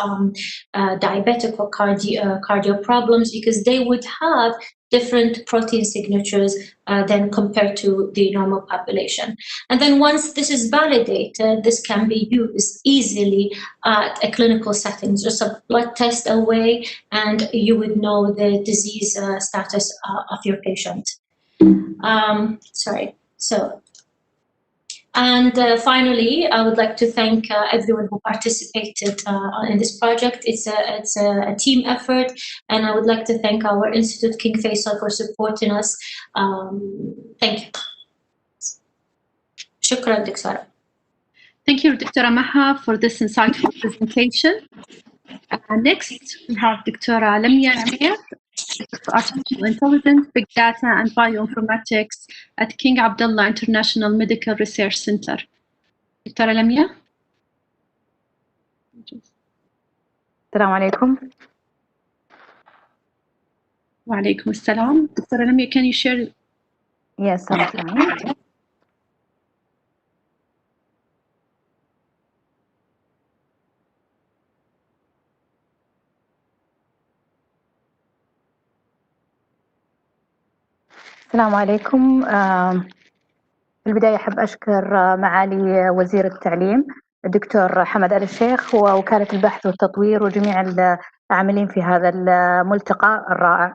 diabetic or cardio problems, because they would have different protein signatures than compared to the normal population. And then once this is validated, this can be used easily at a clinical setting, just a blood test away, and you would know the disease status of your patient. Finally, I would like to thank everyone who participated in this project. It's a team effort, and I would like to thank our Institute King Faisal for supporting us. Thank you. شكرا دكتورة. Thank you, Dr. Maha, for this insightful presentation. Next, we have Dr. Lamia Amir, Artificial Intelligence, Big Data, and Bioinformatics at King Abdullah International Medical Research Center. Dr. Lamia? Assalamu alaikum. Wa alaikum assalam. Dr. Lamia, can you share? Yes, I'm trying. السلام عليكم. في البداية أحب أشكر معالي وزير التعليم الدكتور حمد آل الشيخ ووكالة البحث والتطوير وجميع العاملين في هذا الملتقى الرائع.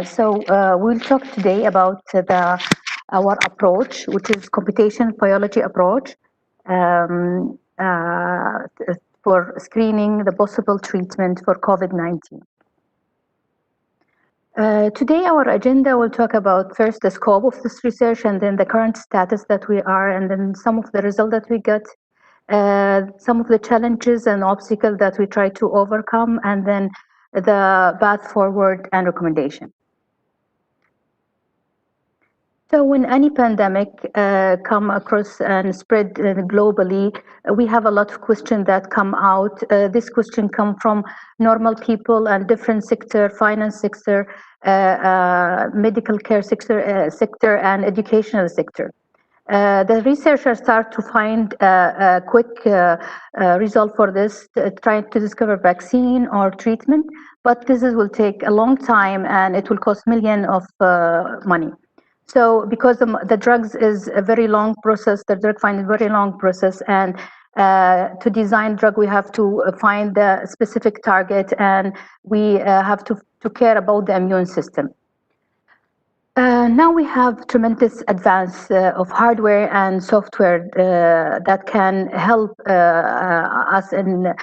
So we'll talk today about our approach, which is computational biology approach for screening the possible treatment for COVID-19. Today our agenda will talk about first the scope of this research, and then the current status that we are, and then some of the results that we got, some of the challenges and obstacles that we try to overcome, and then the path forward and recommendation. So when any pandemic come across and spread globally, we have a lot of questions that come out. This question come from normal people and different sector, finance sector, medical care sector, and educational sector. The researchers start to find a quick result for this, trying to discover vaccine or treatment, but this will take a long time and it will cost millions of money. So because the drugs is a very long process, the drug finding is a very long process, and to design drug we have to find the specific target, and we have to care about the immune system. Now we have tremendous advance of hardware and software that can help us in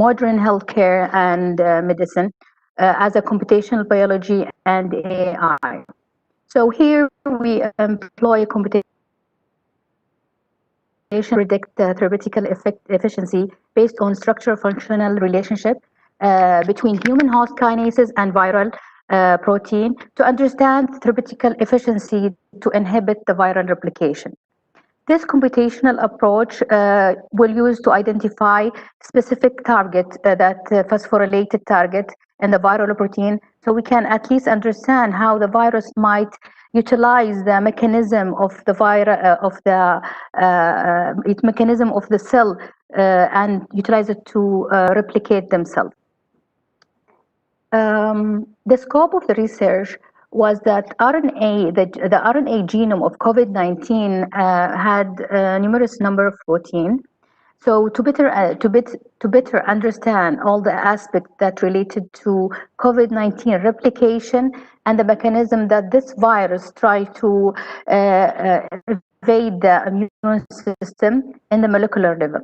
modern healthcare and medicine as a computational biology and AI. So here we employ computation to predict theoretical efficiency based on structural functional relationship between human host kinases and viral protein to understand theoretical efficiency to inhibit the viral replication. This computational approach will use to identify specific target, that phosphorylated target in the viral protein, so we can at least understand how the virus might utilize the mechanism of the mechanism of the cell and utilize it to replicate themselves. The scope of the research was that RNA, the RNA genome of COVID-19 had a numerous number of proteins. So to better understand all the aspects that related to COVID-19 replication and the mechanism that this virus tried to evade the immune system in the molecular level.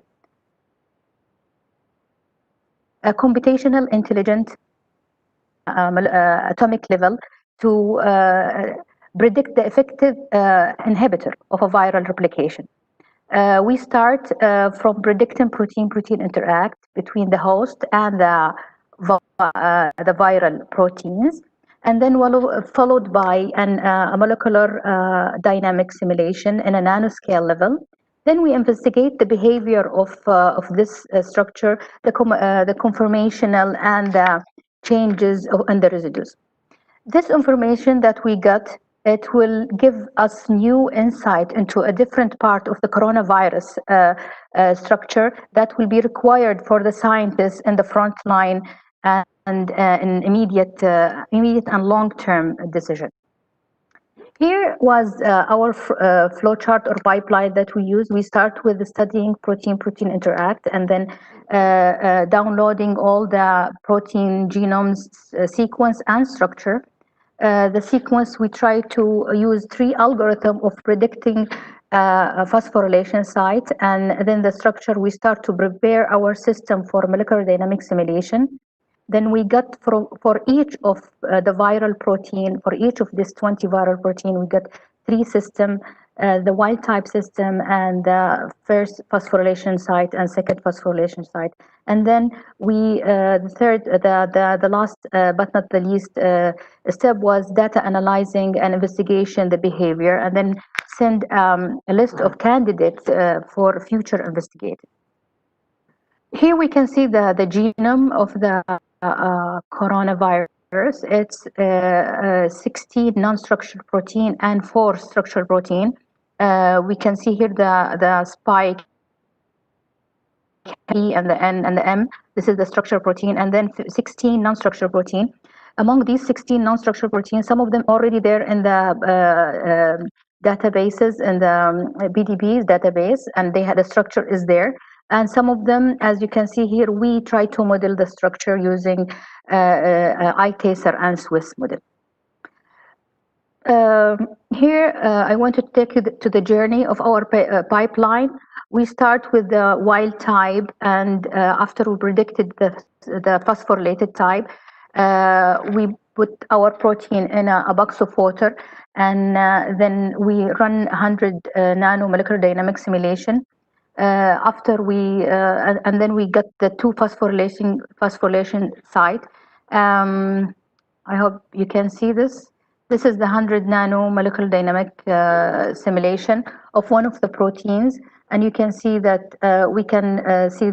A computational intelligent atomic level to predict the effective inhibitor of a viral replication. We start from predicting protein-protein interact between the host and the viral proteins, and then followed by a molecular dynamic simulation in a nanoscale level. Then we investigate the behavior of this structure, the conformational and the changes in the residues. This information that we got, it will give us new insight into a different part of the coronavirus structure that will be required for the scientists in the front line and in immediate and long-term decision. Here was our flowchart or pipeline that we use. We start with studying protein-protein interact and then downloading all the protein genomes sequence and structure. The sequence, we try to use 3 algorithms of predicting phosphorylation site, and then the structure, we start to prepare our system for molecular dynamic simulation. Then we got for each of the viral protein, for each of this 20 viral protein, we got 3 systems, the wild type system and the first phosphorylation site and second phosphorylation site. And then we, the last but not the least step was data analyzing and investigation the behavior, and then send a list of candidates for future investigation. Here we can see the genome of the coronavirus. It's 16 non-structured protein and 4 structural protein. We can see here the spike E and the N and the M. This is the structural protein, and then 16 non-structured protein. Among these 16 non-structured proteins, some of them already there in the databases, in the PDBs database, and they had the structure is there. And some of them, as you can see here, we try to model the structure using iTaser and Swiss model. Here, I want to take you to the journey of our pipeline. We start with the wild type, and after we predicted the phosphorylated type, we put our protein in a box of water, and then we run 100 nanomolecular dynamic simulation. After we and then we got the 2 phosphorylation site. I hope you can see this. This is the 100 nanomolecular dynamic simulation of one of the proteins, and you can see that we can see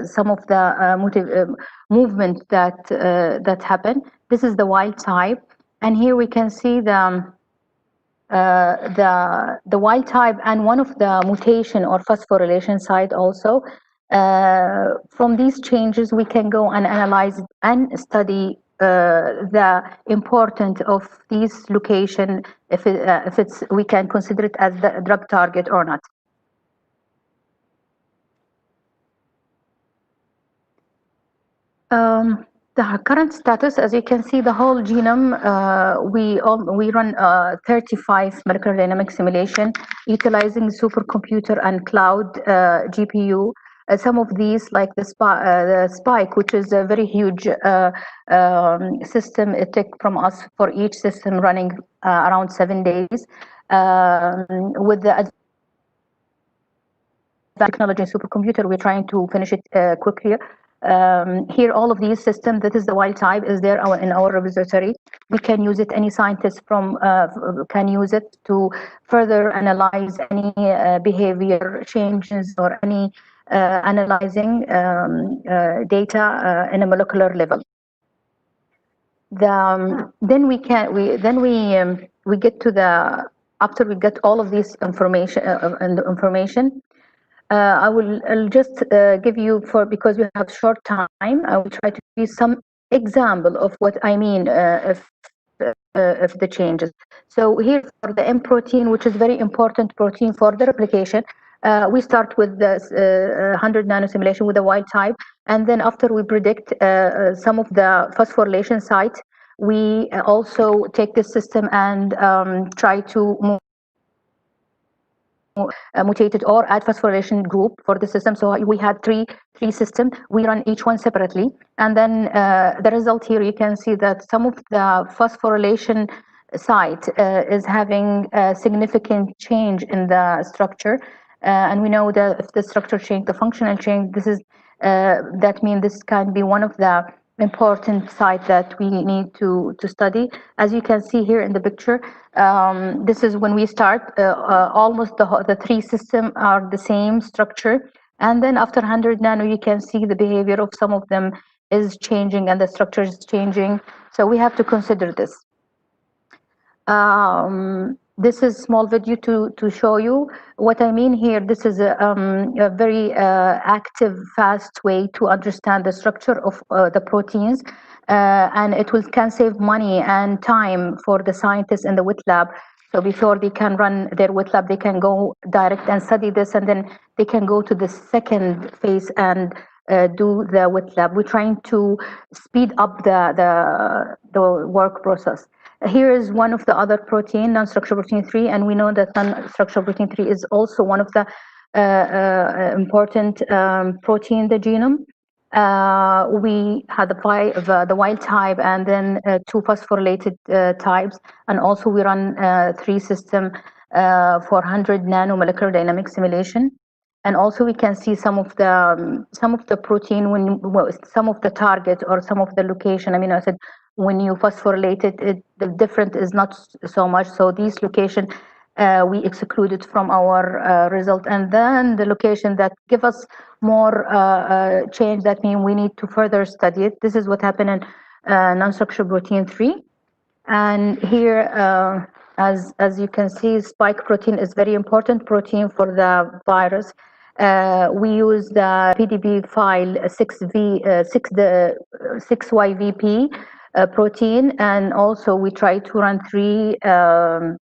some of the movement that happened. This is the wild type, and here we can see the wild type and one of the mutation or phosphorylation site also. From these changes, we can go and analyze and study the importance of these location, if it's we can consider it as the drug target or not. The current status, as you can see, the whole genome, we run 35 molecular dynamic simulation utilizing supercomputer and cloud GPU. Some of these, like the Spike, which is a very huge system, it took from us for each system running around 7 days. With the technology supercomputer, we're trying to finish it quickly. Here, all of these systems, that is the wild type, is there in our repository. We can use it, any scientist can use it to further analyze any behavior changes or any analyzing data in a molecular level. Then we get to the, after we get all of this information, I'll just give you, because we have short time, I will try to give you some example of what I mean. If the changes. So here for the M protein, which is very important protein for the replication, we start with the 100 nano simulation with the wild type, and then after we predict some of the phosphorylation sites, we also take this system and try to mutated or add phosphorylation group for the system. So we had three systems. We run each one separately, and then the result here, you can see that some of the phosphorylation site is having a significant change in the structure, and we know that if the structure change, the functional change, this is that means this can be one of the important site that we need to study. As you can see here in the picture, this is when we start, almost the three systems are the same structure, and then after 100 nano you can see the behavior of some of them is changing and the structure is changing, so we have to consider this. This is small video to show you what I mean here. This is a very active, fast way to understand the structure of the proteins, and it can save money and time for the scientists in the wet lab. So before they can run their wet lab, they can go direct and study this, and then they can go to the second phase and do the wet lab. We're trying to speed up the work process. Here is one of the other protein, non-structural protein 3, and we know that non-structural protein 3 is also one of the important protein in the genome. We had the wild type and then 2 phosphorylated types, and also we run 3 system for 100 nanomolecular dynamic simulation. And also we can see some of the protein some of the target or some of the location amino acid. When you phosphorylate it, the difference is not so much. So these location we excluded from our result, and then the location that give us more change, that means we need to further study it. This is what happened in non-structural protein 3, and here as you can see, spike protein is very important protein for the virus. We use the PDB file 6YVP protein, and also we try to run 3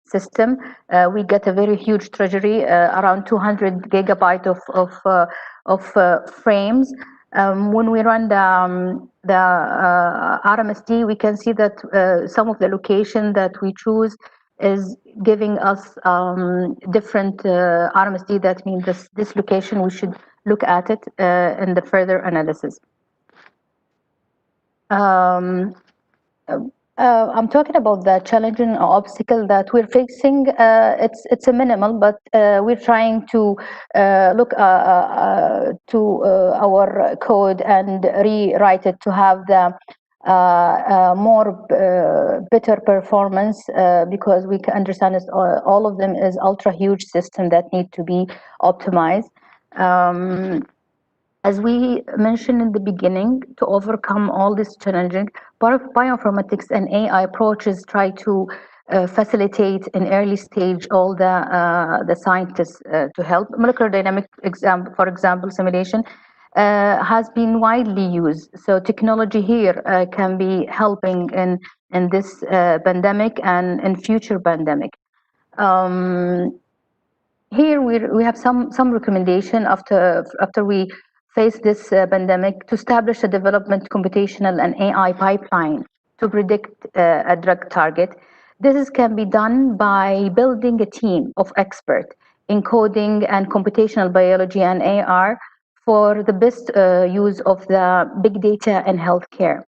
system. We get a very huge treasury, around 200 gigabyte of frames. When we run the RMSD, we can see that some of the location that we choose is giving us different RMSD. That means this location, we should look at it in the further analysis. I'm talking about the challenging obstacle that we're facing. It's a minimal, but we're trying to look to our code and rewrite it to have the more better performance, because we can understand all of them is ultra huge system that need to be optimized. As we mentioned in the beginning, to overcome all this challenging, bioinformatics and AI approaches try to facilitate in early stage all the scientists to help. Molecular dynamic for example, simulation has been widely used. So technology here can be helping in this pandemic and in future pandemic. Here we have some recommendation after we face this pandemic, to establish a development computational and AI pipeline to predict a drug target. This can be done by building a team of experts in coding and computational biology and AR for the best use of the big data in healthcare.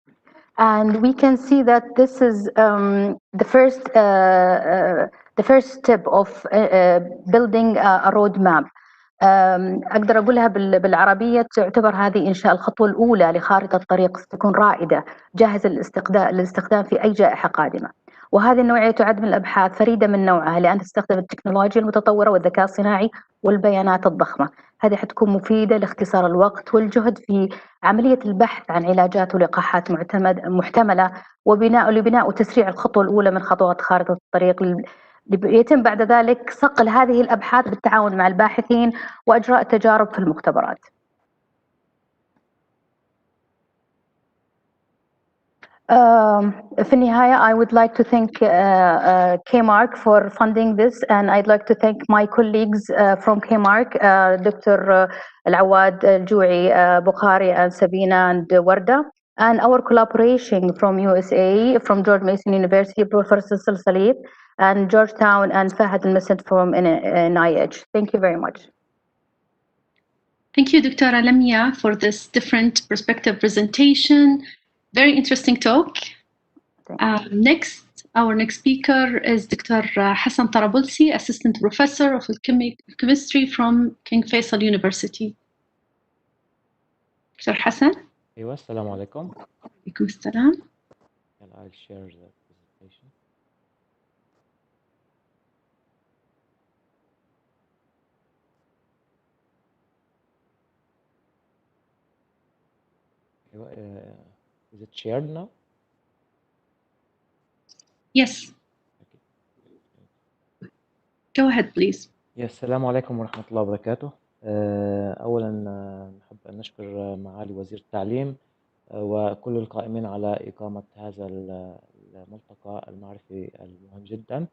And we can see that this is the first step of building a roadmap. أقدر أقولها بالعربية، تعتبر هذه إنشاء الخطوة الأولى لخارطة طريق تكون رائدة جاهزة للاستخدام في أي جائحة قادمة. وهذه النوعية تعد من الأبحاث فريدة من نوعها، لأن تستخدم التكنولوجيا المتطورة والذكاء الصناعي والبيانات الضخمة. هذه حتكون مفيدة لاختصار الوقت والجهد في عملية البحث عن علاجات ولقاحات محتملة، لبناء وتسريع الخطوة الأولى من خطوات خارطة الطريق. يتم بعد ذلك صقل هذه الأبحاث بالتعاون مع الباحثين وإجراء تجارب في المختبرات. في النهاية I would like to thank KMark for funding this, and I'd like to thank my colleagues from KMark, Dr. العواد الجوعي Bukhari and Sabina and Warda, and our collaboration from USA, from George Mason University, Professor Salsalit, and Georgetown, and Fahad al-Masad from NIH. Thank you very much. Thank you, Dr. Lamia, for this different perspective presentation. Very interesting talk. Our next speaker is Dr. Hassan Tarabulsi, Assistant Professor of Chemistry from King Faisal University. Dr. Hassan? أيوة السلام عليكم. عليكم السلام. And I'll share the presentation. Is it shared now? Yes. Okay. Go ahead, please. Yes, السلام عليكم ورحمة الله وبركاته. أولا نحب أن نشكر معالي وزير التعليم وكل القائمين على إقامة هذا الملتقى المعرفي المهم جدا،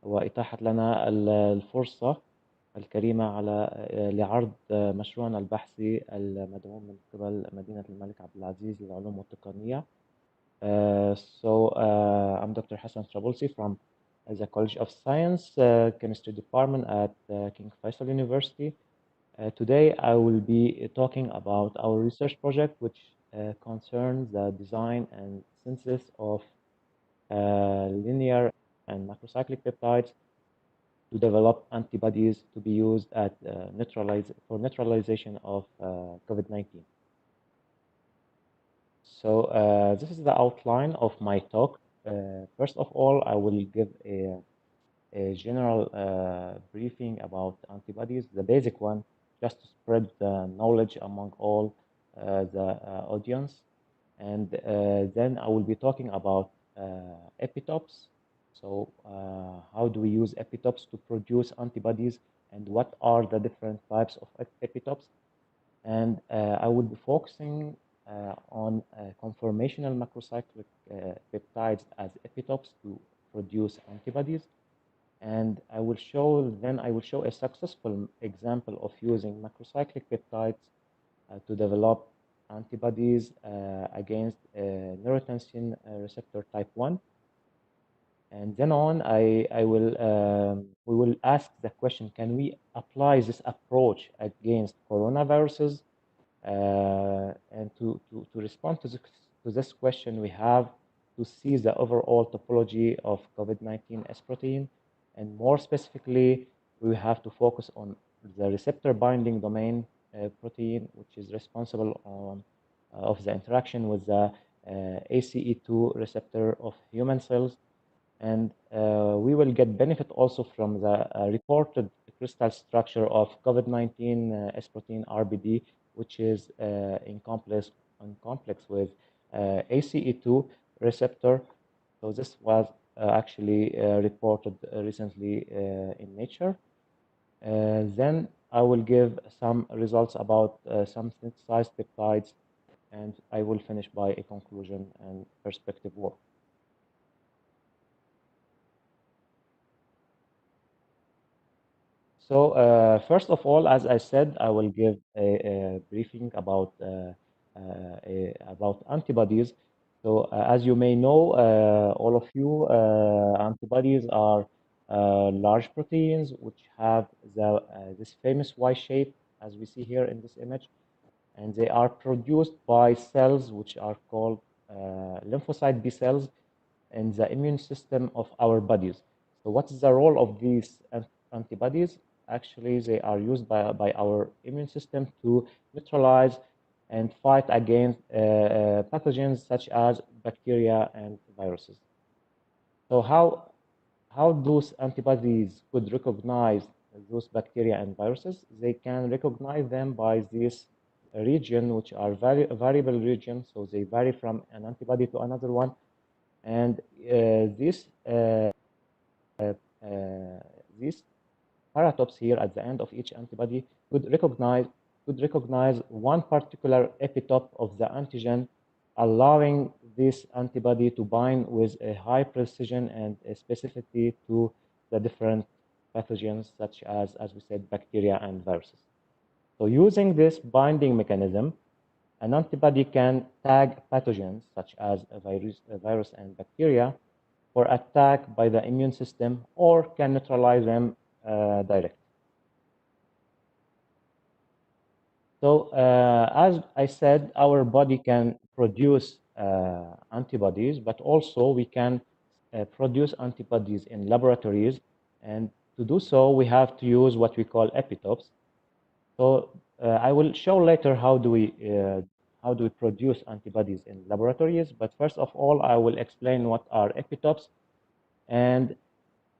وإتاحة لنا الفرصة الكريمة لعرض مشروعنا البحثي المدعوم من قبل مدينة الملك عبد العزيز للعلوم والتقنية. I'm Dr. Hassan Tarabulsi from the College of Science, Chemistry Department at King Faisal University. Today I will be talking about our research project, which concerns the design and synthesis of linear and macrocyclic peptides to develop antibodies to be used at neutralization of COVID-19. So this is the outline of my talk. First of all, I will give a general briefing about antibodies, the basic one, just to spread the knowledge among all the audience. And then I will be talking about epitopes. So how do we use epitopes to produce antibodies, and what are the different types of epitopes? And I will be focusing on conformational macrocyclic peptides as epitopes to produce antibodies. And I will show a successful example of using macrocyclic peptides to develop antibodies against neurotensin receptor type 1. And then on, we will ask the question, can we apply this approach against coronaviruses? And to respond to this question, we have to see the overall topology of COVID-19 S protein. And more specifically, we have to focus on the receptor binding domain protein, which is responsible of the interaction with the ACE2 receptor of human cells. And we will get benefit also from the reported crystal structure of COVID-19 S protein RBD, which is in complex with ACE2 receptor. So this was actually reported recently in Nature. Then I will give some results about some synthesized peptides, and I will finish by a conclusion and perspective work. So first of all, as I said, I will give a briefing about antibodies. So as you may know, all of you, antibodies are large proteins which have this famous Y shape, as we see here in this image, and they are produced by cells which are called lymphocyte B cells in the immune system of our bodies. So what is the role of these antibodies? Actually, they are used by our immune system to neutralize and fight against pathogens such as bacteria and viruses. So how those antibodies could recognize those bacteria and viruses? They can recognize them by this region, which are variable regions. So they vary from an antibody to another one. And these paratops here at the end of each antibody could recognize one particular epitope of the antigen allowing this antibody to bind with a high precision and a specificity to the different pathogens, such as we said, bacteria and viruses. So using this binding mechanism, an antibody can tag pathogens such as a virus and bacteria for attack by the immune system, or can neutralize them directly. So as I said, our body can produce antibodies, but also we can produce antibodies in laboratories. And to do so, we have to use what we call epitopes. So I will show later how do we produce antibodies in laboratories. But first of all, I will explain what are epitopes and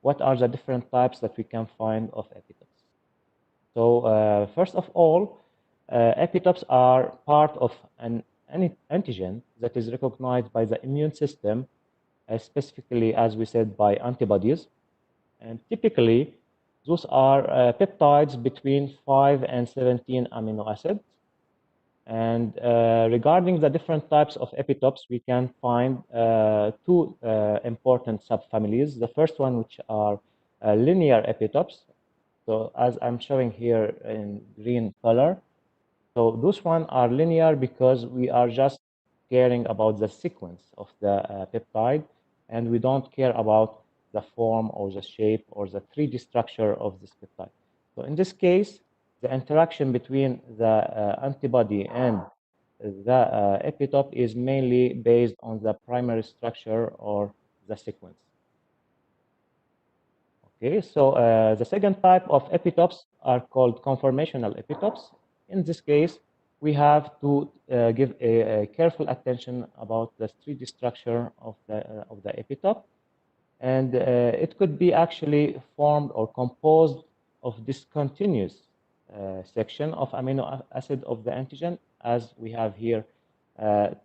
what are the different types that we can find of epitopes. So first of all, epitopes are part of an antigen that is recognized by the immune system, specifically, as we said, by antibodies. And typically, those are peptides between 5 and 17 amino acids. And regarding the different types of epitopes, we can find two important subfamilies. The first one, which are linear epitopes. So as I'm showing here in green color, so those ones are linear because we are just caring about the sequence of the peptide, and we don't care about the form or the shape or the 3D structure of this peptide. So in this case, the interaction between the antibody and the epitope is mainly based on the primary structure or the sequence. Okay, so the second type of epitopes are called conformational epitopes. In this case, we have to give a careful attention about the 3D structure of the epitope, and it could be actually formed or composed of discontinuous section of amino acid of the antigen, as we have here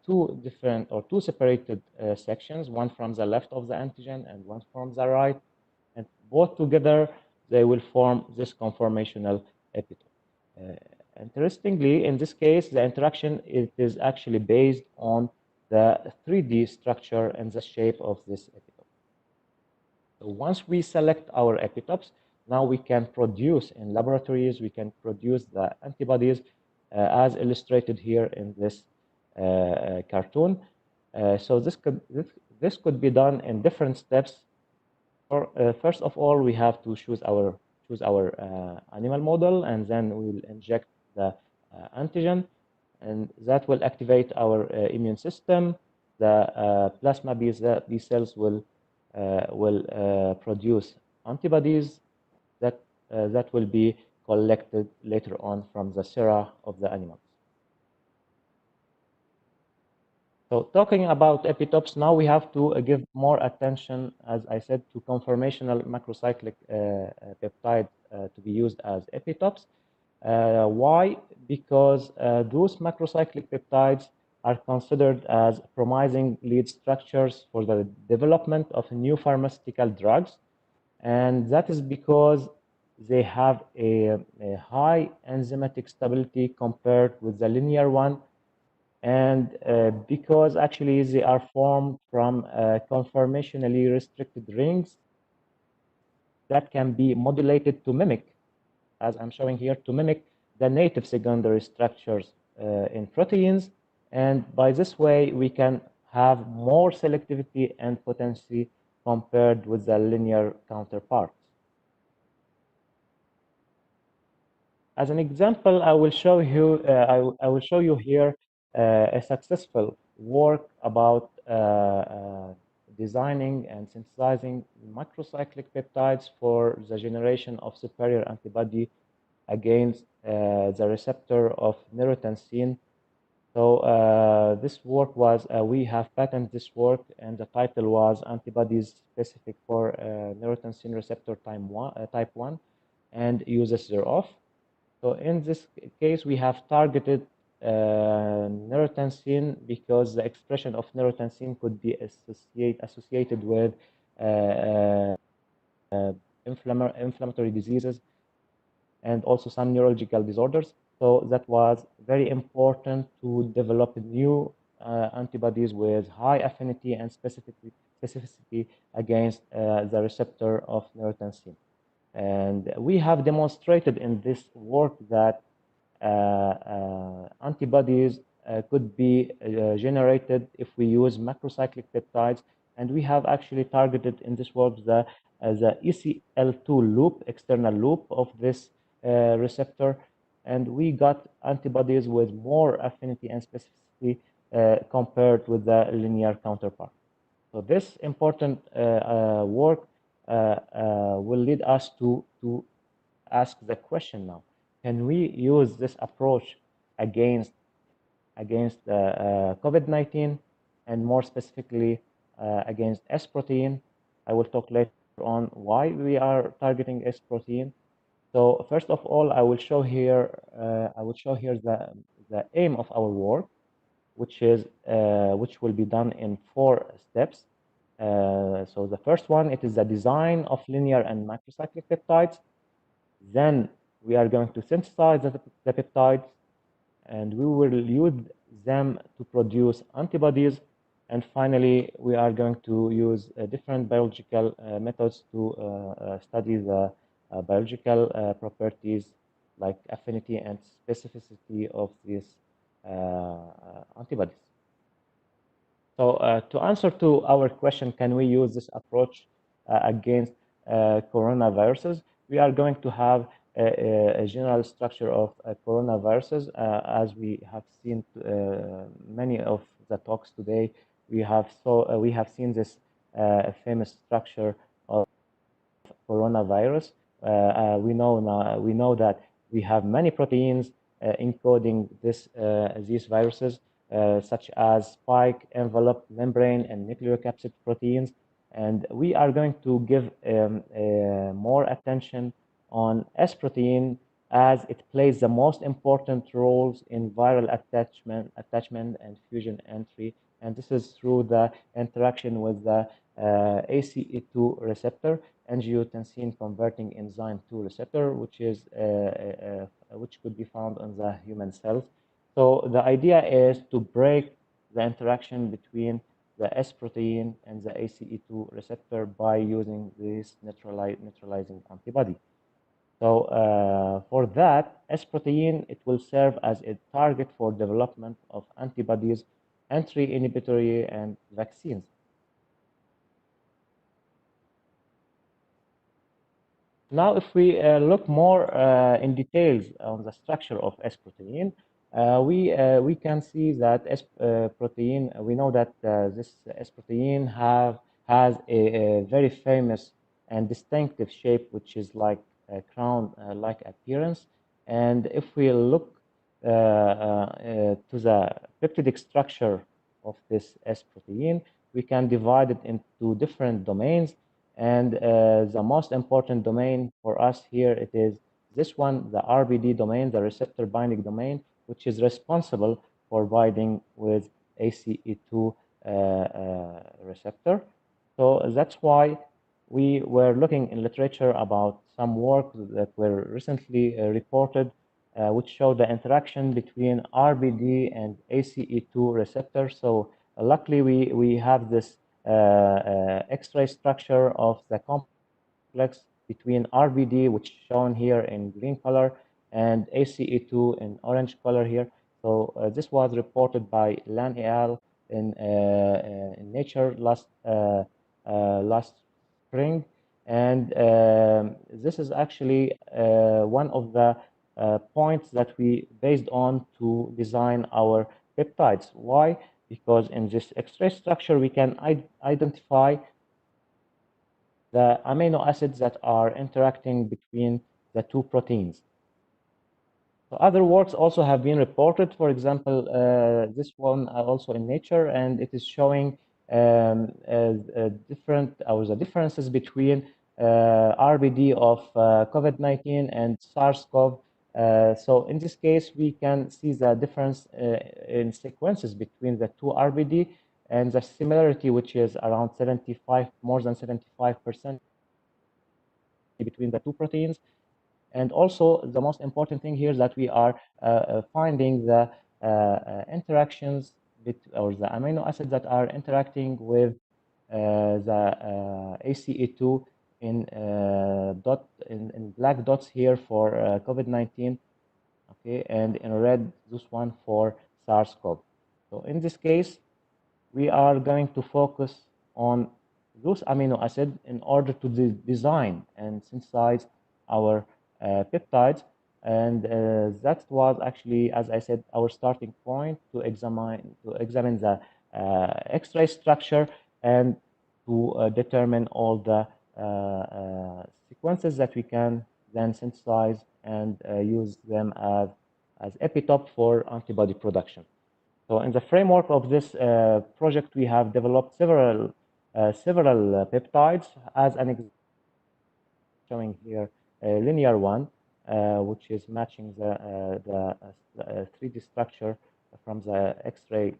two separated sections, one from the left of the antigen and one from the right. And both together, they will form this conformational epitope. Interestingly, in this case, the interaction is actually based on the 3D structure and the shape of this epitope. So once we select our epitopes, now we can produce in laboratories, we can produce the antibodies as illustrated here in this cartoon. So this could be done in different steps. First of all, we have to choose our animal model, and then we will inject the antigen, and that will activate our immune system. The plasma B cells will produce antibodies that will be collected later on from the sera of the animals. So talking about epitopes, now we have to give more attention, as I said, to conformational macrocyclic peptides to be used as epitopes. Why? Because those macrocyclic peptides are considered as promising lead structures for the development of new pharmaceutical drugs. And that is because they have a high enzymatic stability compared with the linear one, and because actually they are formed from conformationally restricted rings that can be modulated to mimic, as I'm showing here, to mimic the native secondary structures in proteins. And by this way, we can have more selectivity and potency compared with the linear counterparts. As an example, I will show you here a successful work about designing and synthesizing macrocyclic peptides for the generation of superior antibody against the receptor of neurotensin. So this work was, we have patented this work, and the title was Antibodies Specific for Neurotensin Receptor Type 1 and Uses Thereof. So in this case, we have targeted neurotensin because the expression of neurotensin could be associated with inflammatory diseases and also some neurological disorders. So that was very important to develop new antibodies with high affinity and specificity against the receptor of neurotensin. And we have demonstrated in this work that antibodies could be generated if we use macrocyclic peptides, and we have actually targeted in this work the ECL2 loop, external loop of this receptor, and we got antibodies with more affinity and specificity compared with the linear counterpart. So this important work will lead us to ask the question now: can we use this approach against COVID-19, and more specifically against S protein? I will talk later on why we are targeting S protein. So first of all, I will show here the aim of our work, which will be done in 4 steps. So the first one, it is the design of linear and macrocyclic peptides. Then we are going to synthesize the peptides, and we will use them to produce antibodies. And finally, we are going to use different biological methods to study the biological properties like affinity and specificity of these antibodies. So to answer to our question, can we use this approach against coronaviruses? We are going to have a general structure of coronaviruses. As we have seen many of the talks today, we have seen this famous structure of coronavirus. We know that we have many proteins encoding these viruses, such as spike, envelope, membrane, and nucleocapsid proteins. And we are going to give more attention on S protein, as it plays the most important roles in viral attachment and fusion entry. And this is through the interaction with the ACE2 receptor, angiotensin converting enzyme 2 receptor, which could be found on the human cells. So the idea is to break the interaction between the S protein and the ACE2 receptor by using this neutralizing antibody. So for that, S protein, it will serve as a target for development of antibodies, entry inhibitory, and vaccines. Now, if we look more in details on the structure of S protein, we can see that S protein. We know that this S protein has a very famous and distinctive shape, which is like a crown-like appearance. And if we look to the peptidic structure of this S protein, we can divide it into different domains. And the most important domain for us here, it is this one, the RBD domain, the receptor binding domain, which is responsible for binding with ACE2 receptor. So that's why we were looking in literature about some work that were recently reported, which show the interaction between RBD and ACE2 receptor. So luckily, we have this X-ray structure of the complex between RBD, which is shown here in green color, and ACE2 in orange color here. So this was reported by Lan et al. In Nature last spring, and this is actually one of the points that we based on to design our peptides. Why? Because in this X-ray structure, we can identify the amino acids that are interacting between the 2 proteins. So other works also have been reported. For example, this one also in Nature, and it is showing the differences between RBD of COVID-19 and SARS-CoV. So in this case, we can see the difference in sequences between the 2 RBD, and the similarity, which is around more than 75% between the 2 proteins. And also, the most important thing here is that we are finding the interactions or the amino acids that are interacting with the ACE2 in black dots here for COVID-19, okay, and in red this one for SARS-CoV. So in this case, we are going to focus on those amino acids in order to design and synthesize our peptides, and that was actually, as I said, our starting point to examine the X-ray structure and to determine all the sequences that we can then synthesize and use them as epitope for antibody production. So in the framework of this project, we have developed several peptides. As an example, showing here a linear one, which is matching the 3D structure from the X-ray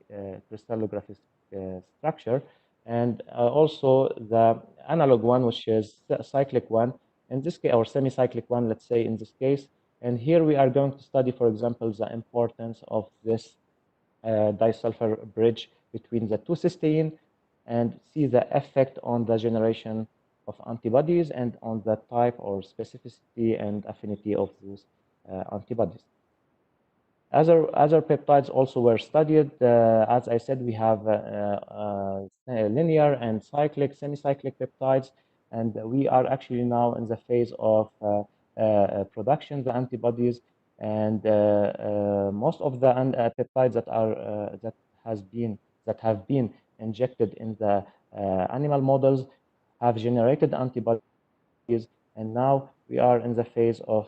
crystallography structure, and also the analog one, which is cyclic one. In this case, or semi-cyclic one, let's say in this case. And here we are going to study, for example, the importance of this disulfur bridge between the two cysteine and see the effect on the generation of antibodies and on the type or specificity and affinity of those antibodies. Other peptides also were studied. As I said, we have linear and cyclic, semi-cyclic peptides, and we are actually now in the phase of production of the antibodies. And most of the peptides that have been injected in the animal models have generated antibodies, and now we are in the phase of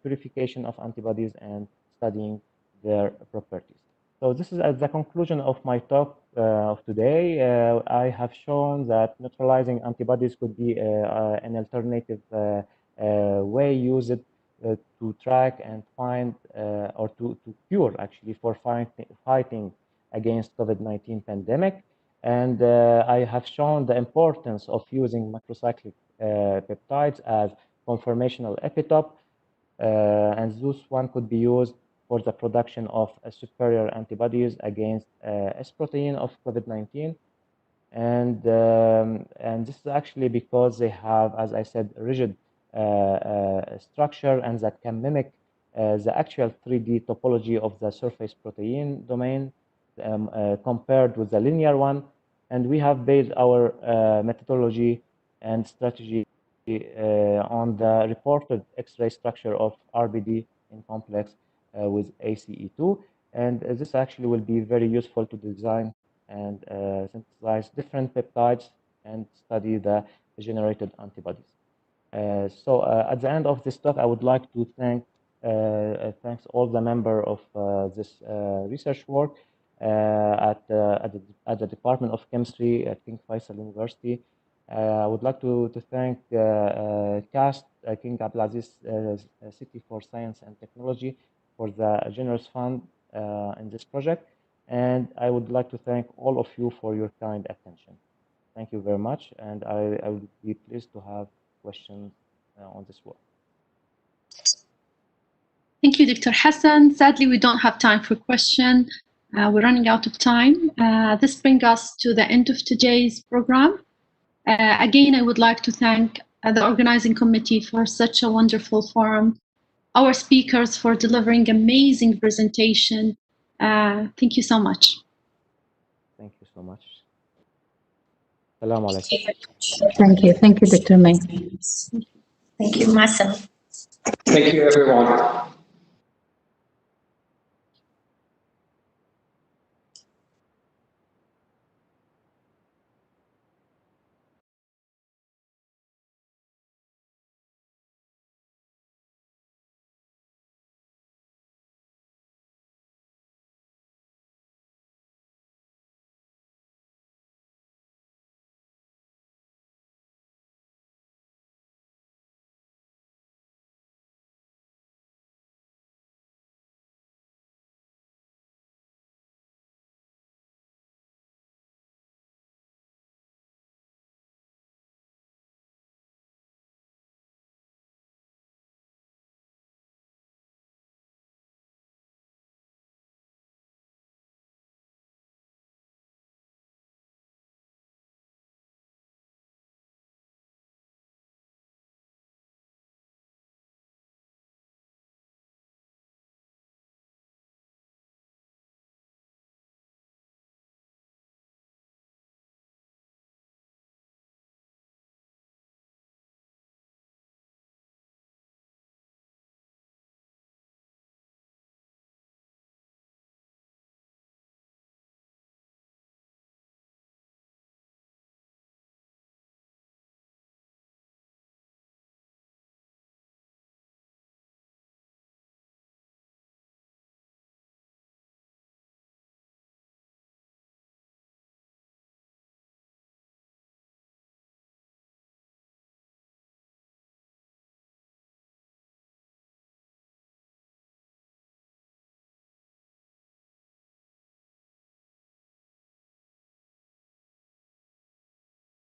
purification of antibodies and studying their properties. So this is at the conclusion of my talk of today. I have shown that neutralizing antibodies could be an alternative way used to track and find or to cure, actually, for fighting against COVID-19 pandemic. And I have shown the importance of using macrocyclic peptides as conformational epitope, and this one could be used for the production of superior antibodies against S protein of COVID-19. And this is actually because they have, as I said, rigid structure, and that can mimic the actual 3D topology of the surface protein domain compared with the linear one. And we have based our methodology and strategy on the reported X-ray structure of RBD in complex with ACE2. And this actually will be very useful to design and synthesize different peptides and study the generated antibodies. So at the end of this talk, I would like to thanks all the members of this research work at the Department of Chemistry at King Faisal University. I would like to thank CAST, King Abdulaziz City for Science and Technology, for the generous fund in this project. And I would like to thank all of you for your kind attention. Thank you very much, and I would be pleased to have questions on this work. Thank you, Dr. Hassan. Sadly, we don't have time for questions. We're running out of time. This brings us to the end of today's program. Again, I would like to thank the organizing committee for such a wonderful forum, our speakers for delivering amazing presentation. Thank you so much. Thank you so much. Assalamu alaikum. Thank you. Thank you, Dr. May. Thank you, Masa. Thank you, everyone.